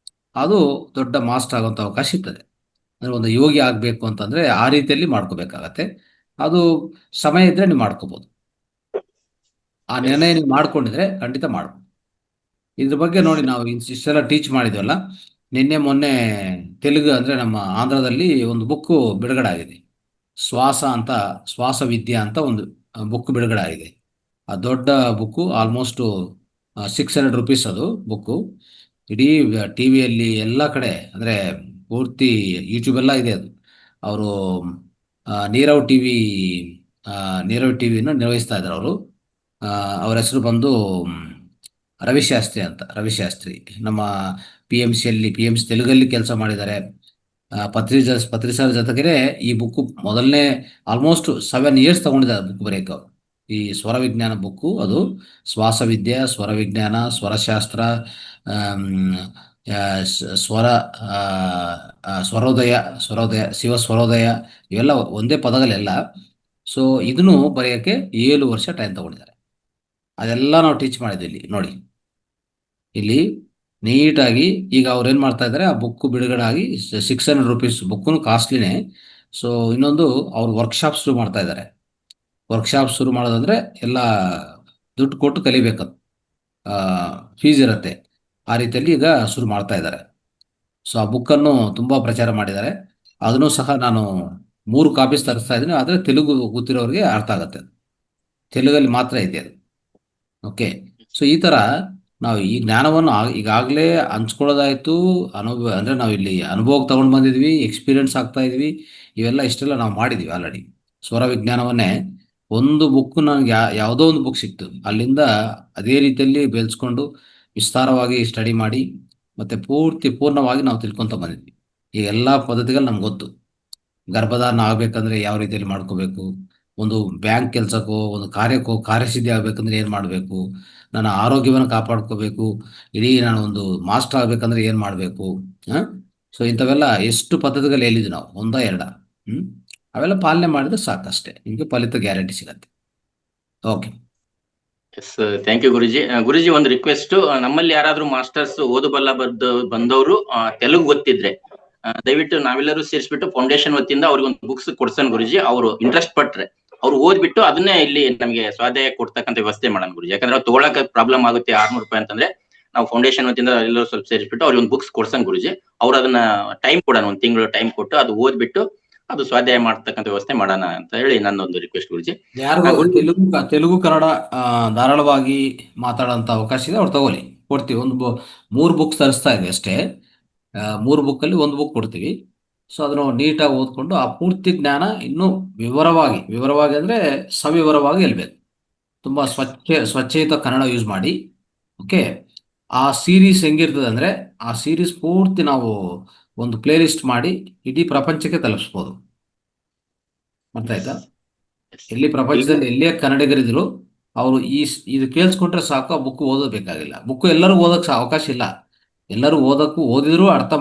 ಅದು ದೊಡ್ಡ ಮಾಸ್ಟರ್ ಆಗುವಂಥ ಅವಕಾಶ ಇರ್ತದೆ. ಅಂದರೆ ಒಂದು ಯೋಗಿ ಆಗಬೇಕು ಅಂತಂದರೆ ಆ ರೀತಿಯಲ್ಲಿ ಮಾಡ್ಕೋಬೇಕಾಗತ್ತೆ. ಅದು ಸಮಯ ಇದ್ದರೆ ನೀವು ಮಾಡ್ಕೋಬೋದು. ಆ ನಿರ್ಣಯ ನೀವು ಮಾಡ್ಕೊಂಡಿದ್ರೆ ಖಂಡಿತ ಮಾಡ್ಬೋದು. ಇದ್ರ ಬಗ್ಗೆ ನೋಡಿ, ನಾವು ಇಷ್ಟೆಲ್ಲ ಟೀಚ್ ಮಾಡಿದ್ವಲ್ಲ, ನಿನ್ನೆ ಮೊನ್ನೆ ತೆಲುಗು ಅಂದರೆ ನಮ್ಮ ಆಂಧ್ರದಲ್ಲಿ ಒಂದು ಬುಕ್ಕು ಬಿಡುಗಡೆ ಆಗಿದೆ. ಶ್ವಾಸ ವಿದ್ಯೆ ಅಂತ ಒಂದು ಬುಕ್ ಬಿಡುಗಡೆ ಆಗಿದೆ. ಆ ದೊಡ್ಡ ಬುಕ್ಕು, ಆಲ್ಮೋಸ್ಟು 600 rupees ಅದು ಬುಕ್ಕು. ಇಡೀ ಟಿ ವಿಯಲ್ಲಿ ಎಲ್ಲ ಕಡೆ, ಅಂದರೆ ಪೂರ್ತಿ ಯೂಟ್ಯೂಬೆಲ್ಲ ಇದೆ ಅದು. ಅವರು ನೀರವ್ ಟಿವಿಯನ್ನು ನಿರ್ವಹಿಸ್ತಾ ಇದ್ದಾರೆ ಅವರು. ಅವರ ಹೆಸರು ಬಂದು ರವಿಶಾಸ್ತ್ರಿ. ನಮ್ಮ PMC ತೆಲುಗಲ್ಲಿ ಕೆಲಸ ಮಾಡಿದ್ದಾರೆ. ಪತ್ರಿಸರ ಜೊತೆಗೆ ಈ ಬುಕ್ಕು ಮೊದಲನೇ ಆಲ್ಮೋಸ್ಟ್ 7 years ತಗೊಂಡಿದ್ದಾರೆ ಬುಕ್ ಬರೆಯೋಕೆ. ಈ ಸ್ವರ ವಿಜ್ಞಾನ ಬುಕ್ಕು, ಅದು ಶ್ವಾಸವಿದ್ಯೆ, ಸ್ವರ ವಿಜ್ಞಾನ, ಸ್ವರಶಾಸ್ತ್ರ, ಸ್ವರೋದಯ, ಶಿವ ಸ್ವರೋದಯ, ಇವೆಲ್ಲ ಒಂದೇ ಪದಗಳೆಲ್ಲ. ಸೊ ಇದನ್ನು ಬರೆಯೋಕ್ಕೆ 7 ವರ್ಷ ಟೈಮ್ ತಗೊಂಡಿದ್ದಾರೆ. ಅದೆಲ್ಲ ನಾವು ಟೀಚ್ ಮಾಡಿದ್ವಿ ಇಲ್ಲಿ ನೋಡಿ. ಇಲ್ಲಿ ನೀಟಾಗಿ ಈಗ ಅವ್ರು ಏನು ಮಾಡ್ತಾ ಇದ್ದಾರೆ, ಆ ಬುಕ್ಕು ಬಿಡುಗಡೆ ಆಗಿ 600 rupees ಬುಕ್ಕು ಕಾಸ್ಟ್ಲಿನೇ. ಸೊ ಇನ್ನೊಂದು, ಅವ್ರು ವರ್ಕ್ಶಾಪ್ ಶುರು ಮಾಡ್ತಾ ಇದ್ದಾರೆ. ವರ್ಕ್ಶಾಪ್ ಶುರು ಮಾಡೋದಂದ್ರೆ ಎಲ್ಲ ದುಡ್ಡು ಕೊಟ್ಟು ಕಲಿಬೇಕದು, ಫೀಸ್ ಇರುತ್ತೆ. ಆ ರೀತಿಯಲ್ಲಿ ಈಗ ಶುರು ಮಾಡ್ತಾ ಇದ್ದಾರೆ. ಸೊ ಆ ಬುಕ್ಕನ್ನು ತುಂಬ ಪ್ರಚಾರ ಮಾಡಿದ್ದಾರೆ. ಅದನ್ನು ಸಹ ನಾನು 3 ಕಾಪೀಸ್ ತರಿಸ್ತಾ ಇದ್ದೀನಿ. ಆದರೆ ತೆಲುಗು ಗೊತ್ತಿರೋರಿಗೆ ಅರ್ಥ ಆಗುತ್ತೆ, ತೆಲುಗಲ್ಲಿ ಮಾತ್ರ ಇದೆ ಅದು. ಓಕೆ, ಸೊ ಈ ಥರ ನಾವು ಈ ಜ್ಞಾನವನ್ನು ಈಗಾಗಲೇ ಹಂಚ್ಕೊಳ್ಳೋದಾಯಿತು. ಅಂದರೆ ನಾವು ಇಲ್ಲಿ ಅನುಭವಕ್ಕೆ ತಗೊಂಡು ಬಂದಿದ್ವಿ, ಎಕ್ಸ್ಪೀರಿಯನ್ಸ್ ಆಗ್ತಾ ಇದ್ವಿ. ಇಷ್ಟೆಲ್ಲ ನಾವು ಮಾಡಿದ್ವಿ ಆಲ್ರೆಡಿ. ಸ್ವರ ವಿಜ್ಞಾನವನ್ನೇ ಒಂದು ಬುಕ್ ನನಗೆ ಯಾವುದೋ ಒಂದು ಬುಕ್ ಸಿಕ್ತು, ಅಲ್ಲಿಂದ ಅದೇ ರೀತಿಯಲ್ಲಿ ಬೆಳೆಸ್ಕೊಂಡು ವಿಸ್ತಾರವಾಗಿ ಸ್ಟಡಿ ಮಾಡಿ ಮತ್ತೆ ಪೂರ್ಣವಾಗಿ ನಾವು ತಿಳ್ಕೊತ ಬಂದಿದ್ವಿ. ಈ ಎಲ್ಲ ಪದ್ಧತಿಗಳು ನಮ್ಗೆ ಗೊತ್ತು. ಗರ್ಭಧಾರಣ ಆಗಬೇಕಂದ್ರೆ ಯಾವ ರೀತಿಯಲ್ಲಿ ಮಾಡ್ಕೋಬೇಕು, ಒಂದು ಬ್ಯಾಂಕ್ ಕೆಲಸಕ್ಕೋ ಒಂದು ಕಾರ್ಯಕ್ಕೋ ಕಾರ್ಯಸಿದ್ಧಿ ಆಗ್ಬೇಕಂದ್ರೆ ಏನು ಮಾಡಬೇಕು, ನನ್ನ ಆರೋಗ್ಯವನ್ನು ಕಾಪಾಡ್ಕೋಬೇಕು, ಇಡೀ ನಾನು ಒಂದು ಮಾಸ್ಟರ್ ಆಗ್ಬೇಕಂದ್ರೆ ಏನು ಮಾಡಬೇಕು. ಸೊ ಇಂಥವೆಲ್ಲ ಎಷ್ಟು ಪದ್ಧತಿಗಳು ಹೇಳಿದ್ವಿ ನಾವು, ಒಂದ ಎರಡ. ಅವೆಲ್ಲ ಪಾಲನೆ ಮಾಡಿದ್ರೆ ಸಾಕಷ್ಟೇ, ನಿಮಗೆ ಫಲಿತ ಗ್ಯಾರಂಟಿ ಸಿಗತ್ತೆ. ಓಕೆ. ಎಸ್, ಥ್ಯಾಂಕ್ ಯು ಗುರುಜಿ. ಗುರುಜಿ, ಒಂದು ರಿಕ್ವೆಸ್ಟ್, ನಮ್ಮಲ್ಲಿ ಯಾರಾದ್ರೂ ಮಾಸ್ಟರ್ಸ್ ಓದಬಲ್ಲ ಬಂದವರು ತೆಲುಗು ಗೊತ್ತಿದ್ರೆ ದಯವಿಟ್ಟು ನಾವೆಲ್ಲರೂ ಸೇರಿಸ್ಬಿಟ್ಟು ಫೌಂಡೇಶನ್ ವತಿಯಿಂದ ಅವ್ರಿಗೆ ಒಂದು ಬುಕ್ಸ್ ಕೊಡ್ಸೋಣ ಗುರುಜಿ. ಅವರು ಇಂಟ್ರೆಸ್ಟ್ ಪಟ್ರೆ ಅವ್ರು ಓದ್ಬಿಟ್ಟು ಅದನ್ನೇ ಇಲ್ಲಿ ನಮಗೆ ಸ್ವಾಧ್ಯಾಯ ಕೊಡ್ತಕ್ಕಂಥ ವ್ಯವಸ್ಥೆ ಮಾಡೋಣ ಗುರುಜಿ. ಯಾಕಂದ್ರೆ ಅವ್ರು ತಗೊಳಕ್ ಪ್ರಾಬ್ಲಮ್ ಆಗುತ್ತೆ 600 ರೂಪಾಯಿ ಅಂತಂದ್ರೆ ನಾವು ಫೌಂಡೇಶನ್ ವತಿಯಿಂದ ಎಲ್ಲರೂ ಸ್ವಲ್ಪ ಸೇರಿಸ್ಬಿಟ್ಟು ಅವ್ರಿಗೆ ಒಂದು ಬುಕ್ಸ್ ಕೊಡ್ಸೋಣ ಗುರುಜಿ. ಅವ್ರು ಅದನ್ನ ಟೈಮ್ ಕೊಡೋಣ, 1 ತಿಂಗಳು ಟೈಮ್ ಕೊಟ್ಟು ಅದು ಓದ್ಬಿಟ್ಟು ಅದು ಸ್ವಾಧ್ಯಾಯ ಮಾಡ್ತಕ್ಕಂಥ ವ್ಯವಸ್ಥೆ ಮಾಡೋಣ ಅಂತ ಹೇಳಿ ನನ್ನೊಂದು ರಿಕ್ವೆಸ್ಟ್ ಗುರುಜಿ. ತೆಲುಗು ಕನ್ನಡ ಧಾರಾಳವಾಗಿ ಮಾತಾಡೋಂಥ ಅವಕಾಶ ಇದೆ, ಅವ್ರು ತಗೊಳ್ಳಿ, ಕೊಡ್ತೀವಿ. 3 ಬುಕ್ಸ್ ತರಿಸ್ತಾ ಇದ್ವಿ ಅಷ್ಟೇ. 3 ಬುಕ್ಕಲ್ಲಿ 1 ಬುಕ್ ಕೊಡ್ತೀವಿ. ಸೊ ಅದನ್ನು ನೀಟಾಗಿ ಓದ್ಕೊಂಡು ಆ ಪೂರ್ತಿ ಜ್ಞಾನ ಇನ್ನೂ ವಿವರವಾಗಿ ಅಂದರೆ ಸವಿವರವಾಗಿ ಹೇಳ್ಬೇಕು. ತುಂಬ ಸ್ವಚ್ಛಯುತ ಕನ್ನಡ ಯೂಸ್ ಮಾಡಿ. ಓಕೆ. ಆ ಸೀರೀಸ್ ಹೆಂಗಿರ್ತದೆ ಅಂದರೆ ಆ ಸೀರೀಸ್ ಪೂರ್ತಿ ನಾವು ಒಂದು ಪ್ಲೇ ಲಿಸ್ಟ್ ಮಾಡಿ ಇಡೀ ಪ್ರಪಂಚಕ್ಕೆ ತಲುಪಿಸ್ಬೋದು. ಅರ್ಥ ಆಯ್ತಾ? ಎಲ್ಲಿ ಪ್ರಪಂಚದಲ್ಲಿ ಎಲ್ಲೇ ಕನ್ನಡಿಗರಿದ್ರು ಅವರು ಇದು ಕೇಳಿಸ್ಕೊಂಡ್ರೆ ಸಾಕು, ಆ ಬುಕ್ ಓದಬೇಕಾಗಿಲ್ಲ. ಬುಕ್ ಎಲ್ಲರೂ ಓದೋಕ್ಕೆ ಅವಕಾಶ ಇಲ್ಲ, ಎಲ್ಲರೂ ಓದಿದ್ರು ಅರ್ಥ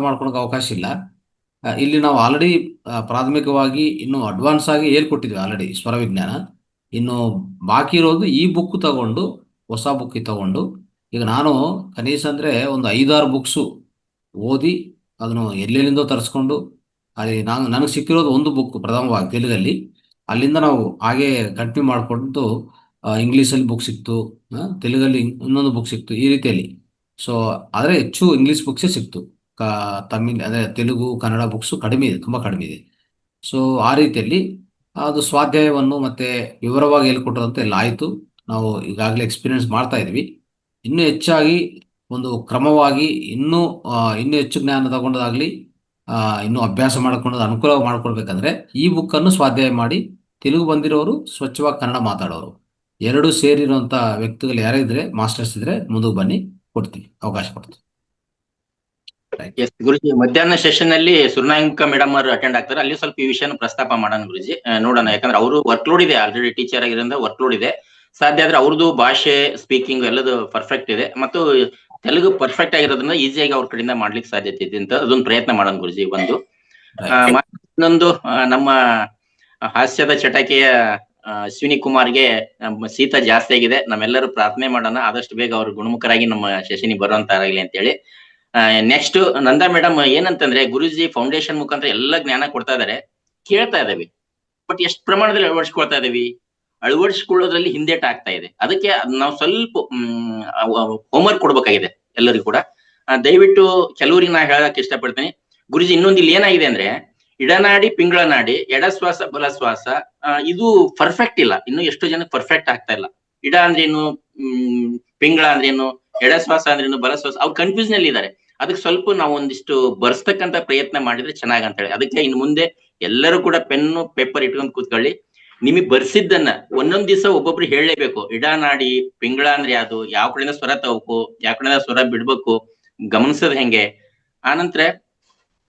ಮಾಡ್ಕೊಳಕ್ಕೆ ಅವಕಾಶ ಇಲ್ಲ. ಇಲ್ಲಿ ನಾವು ಆಲ್ರೆಡಿ ಪ್ರಾಥಮಿಕವಾಗಿ ಇನ್ನೂ ಅಡ್ವಾನ್ಸ್ ಆಗಿ ಹೇಳ್ಕೊಟ್ಟಿದ್ವಿ ಆಲ್ರೆಡಿ ಸ್ವರ ವಿಜ್ಞಾನ. ಇನ್ನು ಬಾಕಿ ಇರೋದು ಈ ಬುಕ್ ತಗೊಂಡು, ಹೊಸ ಬುಕ್ ತಗೊಂಡು, ಈಗ ನಾನು ಕನಿಷ್ಠ ಅಂದರೆ ಒಂದು 5-6 ಬುಕ್ಸು ಓದಿ ಅದನ್ನು ಎಲ್ಲೆಲ್ಲಿಂದೋ ತರಿಸ್ಕೊಂಡು, ಅಲ್ಲಿ ನನಗೆ ಸಿಕ್ಕಿರೋದು ಒಂದು ಬುಕ್ ಪ್ರಥಮವಾಗಿ ತೆಲುಗಲ್ಲಿ. ಅಲ್ಲಿಂದ ನಾವು ಹಾಗೆ ಕಂಟಿನ್ಯೂ ಮಾಡಿಕೊಂಡು ಇಂಗ್ಲೀಷಲ್ಲಿ ಬುಕ್ ಸಿಕ್ತು, ತೆಲುಗಲ್ಲಿ ಇನ್ನೊಂದು ಬುಕ್ ಸಿಕ್ತು, ಈ ರೀತಿಯಲ್ಲಿ. ಸೊ ಆದರೆ ಹೆಚ್ಚು ಇಂಗ್ಲೀಷ್ ಬುಕ್ಸೇ ಸಿಕ್ತು. ತಮಿಳ್ ಅಂದರೆ ತೆಲುಗು ಕನ್ನಡ ಬುಕ್ಸು ಕಡಿಮೆ ಇದೆ, ತುಂಬ ಕಡಿಮೆ ಇದೆ. ಸೊ ಆ ರೀತಿಯಲ್ಲಿ ಅದು ಸ್ವಾಧ್ಯಾಯವನ್ನು ಮತ್ತೆ ವಿವರವಾಗಿ ಹೇಳ್ಕೊಟ್ಟದಂತೆ ಎಲ್ಲ ಆಯಿತು. ನಾವು ಈಗಾಗಲೇ ಎಕ್ಸ್ಪೀರಿಯನ್ಸ್ ಮಾಡ್ತಾ ಇದ್ವಿ. ಇನ್ನೂ ಹೆಚ್ಚಾಗಿ ಒಂದು ಕ್ರಮವಾಗಿ ಇನ್ನೂ ಹೆಚ್ಚು ಜ್ಞಾನ ತಗೊಂಡದಾಗಲಿ, ಇನ್ನೂ ಅಭ್ಯಾಸ ಮಾಡ್ಕೊಳ್ಳೋದು ಅನುಕೂಲ ಮಾಡ್ಕೊಳ್ಬೇಕಂದ್ರೆ ಈ ಬುಕ್ಕನ್ನು ಸ್ವಾಧ್ಯಾಯ ಮಾಡಿ, ತೆಲುಗು ಬಂದಿರೋರು ಸ್ವಚ್ಛವಾಗಿ ಕನ್ನಡ ಮಾತಾಡೋರು 2 ಸೇರಿರುವಂಥ ವ್ಯಕ್ತಿಗಳು ಯಾರಿದ್ರೆ, ಮಾಸ್ಟರ್ಸ್ ಇದ್ರೆ ಮುಂದಕ್ಕೆ ಬನ್ನಿ, ಕೊಡ್ತೀವಿ, ಅವಕಾಶ ಕೊಡ್ತೀವಿ. ಎಸ್ ಗುರುಜಿ, ಮಧ್ಯಾಹ್ನ ಸೆಷನ್ ಅಲ್ಲಿ ಸುರ್ನಾಂಕ ಮೇಡಮ್ ಅವರು ಅಟೆಂಡ್ ಆಗ್ತಾರೆ. ಅಲ್ಲಿ ಸ್ವಲ್ಪ ಈ ವಿಷಯನ ಪ್ರಸ್ತಾಪ ಮಾಡೋಣ ಗುರುಜಿ, ನೋಡೋಣ. ಯಾಕಂದ್ರೆ ಅವರು ವರ್ಕ್ಲೋಡ್ ಇದೆ, ಆಲ್ರೆಡಿ ಟೀಚರ್ ಆಗಿರೋದ್ರಿಂದ ವರ್ಕ್ಲೋಡ್ ಇದೆ. ಸಾಧ್ಯ ಆದ್ರೆ ಅವ್ರದ್ದು ಭಾಷೆ ಸ್ಪೀಕಿಂಗ್ ಎಲ್ಲದು ಪರ್ಫೆಕ್ಟ್ ಇದೆ, ಮತ್ತು ತೆಲುಗು ಪರ್ಫೆಕ್ಟ್ ಆಗಿರೋದ್ರಿಂದ ಈಸಿಯಾಗಿ ಅವ್ರ ಕಡೆಯಿಂದ ಮಾಡ್ಲಿಕ್ಕೆ ಸಾಧ್ಯತೆ ಇದೆ ಅಂತ ಅದೊಂದು ಪ್ರಯತ್ನ ಮಾಡೋಣ ಗುರುಜಿ. ಇನ್ನೊಂದು ನಮ್ಮ ಹಾಸ್ಯದ ಚಟಕೆಯ ಅಶ್ವಿನಿ ಕುಮಾರ್ಗೆ ಶೀತ ಜಾಸ್ತಿ ಆಗಿದೆ. ನಮ್ಮೆಲ್ಲರೂ ಪ್ರಾರ್ಥನೆ ಮಾಡೋಣ ಆದಷ್ಟು ಬೇಗ ಅವರು ಗುಣಮುಖರಾಗಿ ನಮ್ಮ ಸೆಷನಿಗೆ ಬರುವಂತಾಗಲಿ ಅಂತ ಹೇಳಿ. ನೆಕ್ಸ್ಟ್ ನಂದಾ ಮೇಡಮ್ ಏನಂತಂದ್ರೆ, ಗುರುಜಿ ಫೌಂಡೇಶನ್ ಮುಖಾಂತರ ಎಲ್ಲ ಜ್ಞಾನ ಕೊಡ್ತಾ ಇದಾರೆ, ಕೇಳ್ತಾ ಇದಾವೆ, ಬಟ್ ಎಷ್ಟು ಪ್ರಮಾಣದಲ್ಲಿ ಅಳವಡಿಸ್ಕೊಳ್ತಾ ಇದೀವಿ, ಅಳವಡಿಸ್ಕೊಳ್ಳೋದ್ರಲ್ಲಿ ಹಿಂದೇಟ ಆಗ್ತಾ ಇದೆ. ಅದಕ್ಕೆ ನಾವು ಸ್ವಲ್ಪ ಹೋಮ್ವರ್ಕ್ ಕೊಡ್ಬೇಕಾಗಿದೆ ಎಲ್ಲರಿಗೂ ಕೂಡ. ದಯವಿಟ್ಟು ಕೆಲವರಿಗೆ ನಾ ಹೇಳಕ್ ಇಷ್ಟಪಡ್ತೀನಿ ಗುರುಜಿ. ಇನ್ನೊಂದು ಇಲ್ಲಿ ಏನಾಗಿದೆ ಅಂದ್ರೆ, ಇಡನಾಡಿ ಪಿಂಗಳ ನಾಡಿ, ಎಡಶ್ವಾಸ ಬಲಶ್ವಾಸ ಇದು ಪರ್ಫೆಕ್ಟ್ ಇಲ್ಲ, ಇನ್ನು ಎಷ್ಟೋ ಜನಕ್ಕೆ ಪರ್ಫೆಕ್ಟ್ ಆಗ್ತಾ ಇಲ್ಲ. ಇಡ ಅಂದ್ರೇನು, ಪಿಂಗಳ ಅಂದ್ರೇನು, ಎಡಶ್ವಾಸ ಅಂದ್ರೇನು, ಬಲಶ್ವಾಸ ಅವ್ರು ಕನ್ಫ್ಯೂಷನ್ ಅಲ್ಲಿ ಇದ್ದಾರೆ. ಅದಕ್ಕೆ ಸ್ವಲ್ಪ ನಾವು ಒಂದಿಷ್ಟು ಬರ್ಸ್ತಕ್ಕಂತ ಪ್ರಯತ್ನ ಮಾಡಿದ್ರೆ ಚೆನ್ನಾಗ್ ಅಂತ ಹೇಳಿ. ಅದಕ್ಕೆ ಇನ್ನು ಮುಂದೆ ಎಲ್ಲರೂ ಕೂಡ ಪೆನ್ನು ಪೇಪರ್ ಇಟ್ಕೊಂಡ್ ಕೂತ್ಕೊಳ್ಳಿ. ನಿಮಗ್ ಬರ್ಸಿದ್ದನ್ನ ಒಂದೊಂದ್ ದಿವಸ ಒಬ್ಬೊಬ್ರು ಹೇಳಲೇಬೇಕು. ಇಡನಾಡಿ ಪಿಂಗಳ ಅಂದ್ರೆ ಯಾವ್ದು, ಯಾವ ಕಡೆಯಿಂದ ಸ್ವರ ತಗೋಬೇಕು, ಯಾವ ಕಡೆಯಿಂದ ಸ್ವರ ಬಿಡ್ಬೇಕು, ಗಮನಿಸೋದ್ ಹೆಂಗೆ. ಆನಂತರ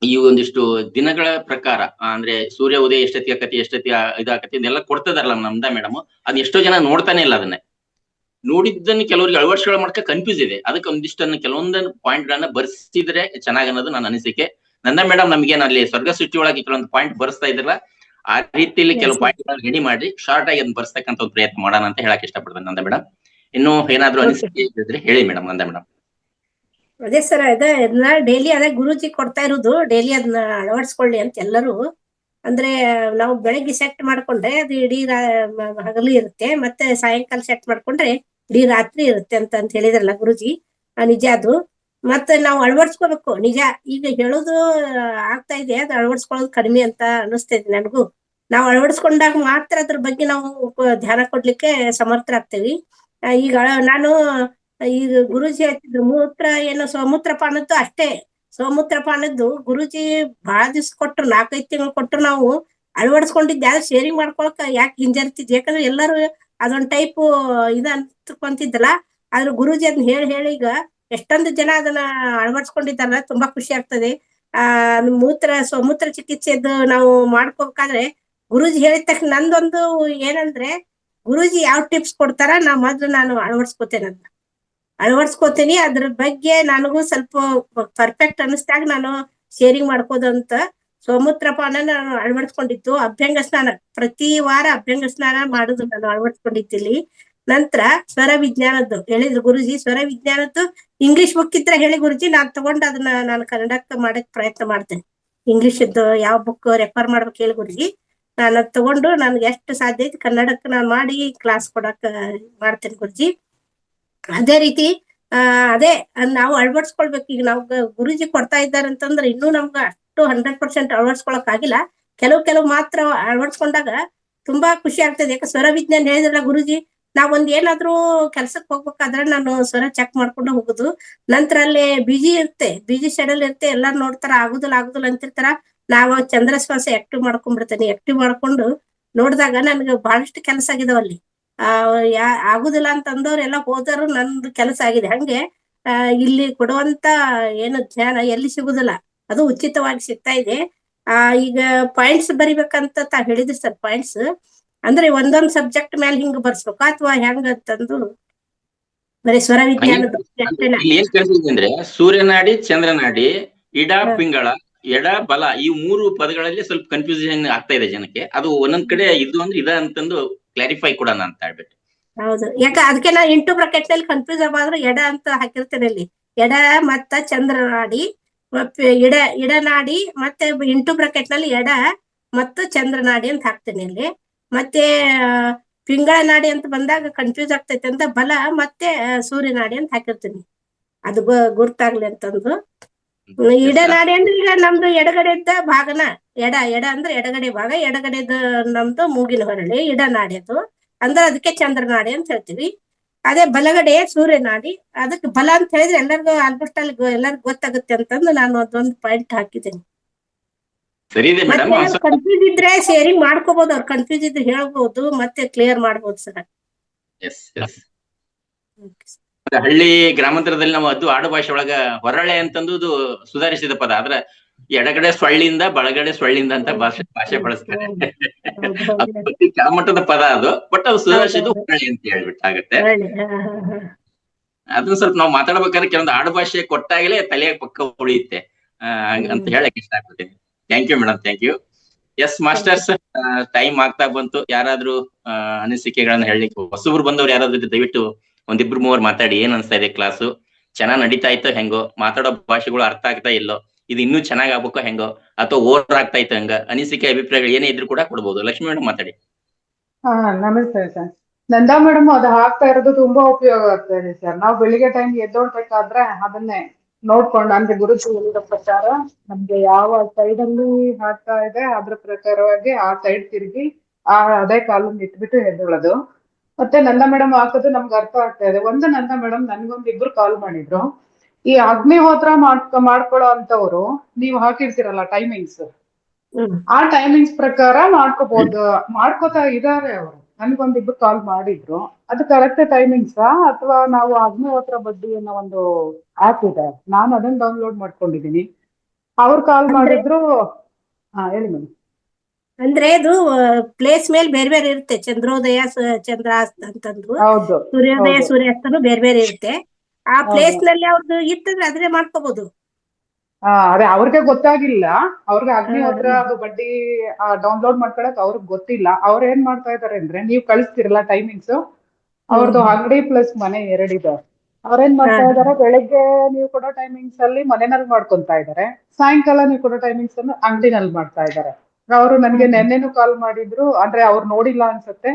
ಈ ಒಂದಿಷ್ಟು ದಿನಗಳ ಪ್ರಕಾರ ಅಂದ್ರೆ ಸೂರ್ಯ ಉದಯ ಎಷ್ಟೊತ್ತಿ ಆಕತಿ, ಎಷ್ಟೊತ್ತಿ ಇದಾಕತಿ ಇದೆಲ್ಲ ಕೊಡ್ತದಾರಲ್ಲ ನಮ್ದ ಮೇಡಮ್, ಅದ್ ಎಷ್ಟೋ ಜನ ನೋಡ್ತಾನೆ ಇಲ್ಲ. ಅದನ್ನೇ ನೋಡಿದ್ದನ್ನು ಕೆಲವರಿಗೆ ಅಳವಡಿಕೆಗಳು ಮಾಡ್ಕ ಕನ್ಫ್ಯೂಸ್ ಇದೆ. ಅದಕ್ಕೆ ಒಂದಿಷ್ಟನ್ನು ಕೆಲವೊಂದನ್ನು ಪಾಯಿಂಟ್ ಗಳನ್ನ ಬರ್ಸಿದ್ರೆ ಚೆನ್ನಾಗ್ ಅನ್ನೋದು ನನ್ನ ಅನಿಸಿಕೆ. ನನ್ನ ಮೇಡಮ್ ನಮ್ಗೇನು ಅಲ್ಲಿ ಸ್ವರ್ಗ ಸೃಷ್ಟಿ ಒಳಗೆ ಕೆಲವೊಂದು ಪಾಯಿಂಟ್ ಬರ್ಸ್ತಾ ಇದ್ರಲ್ಲ, ಆ ರೀತಿಯಲ್ಲಿ ಕೆಲವು ಪಾಯಿಂಟ್ ರೆಡಿ ಮಾಡಿ ಶಾರ್ಟ್ ಆಗಿ ಅದನ್ನ ಬರ್ಸ್ತಕ್ಕಂಥ ಒಂದು ಪ್ರಯತ್ನ ಮಾಡೋಣ ಅಂತ ಹೇಳಕ್ ಇಷ್ಟಪಡ್ತೇನೆ ನಂದ ಮೇಡಮ್. ಇನ್ನು ಏನಾದ್ರು ಅನಿಸಿಕೆ ಇದ್ರೆ ಹೇಳಿ ಮೇಡಮ್. ನಂದ ಮೇಡಮ್ ಅದೇ ಸರ್, ಅದೇ ಡೈಲಿ ಅದೇ ಗುರೂಜಿ ಕೊಡ್ತಾ ಇರೋದು, ಡೈಲಿ ಅದನ್ನ ಅಳವಡಿಸ್ಕೊಳ್ಳಿ ಅಂತ ಎಲ್ಲರೂ. ಅಂದ್ರೆ ನಾವು ಬೆಳಗ್ಗೆ ಸೆಟ್ ಮಾಡ್ಕೊಂಡ್ರೆ ಅದು ಇಡೀ ಹಗಲು ಇರುತ್ತೆ, ಮತ್ತೆ ಸಾಯಂಕಾಲ ಸೆಟ್ ಮಾಡ್ಕೊಂಡ್ರೆ ಇಡೀ ರಾತ್ರಿ ಇರುತ್ತೆ ಅಂತ ಹೇಳಿದ್ರಲ್ಲ ಗುರೂಜಿ, ನಿಜ ಅದು. ಮತ್ತೆ ನಾವು ಅಳವಡಿಸ್ಕೋಬೇಕು ನಿಜ. ಈಗ ಹೇಳೋದು ಆಗ್ತಾ ಇದೆ, ಅದು ಅಳವಡಿಸ್ಕೊಳ್ಳೋದು ಕಡಿಮೆ ಅಂತ ಅನಿಸ್ತೈತಿ ನನಗೂ. ನಾವು ಅಳವಡಿಸ್ಕೊಂಡಾಗ ಮಾತ್ರ ಅದ್ರ ಬಗ್ಗೆ ನಾವು ಧ್ಯಾನ ಕೊಡ್ಲಿಕ್ಕೆ ಸಮರ್ಥರಾಗ್ತೇವಿ. ಈಗ ನಾನು ಈಗ ಗುರೂಜಿ ಹೇಳ್ತಿದ್ರು ಮೂತ್ರ ಏನು ಸ್ವಮೂತ್ರಪಾನದ್ದು ಅಷ್ಟೇ. ಸ್ವಮೂತ್ರಪಾನದ್ದು ಗುರೂಜಿ ಬಹಳ ದಿವ್ಸ ಕೊಟ್ರು, 4-5 ತಿಂಗಳು ಕೊಟ್ರು. ನಾವು ಅಳವಡಿಸ್ಕೊಂಡಿದ್ದೆ, ಯಾರು ಶೇರಿಂಗ್ ಮಾಡ್ಕೊಳಕ ಯಾಕೆ ಹಿಂಜರಿತಿದ್ವಿ, ಯಾಕಂದ್ರೆ ಎಲ್ಲರೂ ಅದೊಂದ್ ಟೈಪ್ ಇದ ಅಂತಕೊಂತಿದ್ದಲ್ಲ. ಆದ್ರೆ ಗುರೂಜಿ ಅದನ್ನ ಹೇಳಿ ಈಗ ಎಷ್ಟೊಂದು ಜನ ಅದನ್ನ ಅಳವಡಿಸ್ಕೊಂಡಿದ್ದಾರಲ್ಲ, ತುಂಬಾ ಖುಷಿ ಆಗ್ತದೆ. ಸ್ವಮೂತ್ರ ಚಿಕಿತ್ಸೆದ್ದು ನಾವು ಮಾಡ್ಕೋಬೇಕಾದ್ರೆ ಗುರೂಜಿ ಹೇಳಿದ ತಕ್ಷಣ ನಂದೊಂದು ಏನಂದ್ರೆ ಗುರೂಜಿ ಯಾವ ಟಿಪ್ಸ್ ಕೊಡ್ತಾರ ನಾನು ಅಳವಡಿಸ್ಕೋತೀನಿ. ಅದ್ರ ಬಗ್ಗೆ ನನಗೂ ಸ್ವಲ್ಪ ಪರ್ಫೆಕ್ಟ್ ಅನಿಸ್ದಾಗ ನಾನು ಶೇರಿಂಗ್ ಮಾಡ್ಕೋದು ಅಂತ ಸ್ವಮೂತ್ರಪಾನ ನಾನು ಅಳವಡಿಸ್ಕೊಂಡಿತ್ತು. ಅಭ್ಯಂಗ ಸ್ನಾನ ಪ್ರತಿ ವಾರ ಅಭ್ಯಂಗ ಸ್ನಾನ ಮಾಡುದು ನಾನು ಅಳವಡಿಸ್ಕೊಂಡಿದ್ದೀನಿ. ನಂತರ ಸ್ವರ ವಿಜ್ಞಾನದ್ದು ಹೇಳಿದ್ರು ಗುರುಜಿ, ಸ್ವರ ವಿಜ್ಞಾನದ್ದು ಇಂಗ್ಲಿಷ್ ಬುಕ್ ಇದ್ರೆ ಹೇಳಿ ಗುರುಜಿ, ನಾನ್ ತಗೊಂಡು ಅದನ್ನ ನಾನು ಕನ್ನಡಕ್ಕೆ ಮಾಡಕ್ ಪ್ರಯತ್ನ ಮಾಡ್ತೇನೆ. ಇಂಗ್ಲಿಷದ್ದು ಯಾವ ಬುಕ್ ರೆಫರ್ ಮಾಡ್ಬೇಕು ಹೇಳಿ ಗುರುಜಿ, ನಾನು ಅದ್ ತಗೊಂಡು ನನ್ಗೆ ಎಷ್ಟು ಸಾಧ್ಯ ಐತಿ ಕನ್ನಡಕ್ಕೆ ನಾನು ಮಾಡಿ ಕ್ಲಾಸ್ ಕೊಡಕ್ ಮಾಡ್ತೇನೆ ಗುರುಜಿ. ಅದೇ ರೀತಿ ಅದೇ ನಾವು ಅಳವಡಿಸ್ಕೊಳ್ಬೇಕು. ಈಗ ನಾವು ಗುರುಜಿ ಕೊಡ್ತಾ ಇದ್ದಾರೆ ಅಂತಂದ್ರೆ ಇನ್ನೂ ನಮ್ಗೆ ಅಷ್ಟು 100% ಅಳವಡಿಸ್ಕೊಳಕ್ ಆಗಿಲ್ಲ. ಕೆಲವು ಮಾತ್ರ ಅಳವಡಿಸ್ಕೊಂಡಾಗ ತುಂಬಾ ಖುಷಿ ಆಗ್ತದೆ. ಯಾಕೆ ಸ್ವರ ವಿಜ್ಞಾನ ಹೇಳಿದ್ರಲ್ಲ ಗುರುಜಿ, ನಾವೊಂದ್ ಏನಾದ್ರೂ ಕೆಲ್ಸಕ್ಕೆ ಹೋಗ್ಬೇಕಾದ್ರೆ ನಾನು ಸ್ವರ ಚೆಕ್ ಮಾಡ್ಕೊಂಡು ಹೋಗುದು. ನಂತರ ಅಲ್ಲಿ ಬಿಜಿ ಶೆಡ್ಯೂಲ್ ಇರುತ್ತೆ, ಎಲ್ಲಾರು ನೋಡ್ತಾರ, ಆಗುದಿಲ್ಲ ಅಂತಿರ್ತಾರ. ನಾವು ಚಂದ್ರಶ್ವಾಸ ಆಕ್ಟಿವ್ ಮಾಡ್ಕೊಂಡ್ಬಿಡ್ತೇನೆ. ಆಕ್ಟಿವ್ ಮಾಡ್ಕೊಂಡು ನೋಡಿದಾಗ ನನ್ಗೆ ಬಹಳಷ್ಟು ಕೆಲಸ ಆಗಿದಾವ ಅಲ್ಲಿ. ಆಗುದಿಲ್ಲ ಅಂತ ಅಂದವ್ರೆಲ್ಲ ಹೋದರು, ನಂದು ಕೆಲಸ ಆಗಿದೆ. ಹಂಗೆ ಇಲ್ಲಿ ಕೊಡುವಂತ ಏನು ಜ್ಞಾನ ಎಲ್ಲಿ ಸಿಗುದಿಲ್ಲ, ಅದು ಉಚಿತವಾಗಿ ಸಿಗ್ತಾ ಇದೆ. ಈಗ ಪಾಯಿಂಟ್ಸ್ ಬರಿಬೇಕಂತ ಹೇಳಿದ್ರಿ ಸರ್. ಪಾಯಿಂಟ್ಸ್ ಅಂದ್ರೆ ಒಂದೊಂದ್ ಸಬ್ಜೆಕ್ಟ್ ಮೇಲೆ ಹಿಂಗ್ ಬರ್ಸ್ಬೇಕಾ ಅಥವಾ ಹೆಂಗ ಅಂತಂದು ಬರೀ ಸ್ವರ ವಿಜ್ಞಾನದ ಇಲ್ಲಿ ಏನ್ ಕೇಳ್ತಿದ್ವಿ ಅಂದ್ರೆ ಸೂರ್ಯನಾಡಿ, ಚಂದ್ರನಾಡಿ, ಇಡ, ಪಿಂಗಳ, ಎಡ, ಬಲ ಈ 3 ಪದಗಳಲ್ಲಿ ಸ್ವಲ್ಪ ಕನ್ಫ್ಯೂಷನ್ ಆಗ್ತಾ ಇದೆ ಜನಕ್ಕೆ. ಅದು ಒಂದೊಂದ್ ಕಡೆ ಇದು ಅಂದ್ರೆ ಇದ ಅಂತಂದು ಕ್ಲಾರಿಫೈ ಕೊಡೋಣ ಅಂತ ಹೇಳ್ಬಿಟ್ಟು. ಹೌದು, ಯಾಕ ಅದಕ್ಕೆ ನಾ ಇಂಟು ಬ್ರಾಕೆಟ್ ನಲ್ಲಿ ಕನ್ಫ್ಯೂಸ್ ಆದ್ರೆ ಎಡ ಅಂತ ಹಾಕಿರ್ತೇನೆ. ಇಲ್ಲಿ ಎಡ ಮತ್ತ ಚಂದ್ರನಾಡಿ, ಇಡನಾಡಿ, ಮತ್ತೆ ಇಂಟು ಬ್ರಾಕೆಟ್ ನಲ್ಲಿ ಎಡ ಮತ್ತು ಚಂದ್ರನಾಡಿ ಅಂತ ಹಾಕ್ತೇನೆ ಇಲ್ಲಿ. ಮತ್ತೆ ಪಿಂಗಳ ನಾಡಿ ಅಂತ ಬಂದಾಗ ಕನ್ಫ್ಯೂಸ್ ಆಗ್ತೈತೆ ಅಂತ ಬಲ ಮತ್ತೆ ಸೂರ್ಯನಾಡಿ ಅಂತ ಹಾಕಿರ್ತೀನಿ, ಅದು ಗುರ್ತಾಗ್ಲಿ ಅಂತಂದು. ಇಡನಾಡಿ ಅಂದ್ರೆ ಈಗ ನಮ್ದು ಎಡಗಡೆದ ಭಾಗನ ಎಡ ಅಂದ್ರೆ ಎಡಗಡೆ ಭಾಗ, ಎಡಗಡೆದ ನಮ್ದು ಮೂಗಿನ ಹೊರಳಿ ಇಡನಾಡಿ ಅದು ಅಂದ್ರೆ ಅದಕ್ಕೆ ಚಂದ್ರನಾಡಿ ಅಂತ ಹೇಳ್ತೀವಿ. ಅದೇ ಬಲಗಡೆ ಸೂರ್ಯನಾಡಿ, ಅದಕ್ಕೆ ಬಲ ಅಂತ ಹೇಳಿದ್ರೆ ಎಲ್ಲರಿಗೂ ಆಲ್ಮೋಸ್ಟ್ ಅಲ್ಲಿ ಎಲ್ಲರಿಗೂ ಗೊತ್ತಾಗುತ್ತೆ ಅಂತಂದು ನಾನು ಅದೊಂದು ಪಾಯಿಂಟ್ ಹಾಕಿದ್ದೇನೆ. ಸರಿ ಇದೆ ಮೇಡಮ್. ಕನ್ಫ್ಯೂಸ್ ಇದ್ರೆ ಶೇರಿಂಗ್ ಮಾಡ್ಕೋಬಹುದು, ಅವ್ರು ಕನ್ಫ್ಯೂಸ್ ಇದ್ರೆ ಹೇಳ್ಬಹುದು, ಮತ್ತೆ ಕ್ಲಿಯರ್ ಮಾಡ್ಬೋದು ಸರ್. ಹಳ್ಳಿ ಗ್ರಾಮಾಂತರದಲ್ಲಿ ನಾವು ಅದು ಆಡು ಭಾಷೆ ಒಳಗ ಹೊರಳೆ ಅಂತಂದು ಸುಧಾರಿಸಿದ ಪದ. ಆದ್ರೆ ಎಡಗಡೆ ಸೊಳ್ಳಿಂದ ಬಲಗಡೆ ಸೊಳ್ಳಿಂದ ಅಂತ ಭಾಷೆ ಬಳಸ್ತಾರೆ. ಕೆಳಮಟ್ಟದ ಪದ ಅದು, ಬಟ್ ಅದು ಸುಧಾರಿಸಿದ್ದು ಹೊರಳೆ ಅಂತ ಹೇಳ್ಬಿಟ್ಟಾಗತ್ತೆ. ಅದನ್ನ ಸ್ವಲ್ಪ ನಾವು ಮಾತಾಡ್ಬೇಕಾದ್ರೆ ಕೆಲವೊಂದು ಆಡು ಭಾಷೆ ಕೊಟ್ಟಾಗಲೇ ತಲೆಯ ಪಕ್ಕ ಉಳಿಯುತ್ತೆ ಅಂತ ಹೇಳಕ್ ಇಷ್ಟ ಆಗ್ತದೆ. Thank you madam, thank you. Yes masters, time ಆಗ್ತಾ ಬಂತು. ಯಾರಾದ್ರೂ ಅನಿಸಿಕೆಗಳನ್ನ ಹೇಳಲಿಕ್ಕೆ ಹೊಸಬ್ರು ಬಂದವ್ರು ಯಾರಾದ್ರೂ ದಯವಿಟ್ಟು 1-2-3 ಮಾತಾಡಿ. ಏನ್ ಅನ್ಸ್ತಾ ಇದೆ? ಕ್ಲಾಸು ಚೆನ್ನಾಗ್ ನಡೀತಾ ಇತ್ತೋ ಹೆಂಗೋ? ಮಾತಾಡೋ ಭಾಷೆಗಳು ಅರ್ಥ ಆಗ್ತಾ ಇಲ್ಲೋ? ಇದು ಇನ್ನೂ ಚೆನ್ನಾಗ್ ಆಗ್ಬೇಕೋ ಹೆಂಗೋ? ಅಥವಾ ಓವರ್ ಆಗ್ತಾ ಇತ್ತು ಹೆಂಗ? ಅನಿಸಿಕೆ ಅಭಿಪ್ರಾಯಗಳು ಏನೇ ಇದ್ರು ಕೂಡ ಕೊಡ್ಬೋದು. ಲಕ್ಷ್ಮೀ ಮೇಡಮ್ ಮಾತಾಡಿ. ನಮಸ್ತೆ ಸರ್. ನಂದಾ ಮೇಡಮ್, ಅದು ಹಾಕ್ತಾ ಇರೋದು ತುಂಬಾ ಉಪಯೋಗ ಆಗ್ತಾ ಇದೆ ಸರ್. ನಾವು ಬೆಳಿಗ್ಗೆ ಟೈಮ್ ಎದ್ದೋಳ್ಬೇಕಾದ್ರೆ ಅದನ್ನೇ ನೋಡ್ಕೊಂಡು, ಅಂದ್ರೆ ಗುರುಜಿ ಹೇಳಿದ ಪ್ರಕಾರ ನಮ್ಗೆ ಯಾವ ಸೈಡ್ ಅಲ್ಲಿ ಹಾಕ್ತಾ ಇದೆ ಅದ್ರ ಪ್ರಕಾರವಾಗಿ ಆ ಸೈಡ್ ತಿರುಗಿ ಅದೇ ಕಾಲನ್ನ ಇಟ್ಬಿಟ್ಟು ಎದ್ದೋಳೋದು. ಮತ್ತೆ ನಂದಾ ಮೇಡಮ್ ಹಾಕೋದು ನಮ್ಗೆ ಅರ್ಥ ಆಗ್ತಾ ಇದೆ. ನಂದಾ ಮೇಡಮ್ ನನ್ಗೊಂದ್ 2 ಕಾಲ್ ಮಾಡಿದ್ರು. ಈ ಅಗ್ನಿಹೋತ್ರ ಮಾಡ್ಕೊಳ್ಳೋ ಅಂತವ್ರು ನೀವು ಹಾಕಿರ್ತೀರಲ್ಲ ಟೈಮಿಂಗ್ಸ್, ಆ ಟೈಮಿಂಗ್ಸ್ ಪ್ರಕಾರ ಮಾಡ್ಕೋತಾ ಇದಾರೆ ಅವರು. ನನ್ಗೊಂದ್ 2 ಕಾಲ್ ಮಾಡಿದ್ರು. ಅದು ಕರೆಕ್ಟ್ ಟೈಮಿಂಗ್ಸ್ ಅಥವಾ ನಾವು ಅಗ್ನಿಹೋತ್ರ ಬಡ್ಡಿ ಅನ್ನೋ ಒಂದು ಆಪ್ ಇದೆ, ನಾನು ಅದನ್ನ ಡೌನ್ಲೋಡ್ ಮಾಡ್ಕೊಂಡಿದೀನಿ. ಅವ್ರು ಕಾಲ್ ಮಾಡಿದ್ರು. ಹೇಳಿ ಮೇಡಮ್. ಅಂದ್ರೆ ಇದು ಪ್ಲೇಸ್ ಮೇಲೆ ಬೇರೆ ಬೇರೆ ಇರುತ್ತೆ. ಚಂದ್ರೋದಯ, ಚಂದ್ರಾಸ್ತ ಅಂತಂದು, ಹೌದು, ಸೂರ್ಯೋದಯ, ಸೂರ್ಯಾಸ್ತನು ಬೇರೆ ಬೇರೆ ಇರುತ್ತೆ. ಆ ಪ್ಲೇಸ್ ನಲ್ಲಿ ಅವ್ರದ್ದು ಇರ್ತದ್ರೆ ಅದ್ರೆ ಮಾಡ್ಕೋಬಹುದು. ಅದೇ ಅವ್ರಿಗೆ ಗೊತ್ತಾಗಿಲ್ಲ. ಅವ್ರಿಗೆ ಅಗ್ನಿಹೋತ್ರ ಅದು ಬಡ್ಡಿ ಡೌನ್ಲೋಡ್ ಮಾಡ್ಕೊಳಕ್ ಅವ್ರಿಗೆ ಗೊತ್ತಿಲ್ಲ. ಅವ್ರ ಏನ್ ಮಾಡ್ತಾ ಇದಾರೆ ಅಂದ್ರೆ, ನೀವು ಕಳಿಸ್ತಿರಲ್ಲ ಟೈಮಿಂಗ್ಸ್, ಅವ್ರದ್ದು ಅಂಗಡಿ ಪ್ಲಸ್ ಮನೆ 2 ಇದೆ. ಅವ್ರೇನ್ ಮಾಡ್ತಾ ಇದಾರೆ, ಬೆಳಗ್ಗೆ ನೀವು ಕೊಡೋ ಟೈಮಿಂಗ್ಸ್ ಅಲ್ಲಿ ಮನೆಯಲ್ಲಿ ಮಾಡ್ಕೊಂತಾ ಇದಾರೆ, ಸಾಯಂಕಾಲ ನೀವು ಕೊಡೋ ಟೈಮಿಂಗ್ಸ್ ಅನ್ನು ಅಂಗಡಿನಲ್ಲಿ ಮಾಡ್ತಾ ಇದಾರೆ. ಅವರು ನನ್ಗೆ ನೆನ್ನೆನೂ ಕಾಲ್ ಮಾಡಿದ್ರು. ಅಂದ್ರೆ ಅವ್ರು ನೋಡಿಲ್ಲ ಅನ್ಸುತ್ತೆ,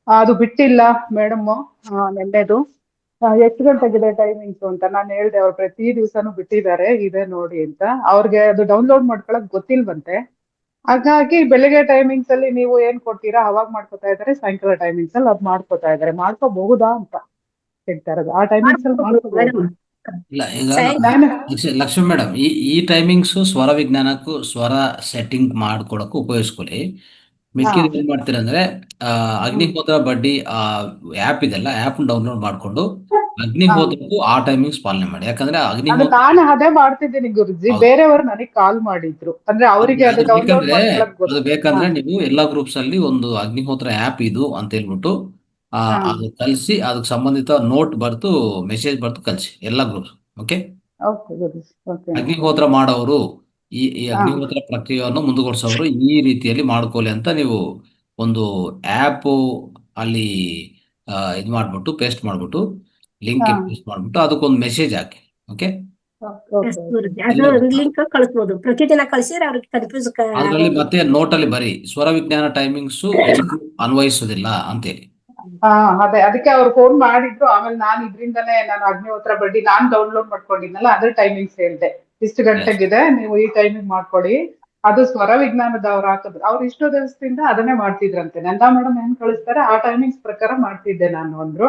ಅದು ಬಿಟ್ಟಿಲ್ಲ ಮೇಡಮ್ ನೆನ್ನೆದು. ಎಷ್ಟು ಗಂಟೆಗಿದೆ ಟೈಮಿಂಗ್ಸ್ ಅಂತ ನಾನು ಹೇಳ್ದೆ. ಅವ್ರು ಪ್ರತಿ ದಿವ್ಸನೂ ಬಿಟ್ಟಿದ್ದಾರೆ, ಇದೆ ನೋಡಿ ಅಂತ. ಅವ್ರಿಗೆ ಅದು ಡೌನ್ಲೋಡ್ ಮಾಡ್ಕೊಳಕ್ ಗೊತ್ತಿಲ್ವಂತೆ. ಹಾಗಾಗಿ ಬೆಳಿಗ್ಗೆ ಟೈಮಿಂಗ್ಸ್ ಅಲ್ಲಿ ನೀವು ಏನ್ ಕೊಡ್ತೀರಾ ಅವಾಗ ಮಾಡ್ಕೊತಾ ಇದಾರೆ, ಸಾಯಂಕಾಲ ಟೈಮಿಂಗ್ಸ್ ಅಲ್ಲಿ ಅದ್ ಮಾಡ್ಕೊತಾ ಇದಾರೆ. ಮಾಡ್ಕೋಬಹುದಾ ಅಂತ ಹೇಳ್ತಾ ಇರೋದು. ಆ ಟೈಮಿಂಗ್ಸ್ ಅಲ್ಲಿ ಮಾಡ್ಕೋಬಹುದು. ಇಲ್ಲ, ಈಗ ಲಕ್ಷ್ಮಿ ಮೇಡಮ್, ಈ ಟೈಮಿಂಗ್ಸ್ ಸ್ವರ ವಿಜ್ಞಾನಕ್ಕೂ ಸ್ವರ ಸೆಟ್ಟಿಂಗ್ ಮಾಡ್ಕೊಳಕ್ಕೂ ಉಪಯೋಗಿಸ್ಕೊಳ್ಳಿ. ಮಿಕ್ಕಿದ ಏನ್ ಮಾಡ್ತೀರಂದ್ರೆ ಅಗ್ನಿಹೋತ್ರ ಬಡ್ಡಿ ಆ್ಯಪ್ ಇದೆಲ್ಲ, ಆ್ಯಪ್ ಡೌನ್ಲೋಡ್ ಮಾಡ್ಕೊಂಡು ಅಗ್ನಿಹೋತ್ರಕ್ಕೂ ಆ ಟೈಮಿಂಗ್ಸ್ ಪಾಲನೆ ಮಾಡಿ. ಯಾಕಂದ್ರೆ ಅದು ಅಗ್ನಿಹೋತ್ರ ನಾನು ಅದೇ ಮಾಡ್ತಿದ್ದೀನಿ ಗುರುಜಿ. ಹೌದು. ಬೇರೆಯವರು ನನಗೆ ಕಾಲ್ ಮಾಡಿದ್ರು, ಅಂದ್ರೆ ಅವರಿಗೆ ಅದು ಅದು ಡೌನ್ಲೋಡ್ ಬೇಕಂದ್ರೆ ಮಾಡ್ಕೊಳಕ್ ಅದು ಗೊತ್ತು. ಬೇಕಂದ್ರೆ ನೀವು ಎಲ್ಲಾ ಗ್ರೂಪ್ಸ್ ಅಲ್ಲಿ ಒಂದು ಅಗ್ನಿಹೋತ್ರ ಆ್ಯಪ್ ಇದು ಅಂತ ಹೇಳ್ಬಿಟ್ಟು ಹಾ ಅದು ಕಲಿಸಿ ಅದಕ್ಕೆ ಸಂಬಂಧಿತ ನೋಟ್ ಬರ್ತು ಮೆಸೇಜ್ ಬರ್ತು ಕಲಿಸಿ ಎಲ್ಲಾ ಗ್ರೂಪ್ಸ್. ಓಕೆ, ಓಕೆ ಗುರುಜಿ. ಓಕೆ. ಅಗ್ನಿಹೋತ್ರ ಮಾಡೋರು ಈ ಹಾ ಅಗ್ನಿಹೋತ್ರ ಪ್ರಕ್ರಿಯೆಯನ್ನು ಮುಂದುವರಿಸೋರು ಈ ರೀತಿಯಲ್ಲಿ ಮಾಡ್ಕೊಳ್ಳಿ ಅಂತ ನೀವು ಒಂದು ಆ್ಯಪ್ ಅಲ್ಲಿ ಇದು ಮಾಡ್ಬಿಟ್ಟು ಪೇಸ್ಟ್ ಮಾಡ್ಬಿಟ್ಟು ಲಿಂಕ್ ಹಾ ಪೇಸ್ಟ್ ಮಾಡ್ಬಿಟ್ಟು ಅದಕ್ಕೊಂದು ಮೆಸೇಜ್ ಹಾಕಿ. Okay, okay yes okay. Guruji, ಅದು ಲಿಂಕ್ ಕಳಿಸ್ಬೋದು. ಪ್ರತಿದಿನ ಕಳಿಸಿದ್ರೆ ಅವ್ರಿಗೆ ಕನ್ಫ್ಯೂಸ್ ಅದರಲ್ಲಿ ಮತ್ತೆ ನೋಟಲ್ಲಿ ಬರಿ ಸ್ವರ ವಿಜ್ಞಾನ ಟೈಮಿಂಗ್ಸ್ ಅನ್ವಯಿಸೋದಿಲ್ಲ ಅಂತೇಳಿ. ಹಾ ಅದೇ, ಅದಕ್ಕೆ ಅವ್ರು ಫೋನ್ ಮಾಡಿದ್ರು. ಆಮೇಲೆ ನಾನು ಇದ್ರಿಂದಾನೇ ನಾನು ಅಗ್ನಿಹೋತ್ರ ಬಡ್ಡಿ ನಾನ್ ಡೌನ್ಲೋಡ್ ಮಾಡ್ಕೊಂಡಿದ್ನಲ್ಲ, ಅದ್ರ ಟೈಮಿಂಗ್ಸ್ ಹೇಳ್ದೆ. ಇಷ್ಟು ಗಂಟೆಗಿದೆ, ನೀವು ಈ ಟೈಮಿಂಗ್ ಮಾಡ್ಕೊಳ್ಳಿ. ಅದು ಸ್ವರ ವಿಜ್ಞಾನದವ್ರು ಹಾಕಿದ್ರು. ಅವ್ರು ಇಷ್ಟು ದಿವಸದಿಂದ ಅದನ್ನೇ ಮಾಡ್ತಿದ್ರಂತೆ. ನಂದಾ ಮೇಡಮ್ ಏನ್ ಕಳಿಸ್ತಾರೆ ಆ ಟೈಮಿಂಗ್ಸ್ ಪ್ರಕಾರ ಮಾಡ್ತಿದ್ದೆ ನಾನು ಅಂದ್ರು.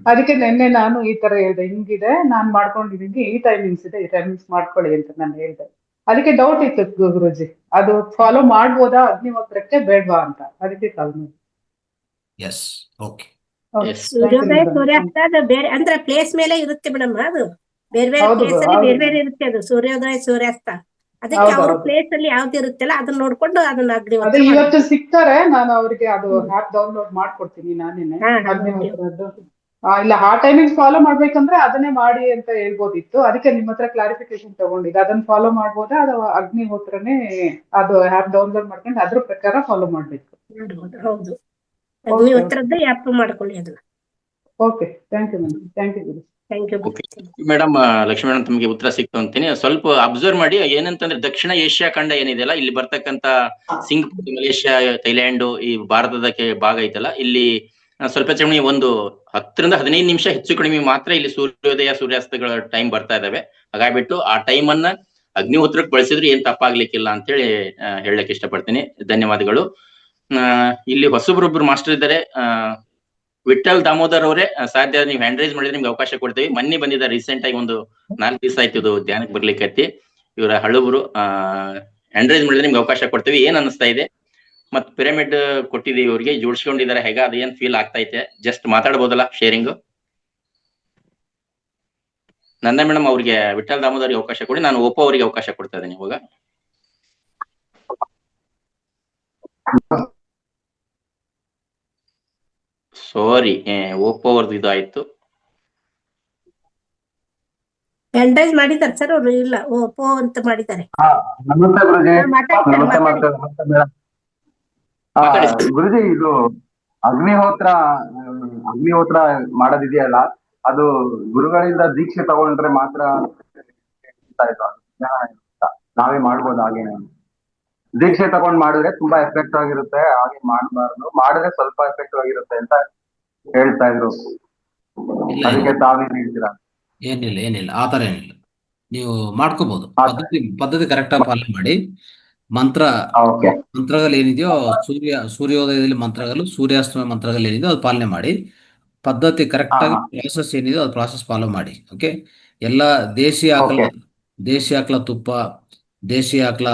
ಅದಕ್ಕೆ ನಿನ್ನೆ ನಾನು ಈ ತರ ಹೇಳ್ದೆ, ಹಿಂಗಿದೆ ನಾನ್ ಮಾಡ್ಕೊಂಡಿದ್ದೀನಿ, ಈ ಟೈಮಿಂಗ್ಸ್ ಇದೆ, ಈ ಟೈಮಿಂಗ್ಸ್ ಮಾಡ್ಕೊಳ್ಳಿ ಅಂತ ನಾನು ಹೇಳ್ದೆ. ಅದಕ್ಕೆ ಡೌಟ್ ಇತ್ತು ಗುರುಜಿ, ಅದು ಫಾಲೋ ಮಾಡ್ಬೋದಾ ಅಗ್ನಿಹೋತ್ರಕ್ಕೆ ಬೇಡ್ವಾ ಅಂತ, ಅದಕ್ಕೆ ಕಾಲ್ ಮಾಡಿ. Yes, okay. ಸೂರ್ಯೋದಯ ಸೂರ್ಯಾಸ್ತ ಅದು ಬೇರೆ ಅಂದ್ರೆ ಪ್ಲೇಸ್ ಮೇಲೆ ಇರುತ್ತೆ ಮೇಡಮ್. ಅದು ಬೇರೆ ಬೇರೆ ಹೌದು, ಪ್ಲೇಸ್ ಅಲ್ಲಿ ಹೌದು. ಬೇರೆ ಬೇರೆ ಇರುತ್ತೆ. ಅದು ಸೂರ್ಯೋದಯ ಸೂರ್ಯಾಸ್ತ ಅದಕ್ಕೆ ಹೌದು, ಅವ್ರ ಹೌದು. ಪ್ಲೇಸ್ ಅಲ್ಲಿ ಯಾವ್ದು ಇರುತ್ತಲ್ಲ ಅದನ್ನ ನೋಡ್ಕೊಂಡು ಅದನ್ನ ಅದೇ ಅಗ್ನಿಹೋತ್ರ ಇವತ್ತು ಸಿಗ್ತಾರೆ, ನಾನು ಅವ್ರಿಗೆ ಅದು ಆಪ್ ಡೌನ್ಲೋಡ್ ಮಾಡ್ಕೊಡ್ತೀನಿ ನಾನೇನೆ ಹಾ, ಹಾ, ಅಗ್ನಿಹೋತ್ರದ್ದು. ಇಲ್ಲ ಆ ಟೈಮಿಂಗ್ಸ್ ಫಾಲೋ ಮಾಡ್ಬೇಕಂದ್ರೆ ಅದನ್ನೇ ಮಾಡಿ ಅಂತ ಹೇಳ್ಬೋದಿತ್ತು. ಅದಕ್ಕೆ ನಿಮ್ಮ ಹತ್ರ ಕ್ಲಾರಿಫಿಕೇಶನ್ ತಗೊಂಡಿದ್ದೆ. ಅದನ್ನ ಫಾಲೋ ಮಾಡ್ಬೋದಾ ಅಥವಾ ಅಗ್ನಿಹೋತ್ರನೇ ಅದು ಆಪ್ ಡೌನ್ಲೋಡ್ ಮಾಡ್ಕೊಂಡು ಅದ್ರ ಪ್ರಕಾರ ಫಾಲೋ ಮಾಡ್ಬೇಕು? ಮಾಡ್ಬೋದು. ಹೌದು, ಅಗ್ನಿಹೋತ್ರದ್ದು ಆ್ಯಪ್ ಮಾಡ್ಕೊಳ್ಳಿ ಅದನ್ನ. Okay, thank you madam. Thank you ಗುರು. Thank you. Okay madam, Lakshmi madam ತಮಗೆ ಉತ್ತರ ಸಿಕ್ತು ಅಂತೀನಿ. ಸ್ವಲ್ಪ ಅಬ್ಸರ್ವ್ ಮಾಡಿ, ಏನಂತಂದ್ರೆ ದಕ್ಷಿಣ ಏಷ್ಯಾ ಖಂಡ ಏನಿದೆಯಲ್ಲ, ಇಲ್ಲಿ ಬರ್ತಕ್ಕಂತ ಸಿಂಗಪುರ್, ಮಲೇಷ್ಯಾ, ಥೈಲ್ಯಾಂಡ್, ಈ ಭಾರತದ ಭಾಗ ಐತಲ್ಲ, ಇಲ್ಲಿ ಸ್ವಲ್ಪ ಕಡಿಮೆ ಒಂದು 10 ರಿಂದ 15 ನಿಮಿಷ ಹೆಚ್ಚು ಕಡಿಮೆ ಮಾತ್ರ ಇಲ್ಲಿ ಸೂರ್ಯೋದಯ ಸೂರ್ಯಾಸ್ತಗಳ ಟೈಮ್ ಬರ್ತಾ ಇದಾವೆ. ಹಾಗಾಗ್ಬಿಟ್ಟು ಆ ಟೈಮ್ ಅನ್ನ ಅಗ್ನಿಹೋತ್ರಕ್ಕೆ ಬಳಸಿದ್ರೆ ಏನ್ ತಪ್ಪಾಗ್ಲಿಕ್ಕಿಲ್ಲ ಅಂತ ಹೇಳಿ ಹೇಳಕ್ ಇಷ್ಟಪಡ್ತೀನಿ. ಧನ್ಯವಾದಗಳು. ಇಲ್ಲಿ ಹೊಸಬ್ರೊಬ್ರು ಮಾಸ್ಟರ್ ಇದ್ದಾರೆ, ವಿಠಲ್ ದಾಮೋದರ್ ಅವರೇ, ಸಾಧ್ಯ ನೀವು ಹ್ಯಾಂಡ್ ರೈಸ್ ಮಾಡಿದ್ರೆ ನಿಮ್ಗೆ ಅವಕಾಶ ಕೊಡ್ತೀವಿ. ಮೊನ್ನೆ ಬಂದಿದ್ದ ರೀಸೆಂಟ್ ಆಗಿ ಒಂದು 4 ದಿವಸ ಆಯ್ತು ಇದು ಧ್ಯಾನಕ್ಕೆ ಬರ್ಲಿಕ್ಕೆ. ಇವರ ಹಳುಬರು ಹ್ಯಾಂಡ್ ರೈಸ್ ಮಾಡಿದ್ರೆ ನಿಮ್ಗೆ ಅವಕಾಶ ಕೊಡ್ತೀವಿ. ಏನ್ ಅನಿಸ್ತಾ ಇದೆ? ಮತ್ ಪಿರಮಿಡ್ ಕೊಟ್ಟಿದೀವಿ ಇವ್ರಿಗೆ, ಜೋಡಿಸ್ಕೊಂಡಿದ್ದಾರೆ, ಹೇಗ ಅದು ಏನ್ ಫೀಲ್ ಆಗ್ತಾ ಐತೆ? ಜಸ್ಟ್ ಮಾತಾಡ್ಬೋದಲ್ಲ ಶೇರಿಂಗ್? ನಂದಾ ಮೇಡಮ್ ಅವ್ರಿಗೆ, ವಿಠಲ್ ದಾಮೋದರ್ಗೆ ಅವಕಾಶ ಕೊಡಿ. ನಾನು ಓಪೋ ಅವರಿಗೆ ಅವಕಾಶ ಕೊಡ್ತಾ ಇದ್ದೇನೆ ಇವಾಗ. ಸಾರಿ, ಓಪೋ ಅವ್ರದ್ದು ಇದು ಆಯ್ತು. ಹ್ಯಾಂಡ್ ರೈಸ್ ಮಾಡಿದ್ದಾರೆ ಸರ್ ಅವರು? ಇಲ್ಲ, ಓಪೋ ಅಂತ ಮಾಡಿದ್ದಾರೆ. ನಮಸ್ತೆ ಗುರುಜಿ. ಮಾತಾಡ್ತಾರೆ, ನಮಸ್ತೆ ಮಾತಾಡಿ. ನಮಸ್ತೆ ಮೇಡಮ್. ಗುರುಜಿ, ಇದು ಅಗ್ನಿಹೋತ್ರ ಮಾಡೋದಿದೆಯಲ್ಲ, ಅದು ಗುರುಗಳಿಂದ ದೀಕ್ಷೆ ತಗೊಂಡ್ರೆ ಮಾತ್ರ ನಾವೇ ಮಾಡ್ಬೋದು? ಹಾಗೇನೆ ದೀಕ್ಷೆ ತಗೊಂಡ್ ಮಾಡಿದ್ರೆ ತುಂಬಾ ಎಫೆಕ್ಟ್ ಆಗಿರುತ್ತೆ, ಹಾಗೆ ಮಾಡಬಾರ್ದು, ಮಾಡಿದ್ರೆ ಸ್ವಲ್ಪ ಎಫೆಕ್ಟ್ ಆಗಿರುತ್ತೆ ಅಂತ ಹೇಳ್ತಾ ಇದ್ರು. ಅದಕ್ಕೆ ತಾವೇನ್ ಹೇಳ್ತೀರಾ? ಏನಿಲ್ಲ ಆತರ ಏನಿಲ್ಲ, ನೀವು ಮಾಡ್ಕೋಬಹುದು. ಪದ್ಧತಿ ಕರೆಕ್ಟ್ ಆಗಿ ಪಾಲನೆ ಮಾಡಿ. ಮಂತ್ರಗಳು ಏನಿದೆಯೋ, ಸೂರ್ಯೋದಯದಲ್ಲಿ ಮಂತ್ರಗಳು, ಸೂರ್ಯಾಸ್ತಮಯ ಮಂತ್ರಗಳು ಏನಿದೆಯೋ ಅದು ಪಾಲನೆ ಮಾಡಿ. ಪದ್ಧತಿ ಕರೆಕ್ಟ್ ಆಗಿ ಪ್ರಾಸೆಸ್ ಏನಿದೆಯೋ ಅದು ಪ್ರಾಸೆಸ್ ಫಾಲೋ ಮಾಡಿ. ಓಕೆ, ಎಲ್ಲ ದೇಶಿ ಆಕಳ ತುಪ್ಪ, ದೇಶಿ ಆಕಳ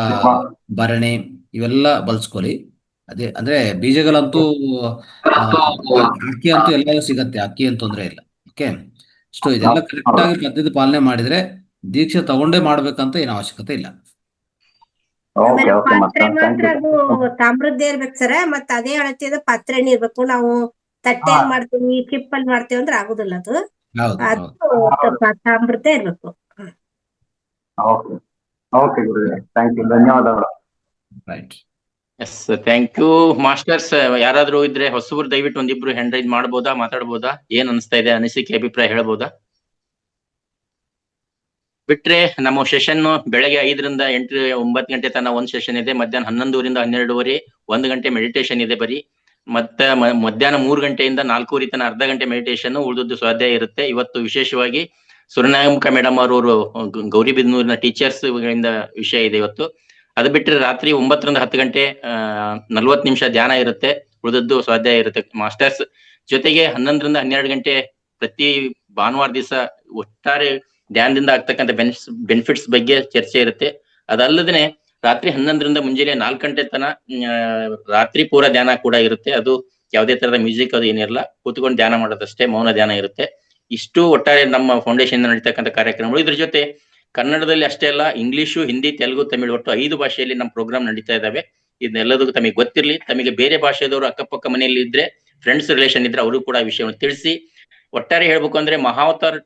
ಭರಣೆ ಇವೆಲ್ಲ ಬಳಸ್ಕೊಳ್ಳಿ. ಅದೇ ಅಂದ್ರೆ ಬೀಜಗಳಂತೂ ಅಕ್ಕಿ ಅಂತೂ ಎಲ್ಲ ಸಿಗತ್ತೆ, ಅಕ್ಕಿ ಏನ್ ತೊಂದರೆ ಇಲ್ಲ. ಓಕೆ, ಇದೆಲ್ಲ ಕರೆಕ್ಟ್ ಆಗಿ ಪದ್ಧತಿ ಪಾಲನೆ ಮಾಡಿದ್ರೆ ದೀಕ್ಷೆ ತಗೊಂಡೇ ಮಾಡ್ಬೇಕಂತ ಏನು ಅವಶ್ಯಕತೆ ಇಲ್ಲ. ಆಮೇಲೆ ಪಾತ್ರೆ ಮಾತ್ರ ಅದು ತಾಮ್ರದ್ದೇ ಇರ್ಬೇಕು ಸರ, ಮತ್ತ ಅದೇ ಅಳತೆದ ಪಾತ್ರೆನೇ ಇರ್ಬೇಕು. ನಾವು ತಟ್ಟೆ ಮಾಡ್ತೀವಿ, ಚಿಪ್ಪಲ್ಲಿ ಮಾಡ್ತೀವಿ ಅಂದ್ರೆ ಆಗುದಿಲ್ಲ ಅದು. ಅದು ತಾಮ್ರದ್ದೇ ಇರ್ಬೇಕು. ಓಕೆ ಗುರುಜಿ, ಥ್ಯಾಂಕ್ ಯು, ಧನ್ಯವಾದಗಳು. Right, yes, thank you masters. ಯಾರಾದ್ರೂ ಇದ್ರೆ ಹೊಸಬ್ರು ದಯವಿಟ್ಟು ಒಂದಿಬ್ರು ಹ್ಯಾಂಡ್ ರೈಸ್ ಮಾಡ್ಬೋದಾ, ಮಾತಾಡ್ಬೋದಾ? ಏನ್ ಅನಿಸ್ತಾ ಇದೆ, ಅನಿಸಿಕೆ, ಅಭಿಪ್ರಾಯ ಹೇಳ್ಬೋದಾ? ಬಿಟ್ರೆ ನಮ್ಮ ಸೆಷನ್ ಬೆಳಗ್ಗೆ 5 ರಿಂದ 8, 9 ಗಂಟೆ ತನಕ ಒಂದ್ ಸೆಷನ್ ಇದೆ. ಮಧ್ಯಾಹ್ನ 11 ರಿಂದ 12:30 1 ಗಂಟೆ ಮೆಡಿಟೇಷನ್ ಇದೆ ಬರೀ. ಮತ್ತೆ ಮಧ್ಯಾಹ್ನ 3 ಗಂಟೆಯಿಂದ 4:30 ತನಕ ಅರ್ಧ ಗಂಟೆ ಮೆಡಿಟೇಷನ್, ಉಳಿದದ್ದು ಸ್ವಾಧ್ಯಾಯ ಇರುತ್ತೆ. ಇವತ್ತು ವಿಶೇಷವಾಗಿ ಸುರನಾಯಕ ಮೇಡಮ್ ಅವರು ಗೌರಿಬಿದನೂರಿನ ಟೀಚರ್ಸ್ ಗಳಿಂದ ವಿಷಯ ಇದೆ ಇವತ್ತು. ಅದು ಬಿಟ್ಟರೆ ರಾತ್ರಿ 9 ರಿಂದ 10 ಗಂಟೆ 40 ನಿಮಿಷ ಧ್ಯಾನ ಇರುತ್ತೆ, ಉಳಿದದ್ದು ಸ್ವಾಧ್ಯಾಯ ಇರುತ್ತೆ ಮಾಸ್ಟರ್ಸ್. ಜೊತೆಗೆ 11 ರಿಂದ 12 ಗಂಟೆ ಪ್ರತಿ ಭಾನುವಾರ ದಿವಸ ಒಟ್ಟಾರೆ ಧ್ಯಾನದಿಂದ ಆಗ್ತಕ್ಕಂಥ ಬೆನಿಫಿಟ್ಸ್ ಬಗ್ಗೆ ಚರ್ಚೆ ಇರುತ್ತೆ. ಅದಲ್ಲದೆ ರಾತ್ರಿ 11 ರಿಂದ ಮುಂಜಾನೆ 4 ಗಂಟೆ ತನಕ ರಾತ್ರಿ ಪೂರ ಧ್ಯಾನ ಕೂಡ ಇರುತ್ತೆ. ಅದು ಯಾವುದೇ ತರದ ಮ್ಯೂಸಿಕ್ ಅದು ಏನಿರಲ್ಲ, ಕೂತ್ಕೊಂಡು ಧ್ಯಾನ ಮಾಡೋದಷ್ಟೇ, ಮೌನ ಧ್ಯಾನ ಇರುತ್ತೆ. ಇಷ್ಟು ಒಟ್ಟಾರೆ ನಮ್ಮ ಫೌಂಡೇಶನ್ ನಡೀತಕ್ಕಂಥ ಕಾರ್ಯಕ್ರಮಗಳು. ಇದ್ರ ಜೊತೆ ಕನ್ನಡದಲ್ಲಿ ಅಷ್ಟೇ ಅಲ್ಲ, ಇಂಗ್ಲಿಷು, ಹಿಂದಿ, ತೆಲುಗು, ತಮಿಳು ಒಟ್ಟು 5 ಭಾಷೆಯಲ್ಲಿ ನಮ್ಮ ಪ್ರೋಗ್ರಾಮ್ ನಡೀತಾ ಇದಾವೆ. ಇದನ್ನೆಲ್ಲದಕ್ಕೂ ತಮಗೆ ಗೊತ್ತಿರಲಿ. ತಮಗೆ ಬೇರೆ ಭಾಷೆದವರು ಅಕ್ಕಪಕ್ಕ ಮನೆಯಲ್ಲಿ ಇದ್ರೆ, ಫ್ರೆಂಡ್ಸ್ ರಿಲೇಷನ್ ಇದ್ರೆ ಅವರು ಕೂಡ ವಿಷಯವನ್ನು ತಿಳಿಸಿ. ಒಟ್ಟಾರೆ ಹೇಳ್ಬೇಕು ಅಂದ್ರೆ ಮಹಾವತಾರ್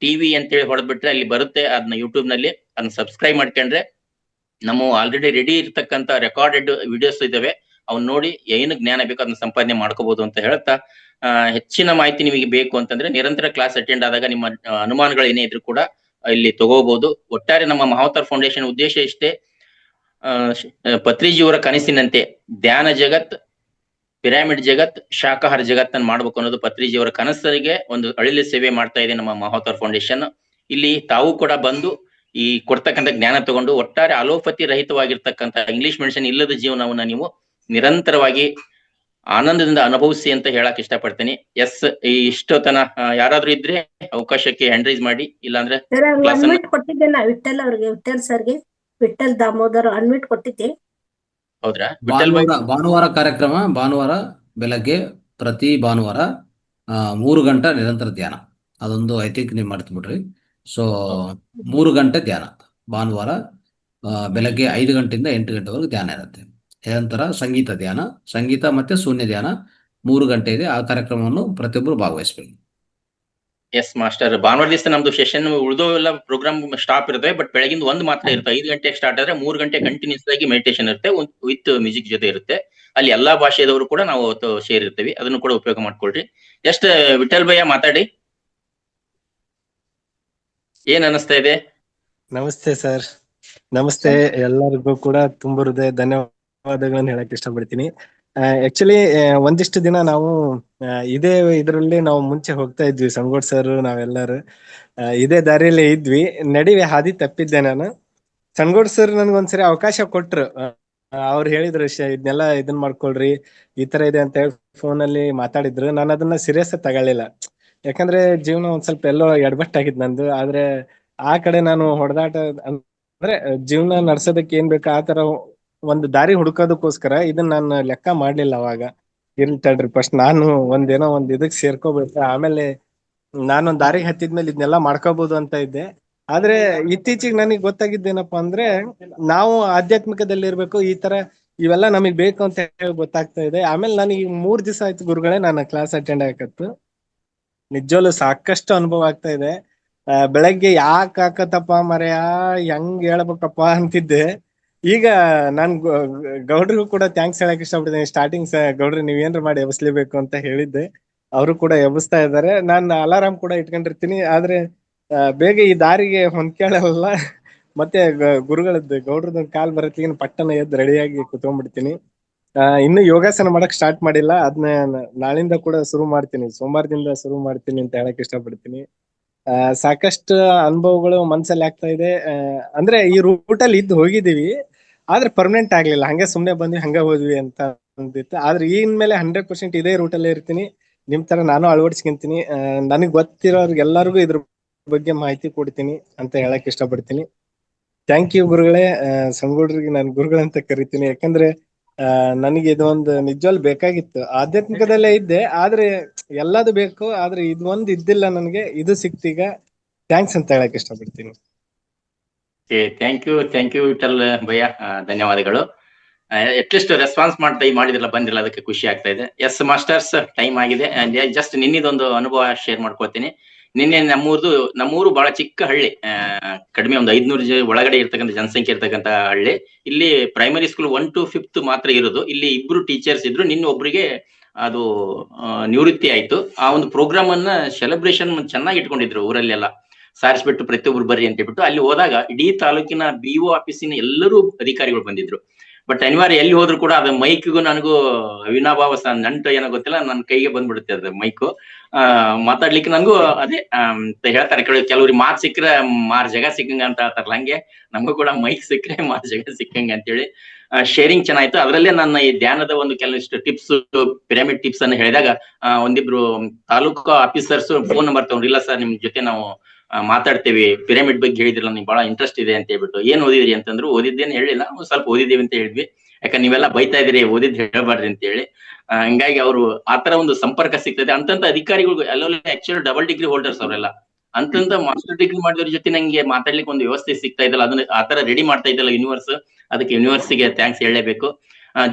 ಟಿವಿ ಅಂತೇಳಿ ಹೊಡೆದ್ಬಿಟ್ರೆ ಅಲ್ಲಿ ಬರುತ್ತೆ. ಅದನ್ನ ಯೂಟ್ಯೂಬ್ ನಲ್ಲಿ ಅದನ್ನ ಸಬ್ಸ್ಕ್ರೈಬ್ ಮಾಡ್ಕೊಂಡ್ರೆ ನಮ್ಮ ಆಲ್ರೆಡಿ ರೆಡಿ ಇರ್ತಕ್ಕಂಥ ರೆಕಾರ್ಡೆಡ್ ವಿಡಿಯೋಸ್ ಇದಾವೆ. ಅವ್ನ ನೋಡಿ ಏನು ಜ್ಞಾನ ಬೇಕೋ ಅದನ್ನ ಸಂಪಾದನೆ ಮಾಡ್ಕೋಬಹುದು ಅಂತ ಹೇಳ್ತಾ, ಹೆಚ್ಚಿನ ಮಾಹಿತಿ ನಿಮಗೆ ಬೇಕು ಅಂತಂದ್ರೆ ನಿರಂತರ ಕ್ಲಾಸ್ ಅಟೆಂಡ್ ಆದಾಗ ನಿಮ್ಮ ಅನುಮಾನಗಳು ಏನೇ ಇದ್ರು ಕೂಡ ಇಲ್ಲಿ ತಗೋಬಹುದು. ಒಟ್ಟಾರೆ ನಮ್ಮ ಮಹಾವತಾರ್ ಫೌಂಡೇಶನ್ ಉದ್ದೇಶ ಇಷ್ಟೇ, ಪತ್ರಿಜಿಯವರ ಕನಸಿನಂತೆ ಧ್ಯಾನ ಜಗತ್, ಪಿರಾಮಿಡ್ ಜಗತ್, ಶಾಕಾಹಾರ ಜಗತ್ತನ್ನು ಮಾಡ್ಬೇಕು ಅನ್ನೋದು ಪತ್ರಿಜಿಯವರ ಕನಸರಿಗೆ ಒಂದು ಅಳಿಲು ಸೇವೆ ಮಾಡ್ತಾ ಇದೆ ನಮ್ಮ ಮಹಾವತಾರ್ ಫೌಂಡೇಶನ್. ಇಲ್ಲಿ ತಾವು ಕೂಡ ಬಂದು ಈ ಕೊಡ್ತಕ್ಕಂಥ ಜ್ಞಾನ ತಗೊಂಡು ಒಟ್ಟಾರೆ ಅಲೋಪತಿ ರಹಿತವಾಗಿರ್ತಕ್ಕಂಥ ಇಂಗ್ಲಿಷ್ ಮೆಡಿಸಿನ್ ಇಲ್ಲದ ಜೀವನವನ್ನ ನೀವು ನಿರಂತರವಾಗಿ ಆನಂದದಿಂದ ಅನುಭವಿಸಿ ಅಂತ ಹೇಳಕ್ ಇಷ್ಟಪಡ್ತೀನಿ. ಎಸ್, ಇಷ್ಟೊತ್ತನ ಯಾರಾದ್ರೂ ಇದ್ರೆ ಅವಕಾಶಕ್ಕೆ ಹ್ಯಾಂಡ್ ರೈಸ್ ಮಾಡಿ, ಇಲ್ಲಾಂದ್ರೆ ಅನ್ಮಿಟ್ ಕೊಟ್ಟಿದ್ದೆ ನಾ ವಿಠಲ್ ಅವ್ರಿಗೆ, ವಿಠಲ್ ಸರ್ಗೆ, ವಿಠಲ್ ದಾಮೋದರ್ ಅನ್ಮಿಟ್ ಕೊಟ್ಟಿದ್ದೆ. ಹೌದ್ರಾ? ಭಾನುವಾರ ಕಾರ್ಯಕ್ರಮ, ಭಾನುವಾರ ಬೆಳಗ್ಗೆ ಪ್ರತಿ ಭಾನುವಾರ 3 ಗಂಟೆ ನಿರಂತರ ಧ್ಯಾನ. ಅದೊಂದು ಐ ಥಿಂಕ್ ನೀವು ಮಾಡ್ತು ಬಿಡ್ರಿ. ಸೊ 3 ಗಂಟೆ ಧ್ಯಾನ ಭಾನುವಾರ ಬೆಳಗ್ಗೆ 5 ಗಂಟೆಯಿಂದ 8 ಗಂಟೆವರೆಗೂ ಧ್ಯಾನ ಇರುತ್ತೆ. ನಂತರ ಸಂಗೀತ ಧ್ಯಾನ, ಸಂಗೀತ ಮತ್ತೆ ಶೂನ್ಯ ಧ್ಯಾನ 3 ಗಂಟೆ ಇದೆ. ಆ ಕಾರ್ಯಕ್ರಮವನ್ನು ಪ್ರತಿಯೊಬ್ಬರು ಭಾಗವಹಿಸಬೇಕು. ಎಸ್ ಮಾಸ್ಟರ್, ಭಾನುವಾರ ದಿವಸ ನಮ್ದು ಸೆಷನ್ ಉಳಿದೋ ಎಲ್ಲ ಪ್ರೋಗ್ರಾಮ್ ಸ್ಟಾಪ್ ಇರ್ತವೆ. ಬಟ್ ಬೆಳಗಿಂದ 1 ಮಾತ್ರ ಇರುತ್ತೆ. 5 ಗಂಟೆಗೆ ಸ್ಟಾರ್ಟ್ ಆದ್ರೆ 3 ಗಂಟೆ ಕಂಟಿನ್ಯೂಸ್ ಆಗಿ ಮೆಡಿಟೇಷನ್ ಇರುತ್ತೆ, ವಿತ್ ಮ್ಯೂಸಿಕ್ ಜೊತೆ ಇರುತ್ತೆ. ಅಲ್ಲಿ ಎಲ್ಲಾ ಭಾಷೆದವರು ಕೂಡ ನಾವು ಶೇರ್ ಇರ್ತೀವಿ, ಅದನ್ನು ಕೂಡ ಉಪಯೋಗ ಮಾಡ್ಕೊಳ್ರಿ. ಜಸ್ಟ್ ವಿಠಲ್ ಭಯ್ಯ ಮಾತಾಡಿ, ಏನ್ ಅನಿಸ್ತಾ ಇದೆ? ನಮಸ್ತೆ ಸರ್, ನಮಸ್ತೆ ಎಲ್ಲರಿಗೂ ಕೂಡ ತುಂಬ ಹೃದಯ ಧನ್ಯವಾದಗಳನ್ನು ಹೇಳಕ್ ಇಷ್ಟಪಡ್ತೀನಿ. ಆಕ್ಚುಲಿ ಒಂದಿಷ್ಟು ದಿನ ನಾವು ಇದೇ ಇದರಲ್ಲಿ ನಾವು ಮುಂಚೆ ಹೋಗ್ತಾ ಇದ್ವಿ, ಸಂಗೋಡ್ ಸರ್ ನಾವೆಲ್ಲರೂ ಇದೇ ದಾರಿಯಲ್ಲಿ ಇದ್ವಿ. ನಡಿವೆ ಹಾದಿ ತಪ್ಪಿದ್ದೆ ನಾನು. ಸಂಗೋಡ್ ಸರ್ ನನ್ಗೊಂದ್ಸರಿ ಅವಕಾಶ ಕೊಟ್ರು. ಅವ್ರು ಹೇಳಿದ್ರು ಇದನ್ನೆಲ್ಲ ಇದನ್ ಮಾಡ್ಕೊಳ್ರಿ, ಈ ತರ ಇದೆ ಅಂತ ಹೇಳಿ ಫೋನ್ ಅಲ್ಲಿ ಮಾತಾಡಿದ್ರು. ನಾನು ಅದನ್ನ ಸೀರಿಯಸ್ ತಗೊಳ್ಳಿಲ್ಲ, ಯಾಕಂದ್ರೆ ಜೀವನ ಒಂದ್ ಸ್ವಲ್ಪ ಎಲ್ಲೋ ಎಡಬಟ್ಟಾಗಿದ್ ನಂದು. ಆದ್ರೆ ಆ ಕಡೆ ನಾನು ಹೊಡೆದಾಟ ಅಂದ್ರೆ ಜೀವನ ನಡ್ಸೋದಕ್ಕೆ ಏನ್ ಬೇಕು ಆ ತರ ಒಂದು ದಾರಿ ಹುಡುಕೋದಕ್ಕೋಸ್ಕರ ಇದನ್ನ ನಾನು ಲೆಕ್ಕ ಮಾಡ್ಲಿಲ್ಲ ಅವಾಗ. ಇರ್ಲಿ ತಡ್ರಿ, ಫಸ್ಟ್ ನಾನು ಒಂದೇನೋ ಒಂದ್ ಇದಕ್ ಸೇರ್ಕೋಬೇಕು, ಆಮೇಲೆ ನಾನೊಂದ್ ದಾರಿಗೆ ಹತ್ತಿದ್ಮೇಲೆ ಇದನ್ನೆಲ್ಲ ಮಾಡ್ಕೋಬಹುದು ಅಂತ ಇದ್ದೆ. ಆದ್ರೆ ಇತ್ತೀಚಿಗೆ ನನಗೆ ಗೊತ್ತಾಗಿದ್ದೇನಪ್ಪಾ ಅಂದ್ರೆ ನಾವು ಆಧ್ಯಾತ್ಮಿಕದಲ್ಲಿ ಇರ್ಬೇಕು, ಈ ತರ ಇವೆಲ್ಲ ನಮಗ್ ಬೇಕು ಅಂತ ಹೇಳಿ ಗೊತ್ತಾಗ್ತಾ ಇದೆ. ಆಮೇಲೆ ನನಗೆ 3 ದಿವಸ ಆಯ್ತು ಗುರುಗಳೇ ನಾನು ಕ್ಲಾಸ್ ಅಟೆಂಡ್ ಆಗಕತ್ತು. ನಿಜವಲ್ಲೂ ಸಾಕಷ್ಟು ಅನುಭವ ಆಗ್ತಾ ಇದೆ. ಬೆಳಗ್ಗೆ ಯಾಕೆ ಹಾಕತ್ತಪ್ಪ ಮರೆಯ ಹೆಂಗ್ ಹೇಳ್ಬೇಕಪ್ಪ ಅಂತಿದ್ದೆ. ಈಗ ನಾನ್ ಗೌಡ್ರಿಗೂ ಕೂಡ ಥ್ಯಾಂಕ್ಸ್ ಹೇಳಕ್ ಇಷ್ಟಪಡ್ತೀನಿ. ಸ್ಟಾರ್ಟಿಂಗ್ ಗೌಡ್ರಿ ನೀವೇನ್ರ ಮಾಡಿ ಎಬ್ಸ್ಲೇಬೇಕು ಅಂತ ಹೇಳಿದ್ದೆ, ಅವರು ಕೂಡ ಎಬ್ಬಿಸ್ತಾ ಇದ್ದಾರೆ. ನಾನು ಅಲಾರಾಮ್ ಕೂಡ ಇಟ್ಕೊಂಡಿರ್ತೀನಿ, ಆದ್ರೆ ಬೇಗ ಈ ದಾರಿಗೆ ಹೊಂದ್ಕೊಳ್ಳಲ್ಲ. ಮತ್ತೆ ಗುರುಗಳದ್ದು ಗೌಡ್ರದ್ದು ಕಾಲ್ ಬರತ್ಲಿಗೆ ಪಟ್ಟನ ಎದ್ದು ರೆಡಿಯಾಗಿ ಕುತ್ಕೊಂಡ್ಬಿಡ್ತೀನಿ. ಇನ್ನು ಯೋಗಾಸನ ಮಾಡಕ್ ಸ್ಟಾರ್ಟ್ ಮಾಡಿಲ್ಲ, ಅದನ್ನ ನಾಳಿಂದ ಕೂಡ ಶುರು ಮಾಡ್ತೀನಿ, ಸೋಮವಾರದಿಂದ ಶುರು ಮಾಡ್ತೀನಿ ಅಂತ ಹೇಳಕ್ ಇಷ್ಟಪಡ್ತೀನಿ. ಸಾಕಷ್ಟು ಅನುಭವಗಳು ಮನ್ಸಲ್ಲಿ ಆಗ್ತಾ ಇದೆ. ಅಂದ್ರೆ ಈ ರೂಟಲ್ಲಿ ಇದ್ದು ಹೋಗಿದೀವಿ, ಆದ್ರೆ ಪರ್ಮನೆಂಟ್ ಆಗ್ಲಿಲ್ಲ, ಹಂಗೆ ಸುಮ್ನೆ ಬಂದ್ವಿ ಹಂಗ ಹೋದ್ವಿ ಅಂತ ಅಂದಿತ್ತು. ಆದ್ರೆ ಇನ್ಮೇಲೆ 100% ಇದೇ ರೂಟಲ್ಲೇ ಇರ್ತೀನಿ, ನಿಮ್ ತರ ನಾನು ಅಳವಡಿಸ್ಕೊಂತೀನಿ. ನನಗ್ ಗೊತ್ತಿರೋರ್ಗೆ ಎಲ್ಲರಿಗೂ ಇದ್ರ ಬಗ್ಗೆ ಮಾಹಿತಿ ಕೊಡ್ತೀನಿ ಅಂತ ಹೇಳಕ್ ಇಷ್ಟಪಡ್ತೀನಿ. ಥ್ಯಾಂಕ್ ಯು ಗುರುಗಳೇ. ಸಂಗೋಡ್ರಿಗೆ ನಾನು ಗುರುಗಳಂತ ಕರಿತೀನಿ, ಯಾಕಂದ್ರೆ ನನಗೆ ಇದೊಂದು ನಿಜವಾಗ್ಲೂ ಬೇಕಾಗಿತ್ತು. ಆಧ್ಯಾತ್ಮಿಕದಲ್ಲೇ ಇದ್ದೆ, ಆದ್ರೆ ಎಲ್ಲದು ಬೇಕು, ಆದ್ರೆ ಇದೊಂದು ಇದ್ದಿಲ್ಲ ನನಗೆ, ಇದು ಸಿಕ್ತೀಗ. ಥ್ಯಾಂಕ್ಸ್ ಅಂತ ಹೇಳಕ್ ಇಷ್ಟಪಡ್ತೀನಿ. ಥ್ಯಾಂಕ್ ಯು ವಿಠಲ್ ಭಯ್ಯ, ಧನ್ಯವಾದಗಳು. ಅಟ್ಲೀಸ್ಟ್ ರೆಸ್ಪಾನ್ಸ್ ಮಾಡಿದಿಲ್ಲ, ಬಂದಿಲ್ಲ, ಅದಕ್ಕೆ ಖುಷಿ ಆಗ್ತಾ ಇದೆ. ಎಸ್ ಮಾಸ್ಟರ್ಸ್, ಟೈಮ್ ಆಗಿದೆ. ಜಸ್ಟ್ ನಿನ್ನಿದೊಂದು ಅನುಭವ ಶೇರ್ ಮಾಡ್ಕೊಳ್ತೀನಿ. ನಿನ್ನೆ ನಮ್ಮೂರು ಬಹಳ ಚಿಕ್ಕ ಹಳ್ಳಿ, ಕಡಿಮೆ ಒಂದು 500 ಒಳಗಡೆ ಇರ್ತಕ್ಕಂಥ ಜನಸಂಖ್ಯೆ ಇರ್ತಕ್ಕಂಥ ಹಳ್ಳಿ. ಇಲ್ಲಿ ಪ್ರೈಮರಿ ಸ್ಕೂಲ್ 1 to 5th ಮಾತ್ರ ಇರೋದು. ಇಲ್ಲಿ 2 ಟೀಚರ್ಸ್ ಇದ್ರು, ಒಬ್ರಿಗೆ ಅದು ನಿವೃತ್ತಿ ಆಯ್ತು. ಆ ಒಂದು ಪ್ರೋಗ್ರಾಮ್ ಅನ್ನ ಸೆಲೆಬ್ರೇಷನ್ ಚೆನ್ನಾಗಿ ಇಟ್ಕೊಂಡಿದ್ರು, ಊರಲ್ಲೆಲ್ಲ ಸಾರಿಸ್ಬಿಟ್ಟು ಪ್ರತಿಯೊಬ್ರು ಬರ್ರಿ ಅಂತ ಹೇಳ್ಬಿಟ್ಟು. ಅಲ್ಲಿ ಹೋದಾಗ ಇಡೀ ತಾಲೂಕಿನ BO ಆಫೀಸಿನ ಎಲ್ಲರೂ ಅಧಿಕಾರಿಗಳು ಬಂದಿದ್ರು. ಬಟ್ ಅನಿವಾರ್ಯ ಎಲ್ಲಿ ಹೋದ್ರು ಕೂಡ ಅದು ಮೈಕ್ಗೂ ನನಗೂ ಅವಿನಾಭಾವ ನಂಟು ಏನೋ ಗೊತ್ತಿಲ್ಲ, ನನ್ನ ಕೈಗೆ ಬಂದ್ಬಿಡುತ್ತೆ ಅದು ಮೈಕು. ಮಾತಾಡ್ಲಿಕ್ಕೆ ನನಗೂ ಅದೇ ಹೇಳ್ತಾರೆ, ಕೆಲವ್ರಿಗೆ ಮಾತು ಸಿಕ್ಕರೆ ಮಾರ್ ಜಗ ಸಿಕ್ಕಂಗ ಅಂತ ಹೇಳ್ತಾರಲ್ಲ, ಹಂಗೆ ನಮಗೂ ಕೂಡ ಮೈಕ್ ಸಿಕ್ಕರೆ ಮಾರ್ ಜಗ ಸಿಕ್ಕಂಗ ಅಂತೇಳಿ ಶೇರಿಂಗ್ ಚೆನ್ನಾಯ್ತು. ಅದರಲ್ಲೇ ನನ್ನ ಈ ಧ್ಯಾನದ ಒಂದು ಕೆಲವಿಷ್ಟು ಟಿಪ್ಸ್, ಪಿರಮಿಡ್ ಟಿಪ್ಸ್ ಅನ್ನು ಹೇಳಿದಾಗ ಒಂದಿಬ್ರು ತಾಲೂಕು ಆಫೀಸರ್ಸ್ ಫೋನ್ ನಂಬರ್ ತಗೊಂಡ್ರು. ಇಲ್ಲ ಸರ್, ನಿಮ್ ಜೊತೆ ನಾವು ಮಾತಾಡ್ತೇವಿ, ಪಿರಮಿಡ್ ಬಗ್ಗೆ ಹೇಳಿದ್ರಲ್ಲ, ನಿಮ್ಗೆ ಬಹಳ ಇಂಟ್ರೆಸ್ಟ್ ಇದೆ ಅಂತ ಹೇಳ್ಬಿಟ್ಟು. ಏನ್ ಓದಿದ್ರಿ ಅಂತಂದ್ರು. ಓದಿದ್ದೇನು ಹೇಳಿಲ್ಲ, ಸ್ವಲ್ಪ ಓದಿದ್ದೀವಿ ಅಂತ ಹೇಳಿದ್ವಿ. ಯಾಕಂದ್ರೆ ನೀವೆಲ್ಲ ಬೈತಾ ಇದ್ರಿ ಓದಿದ್ ಹೇಳ್ಬಾರ್ರಿ ಅಂತ ಹೇಳಿ. ಹಂಗಾಗಿ ಅವರು ಆತರ ಒಂದು ಸಂಪರ್ಕ ಸಿಗ್ತದೆ. ಅಂತಂತ ಅಧಿಕಾರಿಗಳು ಅಲ್ಲೆಲ್ಲ ಆಕ್ಚುಲಿ ಡಬಲ್ ಡಿಗ್ರಿ ಹೋಲ್ಡರ್ಸ್ ಅವರೆಲ್ಲ. ಅಂತಂತ ಮಾಸ್ಟರ್ ಡಿಗ್ರಿ ಮಾಡಿದ್ರ ಜೊತೆ ನಂಗೆ ಮಾತಾಡ್ಲಿಕ್ಕೆ ಒಂದು ವ್ಯವಸ್ಥೆ ಸಿಗ್ತಾ ಇದ್ದಲ್ಲ, ಅದನ್ನ ಆತರ ರೆಡಿ ಮಾಡ್ತಾ ಇದ್ದಲ್ಲ ಯೂನಿವರ್ಸ್. ಅದಕ್ಕೆ ಯೂನಿವರ್ಸಿಗೆ ಥ್ಯಾಂಕ್ಸ್ ಹೇಳಲೇಬೇಕು.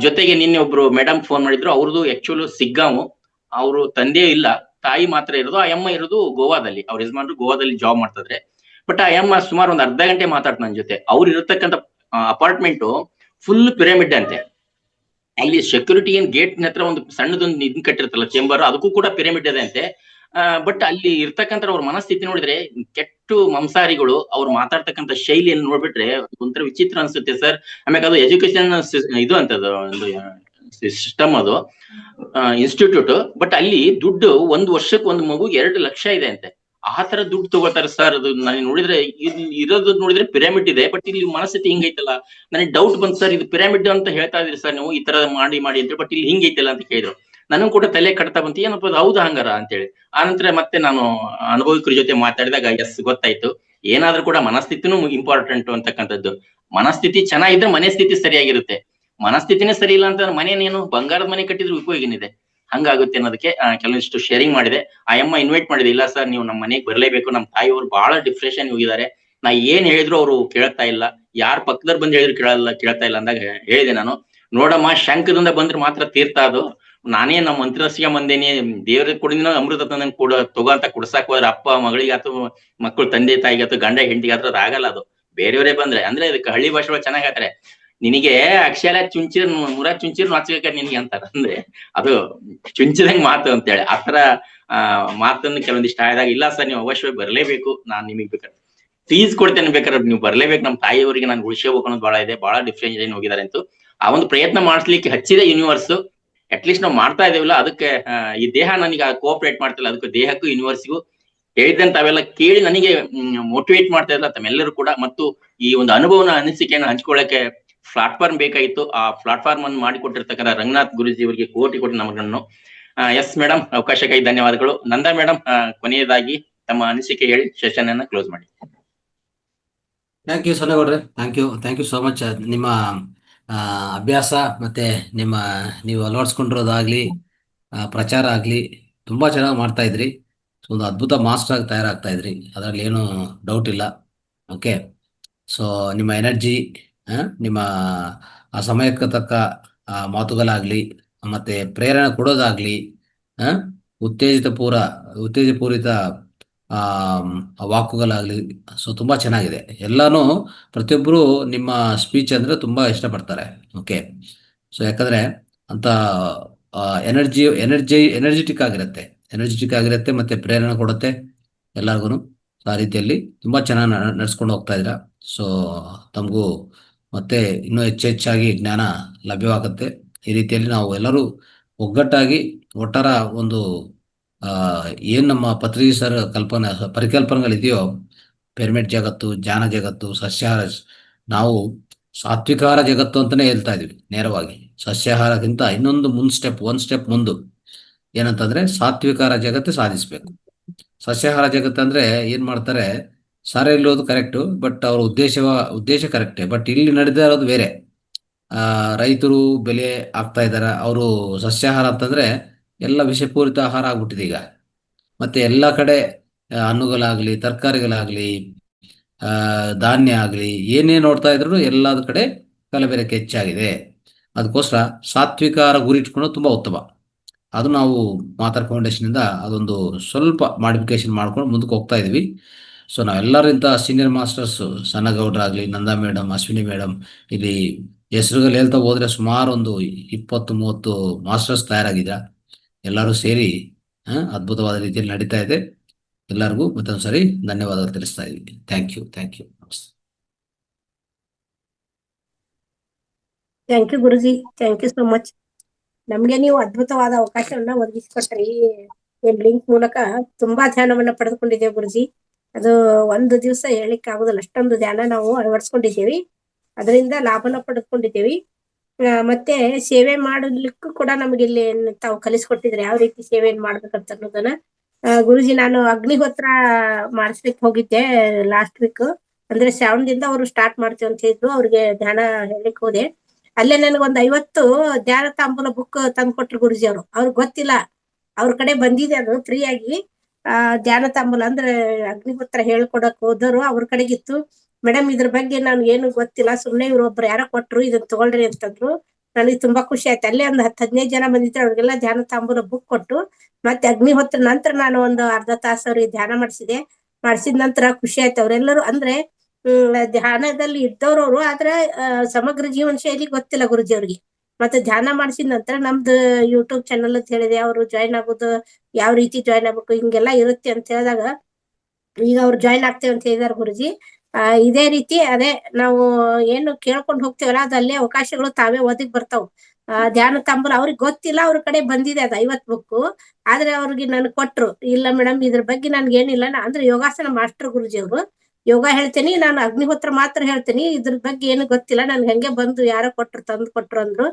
ಜೊತೆಗೆ ನಿನ್ನೆ ಒಬ್ರು ಮೇಡಮ್ ಫೋನ್ ಮಾಡಿದ್ರು. ಅವ್ರದ್ದು ಆಕ್ಚುಲಿ ಸಿಗ್ಗಾಂವ್, ಅವರು ತಂದೆ ಇಲ್ಲ, ತಾಯಿ ಮಾತ್ರ ಇರೋದು. ಆ ಅಮ್ಮ ಇರೋದು ಗೋವಾದಲ್ಲಿ. ಅವ್ರ ಯಜಮಾನ್ರು ಗೋವಾದಲ್ಲಿ ಜಾಬ್ ಮಾಡ್ತಿದ್ರೆ. ಬಟ್ ಆ ಅಮ್ಮ ಸುಮಾರು ಒಂದು ಅರ್ಧ ಗಂಟೆ ಮಾತಾಡ್ತ ನನ್ನ ಜೊತೆ. ಅವ್ರು ಇರತಕ್ಕಂತ ಅಪಾರ್ಟ್ಮೆಂಟ್ ಫುಲ್ ಪಿರಮಿಡ್ ಅಂತೆ. ಅಲ್ಲಿ ಸೆಕ್ಯೂರಿಟಿ ಏನ್ ಗೇಟ್ ಹತ್ರ ಒಂದು ಸಣ್ಣದೊಂದು ಇದನ್ ಕಟ್ಟಿರ್ತಲ್ಲ ಚೇಂಬರ್, ಅದಕ್ಕೂ ಕೂಡ ಪಿರಮಿಡ್ ಇದೆ ಅಂತೆ. ಬಟ್ ಅಲ್ಲಿ ಇರ್ತಕ್ಕಂಥ ಅವ್ರ ಮನಸ್ಥಿತಿ ನೋಡಿದ್ರೆ ಕೆಟ್ಟು ಮಾಂಸಾಹಾರಿಗಳು. ಅವ್ರು ಮಾತಾಡ್ತಕ್ಕಂಥ ಶೈಲಿಯನ್ನು ನೋಡ್ಬಿಟ್ರೆ ಒಂಥರ ವಿಚಿತ್ರ ಅನ್ಸುತ್ತೆ ಸರ್. ಆಮೇಲೆ ಅದು ಎಜುಕೇಶನ್ ಇದು ಅಂತದ್ದು ಒಂದು ಸಿಸ್ಟಮ್, ಅದು ಇನ್ಸ್ಟಿಟ್ಯೂಟ್. ಬಟ್ ಅಲ್ಲಿ ದುಡ್ಡು ಒಂದು ವರ್ಷಕ್ಕೆ ಒಂದು ಮಗು 2 ಲಕ್ಷ ಇದೆ ಅಂತೆ. ಆ ತರ ದುಡ್ಡು ತಗೋತಾರೆ ಸರ್. ಅದು ನಾನು ನೋಡಿದ್ರೆ ಇರೋದು ನೋಡಿದ್ರೆ ಪಿರಮಿಡ್ ಇದೆ, ಬಟ್ ಇಲ್ಲಿ ಮನಸ್ಥಿತಿ ಹಿಂಗೈತಲ್ಲ. ನನಗೆ ಡೌಟ್ ಬಂತು ಸರ್, ಇದು ಪಿರಮಿಡ್ ಅಂತ ಹೇಳ್ತಾ ಇದ್ರಿ ಸರ್ ನೀವು, ಈ ತರ ಮಾಡಿ ಅಂತ, ಬಟ್ ಇಲ್ಲಿ ಹಿಂಗೈತಲ್ಲ ಅಂತ ಕೇಳಿದ್ರು. ನನಗೂ ಕೂಡ ತಲೆ ಕಟ್ತಾ ಬಂತು, ಏನಪ್ಪ ಹೌದಾ ಹಂಗಾರ ಅಂತೇಳಿ. ಆನಂತರ ಮತ್ತೆ ನಾನು ಅನುಭವಿಕರ ಜೊತೆ ಮಾತಾಡಿದಾಗ ಎಸ್ ಗೊತ್ತಾಯ್ತು. ಏನಾದ್ರೂ ಕೂಡ ಮನಸ್ಥಿತಿನೂ ಇಂಪಾರ್ಟೆಂಟ್ ಅಂತಕ್ಕಂಥದ್ದು. ಮನಸ್ಥಿತಿ ಚೆನ್ನಾಗಿದ್ರೆ ಮನೆ ಸ್ಥಿತಿ ಸರಿಯಾಗಿರುತ್ತೆ. ಮನಸ್ಥಿತಿನೇ ಸರಿ ಇಲ್ಲ ಅಂತ ಮನೇನೇನು ಬಂಗಾರದ ಮನೆ ಕಟ್ಟಿದ್ರು ಉಪಯೋಗ ಏನಿದೆ, ಹಂಗಾಗುತ್ತೆ ಅನ್ನೋದಕ್ಕೆ ಕೆಲವೊಂದಿಷ್ಟು ಶೇರಿಂಗ್ ಮಾಡಿದೆ. ಆ ಅಮ್ಮ ಇನ್ವೈಟ್ ಮಾಡಿದೆ, ಇಲ್ಲ ಸರ್ ನೀವು ನಮ್ಮ ಮನೆಗೆ ಬರ್ಲೇಬೇಕು, ನಮ್ಮ ತಾಯಿಯವರು ಬಹಳ ಡಿಪ್ರೆಷನ್ ಹೋಗಿದ್ದಾರೆ, ನಾ ಏನ್ ಹೇಳಿದ್ರು ಅವ್ರು ಕೇಳ್ತಾ ಇಲ್ಲ, ಯಾರ್ ಪಕ್ಕದವ್ರು ಬಂದ್ ಹೇಳಿದ್ರು ಕೇಳ್ತಾ ಇಲ್ಲ ಅಂದಾಗ ಹೇಳಿದೆ ನಾನು, ನೋಡಮ್ಮ ಶಂಕದಿಂದ ಬಂದ್ರೆ ಮಾತ್ರ ತೀರ್ಥ ಅದು. ನಾನೇ ನಮ್ಮ ಮಂತ್ರಸ್ಯ ಮಂದೇನಿ, ದೇವ್ರ ಕುಡಿದಿನ ಅಮೃತ ತಂದ ಕೂಡ ತಗೋ ಅಂತ ಕುಡ್ಸಾಕ್ ಹೋದ್ರೆ ಅಪ್ಪ ಮಗಳಿಗಾತು, ಮಕ್ಕಳು ತಂದೆ ತಾಯಿಗಾತು, ಗಂಡ ಹೆಂಡತಿಗಾತು ಅದು ಆಗಲ್ಲ. ಅದು ಬೇರೆಯವರೇ ಬಂದ್ರೆ ಅಂದ್ರೆ ಅದಕ್ಕೆ ಹಳ್ಳಿ ಭಾಷೆ ಒಳಗೆ ಚೆನ್ನಾಗ್ ಹೇಳ್ತಾರೆ, ನಿನಗೆ ಅಕ್ಷರ ಚುಂಚಿರ್ ಮುರ ಚುಂಚಿರ್ ನಾಚ್ಬೇಕ ನಿನ್ಗೆ ಅಂತಾರ. ಅಂದ್ರೆ ಅದು ಚುಂಚಿದಂಗ್ ಮಾತು ಅಂತೇಳಿ ಆತರ ಮಾತನ್ನು ಕೆಲವೊಂದಿಷ್ಟ ಆದಾಗ, ಇಲ್ಲ ಸರ್ ನೀವು ಅವಶ್ಯವಾಗಿ ಬರ್ಲೇಬೇಕು, ನಾನ್ ನಿಮಗ್ ಬೇಕಾದ್ರೆ ಫೀಸ್ ಕೊಡ್ತೇನೆ, ಬೇಕಾದ್ರೆ ನೀವು ಬರ್ಲೇಬೇಕು, ನಮ್ಮ ತಾಯಿಯವರಿಗೆ ನಾನು ಉಳಿಸ್ಕೋಬೇಕು ಅನ್ನೋದು ಬಹಳ ಇದೆ. ಬಹಳ ಡಿಫ್ರೆನ್ಸ್ ಹೋಗಿದ್ದಾರೆ ಅಂತ ಆ ಒಂದು ಪ್ರಯತ್ನ ಮಾಡಿಸ್ಲಿಕ್ಕೆ ಹಚ್ಚಿದೆ ಯೂನಿವರ್ಸ್. ಅಟ್ಲೀಸ್ಟ್ ನಾವು ಮಾಡ್ತಾ ಇದೇವಲ್ಲ, ಅದಕ್ಕೆ ಈ ದೇಹ ನನಗೆ ಕೋಆಪರೇಟ್ ಮಾಡ್ತಿಲ್ಲ. ಅದಕ್ಕೆ ದೇಹಕ್ಕೂ ಯೂನಿವರ್ಸಿಗೂ ಹೇಳಿದಂತ ಅವೆಲ್ಲ ಕೇಳಿ ನನಗೆ ಮೋಟಿವೇಟ್ ಮಾಡ್ತಾ ಇಲ್ಲ ತಮ್ಮೆಲ್ಲರೂ ಕೂಡ. ಮತ್ತು ಈ ಒಂದು ಅನುಭವನ ಅನಿಸಿಕೆಯನ್ನು ಹಂಚ್ಕೊಳ್ಳಕ್ಕೆ ಪ್ಲಾಟ್ಫಾರ್ಮ್ ಬೇಕಾಗಿತ್ತು. ಆ ಪ್ಲಾಟ್ಫಾರ್ಮ್ ಅನ್ನು ಮಾಡಿಕೊಟ್ಟಿರ್ತಕ್ಕಂಥ ರಂಗನಾಥ್ ಗುರುಜಿ ಅವರಿಗೆ ಕೋಟಿ ನಮಗಳನ್ನು. ಎಸ್ ಮೇಡಮ್, ಅವಕಾಶಕ್ಕಾಗಿ ಧನ್ಯವಾದಗಳು. ನಂದಾ ಮೇಡಮ್, ಕೊನೆಯದಾಗಿ ತಮ್ಮ ಅನಿಸಿಕೆ ಹೇಳಿ ಸೆಷನ್ ಅನ್ನ ಕ್ಲೋಸ್ ಮಾಡಿ. ಥ್ಯಾಂಕ್ ಯು ಸೊನ್ನೇಗೌಡ್ರೆ, ಥ್ಯಾಂಕ್ ಯು ಸೋ ಮಚ್. ನಿಮ್ಮ ಅಭ್ಯಾಸ ಮತ್ತೆ ನೀವು ಅಳವಡಿಸ್ಕೊಂಡಿರೋದಾಗ್ಲಿ, ಪ್ರಚಾರ ಆಗ್ಲಿ ತುಂಬಾ ಚೆನ್ನಾಗಿ ಮಾಡ್ತಾ ಇದ್ರಿ. ಒಂದು ಅದ್ಭುತ ಮಾಸ್ಟರ್ ಆಗಿ ತಯಾರಾಗ್ತಾ ಇದ್ರಿ, ಅದರಲ್ಲಿ ಏನು ಡೌಟ್ ಇಲ್ಲ. ಓಕೆ, ಸೊ ನಿಮ್ಮ ಎನರ್ಜಿ, ನಿಮ್ಮ ಆ ಸಮಯಕ್ಕೆ ತಕ್ಕ ಮಾತುಗಳಾಗ್ಲಿ, ಮತ್ತೆ ಪ್ರೇರಣೆ ಕೊಡೋದಾಗ್ಲಿ, ಉತ್ತೇಜಪೂರಿತ ವಾಕುಗಳಾಗ್ಲಿ, ಸೊ ತುಂಬಾ ಚೆನ್ನಾಗಿದೆ. ಎಲ್ಲಾನು ಪ್ರತಿಯೊಬ್ಬರು ನಿಮ್ಮ ಸ್ಪೀಚ್ ಅಂದ್ರೆ ತುಂಬಾ ಇಷ್ಟಪಡ್ತಾರೆ. ಓಕೆ, ಸೊ ಯಾಕಂದ್ರೆ ಅಂತ ಎನರ್ಜೆಟಿಕ್ ಆಗಿರುತ್ತೆ ಮತ್ತೆ ಪ್ರೇರಣೆ ಕೊಡುತ್ತೆ ಎಲ್ಲರಿಗೂ. ಆ ರೀತಿಯಲ್ಲಿ ತುಂಬಾ ಚೆನ್ನಾಗಿ ನಡ್ಸ್ಕೊಂಡು ಹೋಗ್ತಾ ಇದ್ದೀರಾ. ಸೊ ತಮಗೂ ಮತ್ತೆ ಇನ್ನೂ ಹೆಚ್ಚಾಗಿ ಜ್ಞಾನ ಲಭ್ಯವಾಗುತ್ತೆ. ಈ ರೀತಿಯಲ್ಲಿ ನಾವು ಎಲ್ಲರೂ ಒಗ್ಗಟ್ಟಾಗಿ ಒಟ್ಟಾರ ಒಂದು ಏನ್ ನಮ್ಮ ಪತ್ರಿಜಿ ಸರ್ ಪರಿಕಲ್ಪನೆಗಳಿದೆಯೋ, ಪಿರಮಿಡ್ ಜಗತ್ತು, ಜ್ಞಾನ ಜಗತ್ತು, ಸಸ್ಯಾಹಾರ, ನಾವು ಸಾತ್ವಿಕಾಹಾರ ಜಗತ್ತು ಅಂತಾನೆ ಹೇಳ್ತಾ ಇದೀವಿ ನೇರವಾಗಿ. ಸಸ್ಯಾಹಾರಕ್ಕಿಂತ ಇನ್ನೊಂದು ಒನ್ ಸ್ಟೆಪ್ ಮುಂದು ಏನಂತಂದ್ರೆ ಸಾತ್ವಿಕಾಹಾರ ಜಗತ್ತು ಸಾಧಿಸ್ಬೇಕು. ಸಸ್ಯಾಹಾರ ಜಗತ್ತು ಅಂದ್ರೆ ಏನ್ ಮಾಡ್ತಾರೆ, ಸಾರ ಇಲ್ಲೋದು ಕರೆಕ್ಟು, ಬಟ್ ಅವ್ರ ಉದ್ದೇಶ ಕರೆಕ್ಟೇ, ಬಟ್ ಇಲ್ಲಿ ನಡೀತಾ ಇರೋದು ಬೇರೆ. ರೈತರು ಬೆಲೆ ಆಗ್ತಾ ಇದಾರೆ. ಅವರು ಸಸ್ಯಾಹಾರ ಅಂತಂದ್ರೆ ಎಲ್ಲ ವಿಷಪೂರಿತ ಆಹಾರ ಆಗ್ಬಿಟ್ಟಿದೆ ಈಗ. ಮತ್ತೆ ಎಲ್ಲ ಕಡೆ ಹಣ್ಣುಗಳಾಗ್ಲಿ, ತರಕಾರಿಗಳಾಗ್ಲಿ, ಧಾನ್ಯ ಆಗ್ಲಿ, ಏನೇ ನೋಡ್ತಾ ಇದ್ರು ಎಲ್ಲದ ಕಡೆ ಕಲಬೆರಕೆ ಹೆಚ್ಚಾಗಿದೆ. ಅದಕ್ಕೋಸ್ಕರ ಸಾತ್ವಿಕ ಆಹಾರ ಗುರಿ ಇಟ್ಕೊಂಡು ತುಂಬಾ ಉತ್ತಮ. ಅದು ನಾವು ಮಾತಾರ್ ಫೌಂಡೇಶನ್ ಇಂದ ಅದೊಂದು ಸ್ವಲ್ಪ ಮಾಡಿಫಿಕೇಶನ್ ಮಾಡ್ಕೊಂಡು ಮುಂದಕ್ಕೆ ಹೋಗ್ತಾ ಇದೀವಿ. ಸೊ ನಾವೆಲ್ಲರಿಂದ ಸೀನಿಯರ್ ಮಾಸ್ಟರ್ಸ್, ಸಣ್ಣಗೌಡ್ರಾಗ್ಲಿ, ನಂದಾ ಮೇಡಮ್, ಅಶ್ವಿನಿ ಮೇಡಮ್, ಇಲ್ಲಿ ಹೆಸರುಗಳು ಹೇಳ್ತಾ ಹೋದ್ರೆ ಸುಮಾರು ಒಂದು 20-30 ಮಾಸ್ಟರ್ಸ್ ತಯಾರಾಗಿದ್ದ. ಎಲ್ಲರೂ ಸೇರಿ ಅದ್ಭುತವಾದ ರೀತಿಯಲ್ಲಿ ನಡೀತಾ ಇದೆ. ಎಲ್ಲರಿಗೂ ಮತ್ತೊಂದ್ಸರಿ ಧನ್ಯವಾದ ತಿಳಿಸ್ತಾ ಇದ್ದೀವಿ. Thank you. Thank you Guruji, thank you so much. ನಮ್ಗೆ ನೀವು ಅದ್ಭುತವಾದ ಅವಕಾಶವನ್ನ ಒದಗಿಸಿಕೊಟ್ರಿ. ಈ ಲಿಂಕ್ ಮೂಲಕ ತುಂಬಾ ಧ್ಯಾನವನ್ನ ಪಡೆದುಕೊಂಡಿದ್ದೇವೆ ಗುರುಜಿ. ಅದು ಒಂದು ದಿವಸ ಹೇಳಿಕ್ ಆಗುದಿಲ್ಲ, ಅಷ್ಟೊಂದು ಧ್ಯಾನ ನಾವು ಅಳವಡಿಸ್ಕೊಂಡಿದ್ದೇವೆ. ಅದರಿಂದ ಲಾಭನ ಪಡೆದುಕೊಂಡಿದ್ದೇವೆ. ಮತ್ತೆ ಸೇವೆ ಮಾಡಲಿಕ್ಕೂ ಕೂಡ ನಮ್ಗೆ ಇಲ್ಲಿ ತಾವು ಕಲಿಸ್ಕೊಟ್ಟಿದ್ರೆ ಯಾವ ರೀತಿ ಸೇವೆಯನ್ನು ಮಾಡ್ಬೇಕಂತ ಅನ್ನೋದನ್ನ. ಗುರುಜಿ, ನಾನು ಅಗ್ನಿಹೋತ್ರ ಮಾಡಿಸ್ಲಿಕ್ಕೆ ಹೋಗಿದ್ದೆ ಲಾಸ್ಟ್ ವೀಕ್. ಅಂದ್ರೆ ಶ್ರಾವಣದಿಂದ ಅವರು ಸ್ಟಾರ್ಟ್ ಮಾಡ್ತೇವೆ ಅಂತ ಹೇಳಿದ್ರು. ಅವ್ರಿಗೆ ಧ್ಯಾನ ಹೇಳಿಕ್ ಹೋದೆ. ಅಲ್ಲೇ ನನಗೊಂದ್ 50 ಜ್ಞಾನ ತಾಂಬೂಲ ಬುಕ್ ತಂದ್ಕೊಟ್ರು ಗುರುಜಿ ಅವರು. ಅವ್ರಿಗೆ ಗೊತ್ತಿಲ್ಲ, ಅವ್ರ ಕಡೆ ಬಂದಿದೆ ಅದು ಫ್ರೀ ಆಗಿ. ಧ್ಯಾನ ತಾಂಬೂಲ ಅಂದ್ರೆ ಅಗ್ನಿಪುತ್ರ ಹೇಳ್ಕೊಡಕ್ ಹೋದವರು ಅವ್ರ ಕಡೆಗಿತ್ತು. ಮೇಡಮ್ ಇದ್ರ ಬಗ್ಗೆ ನಾನು ಏನು ಗೊತ್ತಿಲ್ಲ, ಸುಮ್ನೆ ಇವ್ರು ಒಬ್ರು ಯಾರೋ ಕೊಟ್ರು, ಇದನ್ನ ತಗೊಳ್ರಿ ಅಂತಂದ್ರು. ನನಗೆ ತುಂಬಾ ಖುಷಿ ಆಯ್ತು. ಅಲ್ಲೇ ಒಂದು 10-15 ಜನ ಬಂದಿದ್ರು, ಅವ್ರಿಗೆಲ್ಲ ಧ್ಯಾನ ತಾಂಬೂಲ ಬುಕ್ ಕೊಟ್ಟು ಮತ್ತೆ ಅಗ್ನಿಹೋತ್ರ ನಂತರ ನಾನು ಒಂದು ಅರ್ಧ ತಾಸು ಅವ್ರಿಗೆ ಧ್ಯಾನ ಮಾಡಿಸಿದ ನಂತರ ಖುಷಿ ಆಯ್ತು. ಅವರೆಲ್ಲರೂ ಅಂದ್ರೆ ಧ್ಯಾನದಲ್ಲಿ ಇದ್ದವ್ರವ್ರು, ಆದ್ರೆ ಸಮಗ್ರ ಜೀವನ ಶೈಲಿ ಗೊತ್ತಿಲ್ಲ ಗುರುಜಿ ಅವ್ರಿಗೆ. ಮತ್ತೆ ಧ್ಯಾನ ಮಾಡಿಸಿದ ನಂತರ ನಮ್ದು ಯೂಟ್ಯೂಬ್ ಚಾನಲ್ ಅಂತ ಹೇಳಿದೆ, ಅವರು ಜಾಯ್ನ್ ಆಗೋದು ಯಾವ ರೀತಿ ಜಾಯ್ನ್ ಆಗ್ಬೇಕು ಹಿಂಗೆಲ್ಲ ಇರುತ್ತೆ ಅಂತ ಹೇಳಿದಾಗ ಈಗ ಅವ್ರು ಜಾಯ್ನ್ ಆಗ್ತೇವೆ ಅಂತ ಹೇಳಿದಾರೆ ಗುರುಜಿ. ಇದೇ ರೀತಿ ಅದೇ ನಾವು ಏನು ಕೇಳ್ಕೊಂಡು ಹೋಗ್ತೇವಲ್ಲ ಅದಲ್ಲೇ ಅವಕಾಶಗಳು ತಾವೇ ಒದಗಿ ಬರ್ತಾವ್. ಧ್ಯಾನ ತಾಂಬೂಲ ಅವ್ರಿಗೆ ಗೊತ್ತಿಲ್ಲ, ಅವ್ರ ಕಡೆ ಬಂದಿದೆ ಅದು 50 ಬುಕ್. ಆದ್ರೆ ಅವ್ರಿಗೆ ನನ್ ಕೊಟ್ರು. ಇಲ್ಲ ಮೇಡಮ್ ಇದ್ರ ಬಗ್ಗೆ ನನ್ಗೆ ಏನಿಲ್ಲ, ಅಂದ್ರೆ ಯೋಗಾಸನ ಮಾಸ್ಟರ್ ಗುರುಜಿ ಅವರು. ಯೋಗ ಹೇಳ್ತೀನಿ, ನಾನು ಅಗ್ನಿಹೋತ್ರ ಮಾತ್ರ ಹೇಳ್ತೀನಿ, ಇದ್ರ ಬಗ್ಗೆ ಏನು ಗೊತ್ತಿಲ್ಲ ನನ್ಗೆ. ಹಂಗೆ ಬಂದು ಯಾರೋ ತಂದು ಕೊಟ್ರು ಅಂದ್ರು.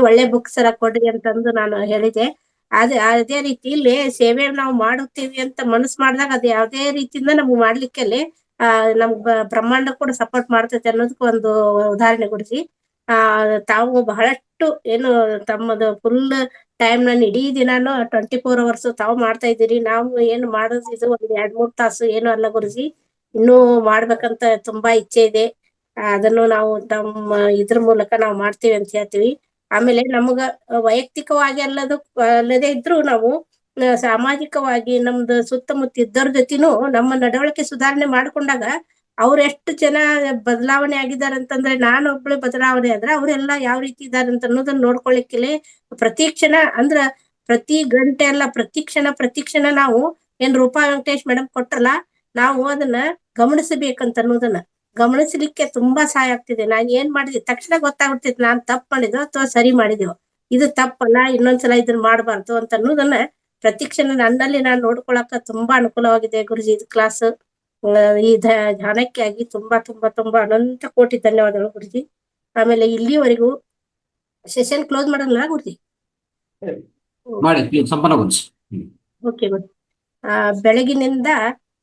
ಒಳ್ಳೆ ಬುಕ್ಸ್ ಎಲ್ಲ ಕೊಡ್ರಿ ಅಂತಂದು ನಾನು ಹೇಳಿದೆ. ಅದೇ ರೀತಿ ಇಲ್ಲಿ ಸೇವೆ ನಾವು ಮಾಡುತ್ತೀವಿ ಅಂತ ಮನಸ್ಸು ಮಾಡಿದಾಗ ಅದು ಯಾವ್ದೇ ರೀತಿಯಿಂದ ನಮ್ಗೆ ಮಾಡ್ಲಿಕ್ಕೆ ನಮ್ಗ್ ಬ್ರಹ್ಮಾಂಡ ಕೂಡ ಸಪೋರ್ಟ್ ಮಾಡ್ತೈತೆ ಅನ್ನೋದಕ್ಕೆ ಒಂದು ಉದಾಹರಣೆ ಗುರುಜಿ. ತಾವು ಬಹಳಷ್ಟು ಏನು ತಮ್ಮದು ಫುಲ್ ಟೈಮ್ ನಾನು ಇಡೀ ದಿನಾನು 24 hours ತಾವು ಮಾಡ್ತಾ ಇದ್ದೀರಿ. ನಾವು ಏನು ಮಾಡೋದು ಇದು ಒಂದ್ 2-3 ತಾಸು ಏನು ಅಲ್ಲ ಗುರುಜಿ. ಇನ್ನೂ ಮಾಡ್ಬೇಕಂತ ತುಂಬಾ ಇಚ್ಛೆ ಇದೆ. ಅದನ್ನು ನಾವು ನಮ್ಮ ಇದ್ರ ಮೂಲಕ ನಾವು ಮಾಡ್ತೀವಿ ಅಂತ ಹೇಳ್ತೀವಿ. ಆಮೇಲೆ ನಮಗ ವೈಯಕ್ತಿಕವಾಗಿ ಅಲ್ಲದೆ ಇದ್ರು ನಾವು ಸಾಮಾಜಿಕವಾಗಿ ನಮ್ದು ಸುತ್ತಮುತ್ತ ಇದ್ದವ್ರ ಜೊತೆನೂ ನಮ್ಮ ನಡವಳಿಕೆ ಸುಧಾರಣೆ ಮಾಡ್ಕೊಂಡಾಗ ಅವ್ರ ಎಷ್ಟು ಜನ ಬದಲಾವಣೆ ಆಗಿದ್ದಾರೆ ಅಂತಂದ್ರೆ, ನಾನು ಒಬ್ಳು ಬದಲಾವಣೆ ಆದ್ರೆ ಅವರೆಲ್ಲ ಯಾವ ರೀತಿ ಇದಾರೆ ಅಂತ ಅನ್ನೋದನ್ನ ನೋಡ್ಕೊಳ್ಳಿಕ್ಕೆ ಪ್ರತಿ ಕ್ಷಣ ಅಂದ್ರ ಪ್ರತಿ ಗಂಟೆ ಅಲ್ಲ, ಪ್ರತಿ ಕ್ಷಣ ನಾವು ಏನ್ ರೂಪಾ ವೆಂಕಟೇಶ್ ಮೇಡಮ್ ಕೊಟ್ರಲ್ಲ, ನಾವು ಅದನ್ನ ಗಮನಿಸಬೇಕಂತ ಅನ್ನೋದನ್ನ ಗಮನಿಸಲಿಕ್ಕೆ ತುಂಬಾ ಸಹಾಯ ಆಗ್ತಿದೆ. ನಾನ್ ಏನ್ ಮಾಡಿದ್ವಿ ತಕ್ಷಣ ಗೊತ್ತಾಗ್ಬಿಡ್ತಿತ್ತು, ನಾನ್ ತಪ್ಪು ಮಾಡಿದ್ವ ಅಥವಾ ಸರಿ ಮಾಡಿದೆವು, ಇದು ತಪ್ಪಲ್ಲ, ಇನ್ನೊಂದ್ಸಲ ಇದನ್ನ ಮಾಡಬಾರ್ದು ಅಂತ ಅನ್ನೋದನ್ನ ಪ್ರತಿ ಕ್ಷಣ ನನ್ನಲ್ಲಿ ನಾನು ನೋಡ್ಕೊಳಕ ತುಂಬಾ ಅನುಕೂಲವಾಗಿದೆ ಗುರುಜಿ. ಇದು ಕ್ಲಾಸ್ ಈ ಧ್ಯಾನಕ್ಕೆ ಆಗಿ ತುಂಬಾ ತುಂಬಾ ತುಂಬಾ ಅನಂತ ಕೋಟಿ ಧನ್ಯವಾದಗಳು ಗುರುಜಿ. ಆಮೇಲೆ ಇಲ್ಲಿವರೆಗೂ ಸೆಷನ್ ಕ್ಲೋಸ್ ಮಾಡಲ್ಲ ಗುರುಜಿ? ಸಂಪನ್ನಗೊಳಿಸಿ. ಓಕೆ ಗುರುಜಿ. ಬೆಳಗಿನಿಂದ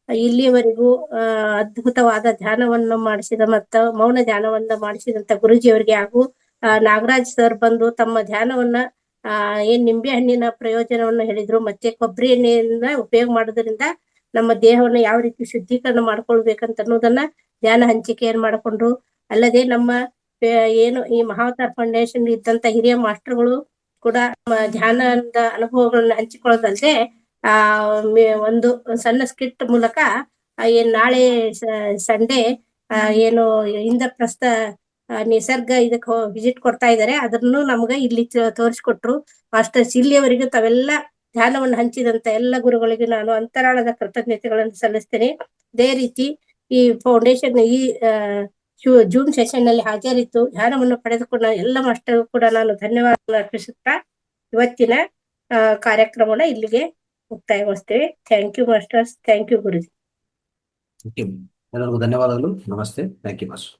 ಇಲ್ಲಿಯವರೆಗೂ ಅದ್ಭುತವಾದ ಧ್ಯಾನವನ್ನು ಮಾಡಿಸಿದ ಮತ್ತು ಮೌನ ಧ್ಯಾನವನ್ನ ಮಾಡಿಸಿದಂತ ಗುರುಜಿಯವರಿಗೆ ಹಾಗೂ ನಾಗರಾಜ್ ಸರ್ ಬಂದು ತಮ್ಮ ಧ್ಯಾನವನ್ನ ಏನ್ ನಿಂಬೆ ಹಣ್ಣಿನ ಪ್ರಯೋಜನವನ್ನ ಹೇಳಿದ್ರು, ಮತ್ತೆ ಕೊಬ್ಬರಿ ಎಣ್ಣೆಯನ್ನ ಉಪಯೋಗ ಮಾಡೋದ್ರಿಂದ ನಮ್ಮ ದೇಹವನ್ನ ಯಾವ ರೀತಿ ಶುದ್ಧೀಕರಣ ಮಾಡ್ಕೊಳ್ಬೇಕಂತ ಅನ್ನೋದನ್ನ ಧ್ಯಾನ ಹಂಚಿಕೆಯನ್ನು ಮಾಡಿಕೊಂಡ್ರು. ಅಲ್ಲದೆ ನಮ್ಮ ಏನು ಈ ಮಹಾವತಾರ್ ಫೌಂಡೇಶನ್ ಇದ್ದಂತ ಹಿರಿಯ ಮಾಸ್ಟರ್ಗಳು ಕೂಡ ನಮ್ಮ ಧ್ಯಾನದ ಅನುಭವಗಳನ್ನ ಹಂಚಿಕೊಳ್ಳೋದಲ್ಲದೆ ಒಂದು ಸಣ್ಣ ಸ್ಕಿಟ್ ಮೂಲಕ ಏನ್ ನಾಳೆ ಸಂಡೇ ಏನು ಇಂದ್ರಪ್ರಸ್ಥ ನಿಸರ್ಗ ಇದಕ್ಕೆ ವಿಸಿಟ್ ಕೊಡ್ತಾ ಇದ್ದಾರೆ, ಅದನ್ನು ನಮ್ಗ ಇಲ್ಲಿ ತೋರಿಸ್ಕೊಟ್ರು ಮಾಸ್ಟರ್ಸ್. ಇಲ್ಲಿಯವರೆಗೂ ತಾವೆಲ್ಲ ಧ್ಯಾನವನ್ನು ಹಂಚಿದಂತ ಎಲ್ಲ ಗುರುಗಳಿಗೆ ನಾನು ಅಂತರಾಳದ ಕೃತಜ್ಞತೆಗಳನ್ನು ಸಲ್ಲಿಸ್ತೇನೆ. ಅದೇ ರೀತಿ ಈ ಫೌಂಡೇಶನ್ ಈ ಜೂನ್ ಸೆಷನ್ ನಲ್ಲಿ ಹಾಜರಿದ್ದು ಧ್ಯಾನವನ್ನು ಪಡೆದುಕೊಂಡ ಎಲ್ಲ ಮಾಸ್ಟರ್ ಕೂಡ ನಾನು ಧನ್ಯವಾದ ಅರ್ಪಿಸುತ್ತಾ ಇವತ್ತಿನ ಕಾರ್ಯಕ್ರಮನ ಇಲ್ಲಿಗೆ ಮುಕ್ತಾಯಗೊಳಿಸ್ತೇವೆ. Thank you masters, thank you Guruji. ಎಲ್ಲರಿಗೂ ಧನ್ಯವಾದಗಳು. ನಮಸ್ತೆ. Thank you master.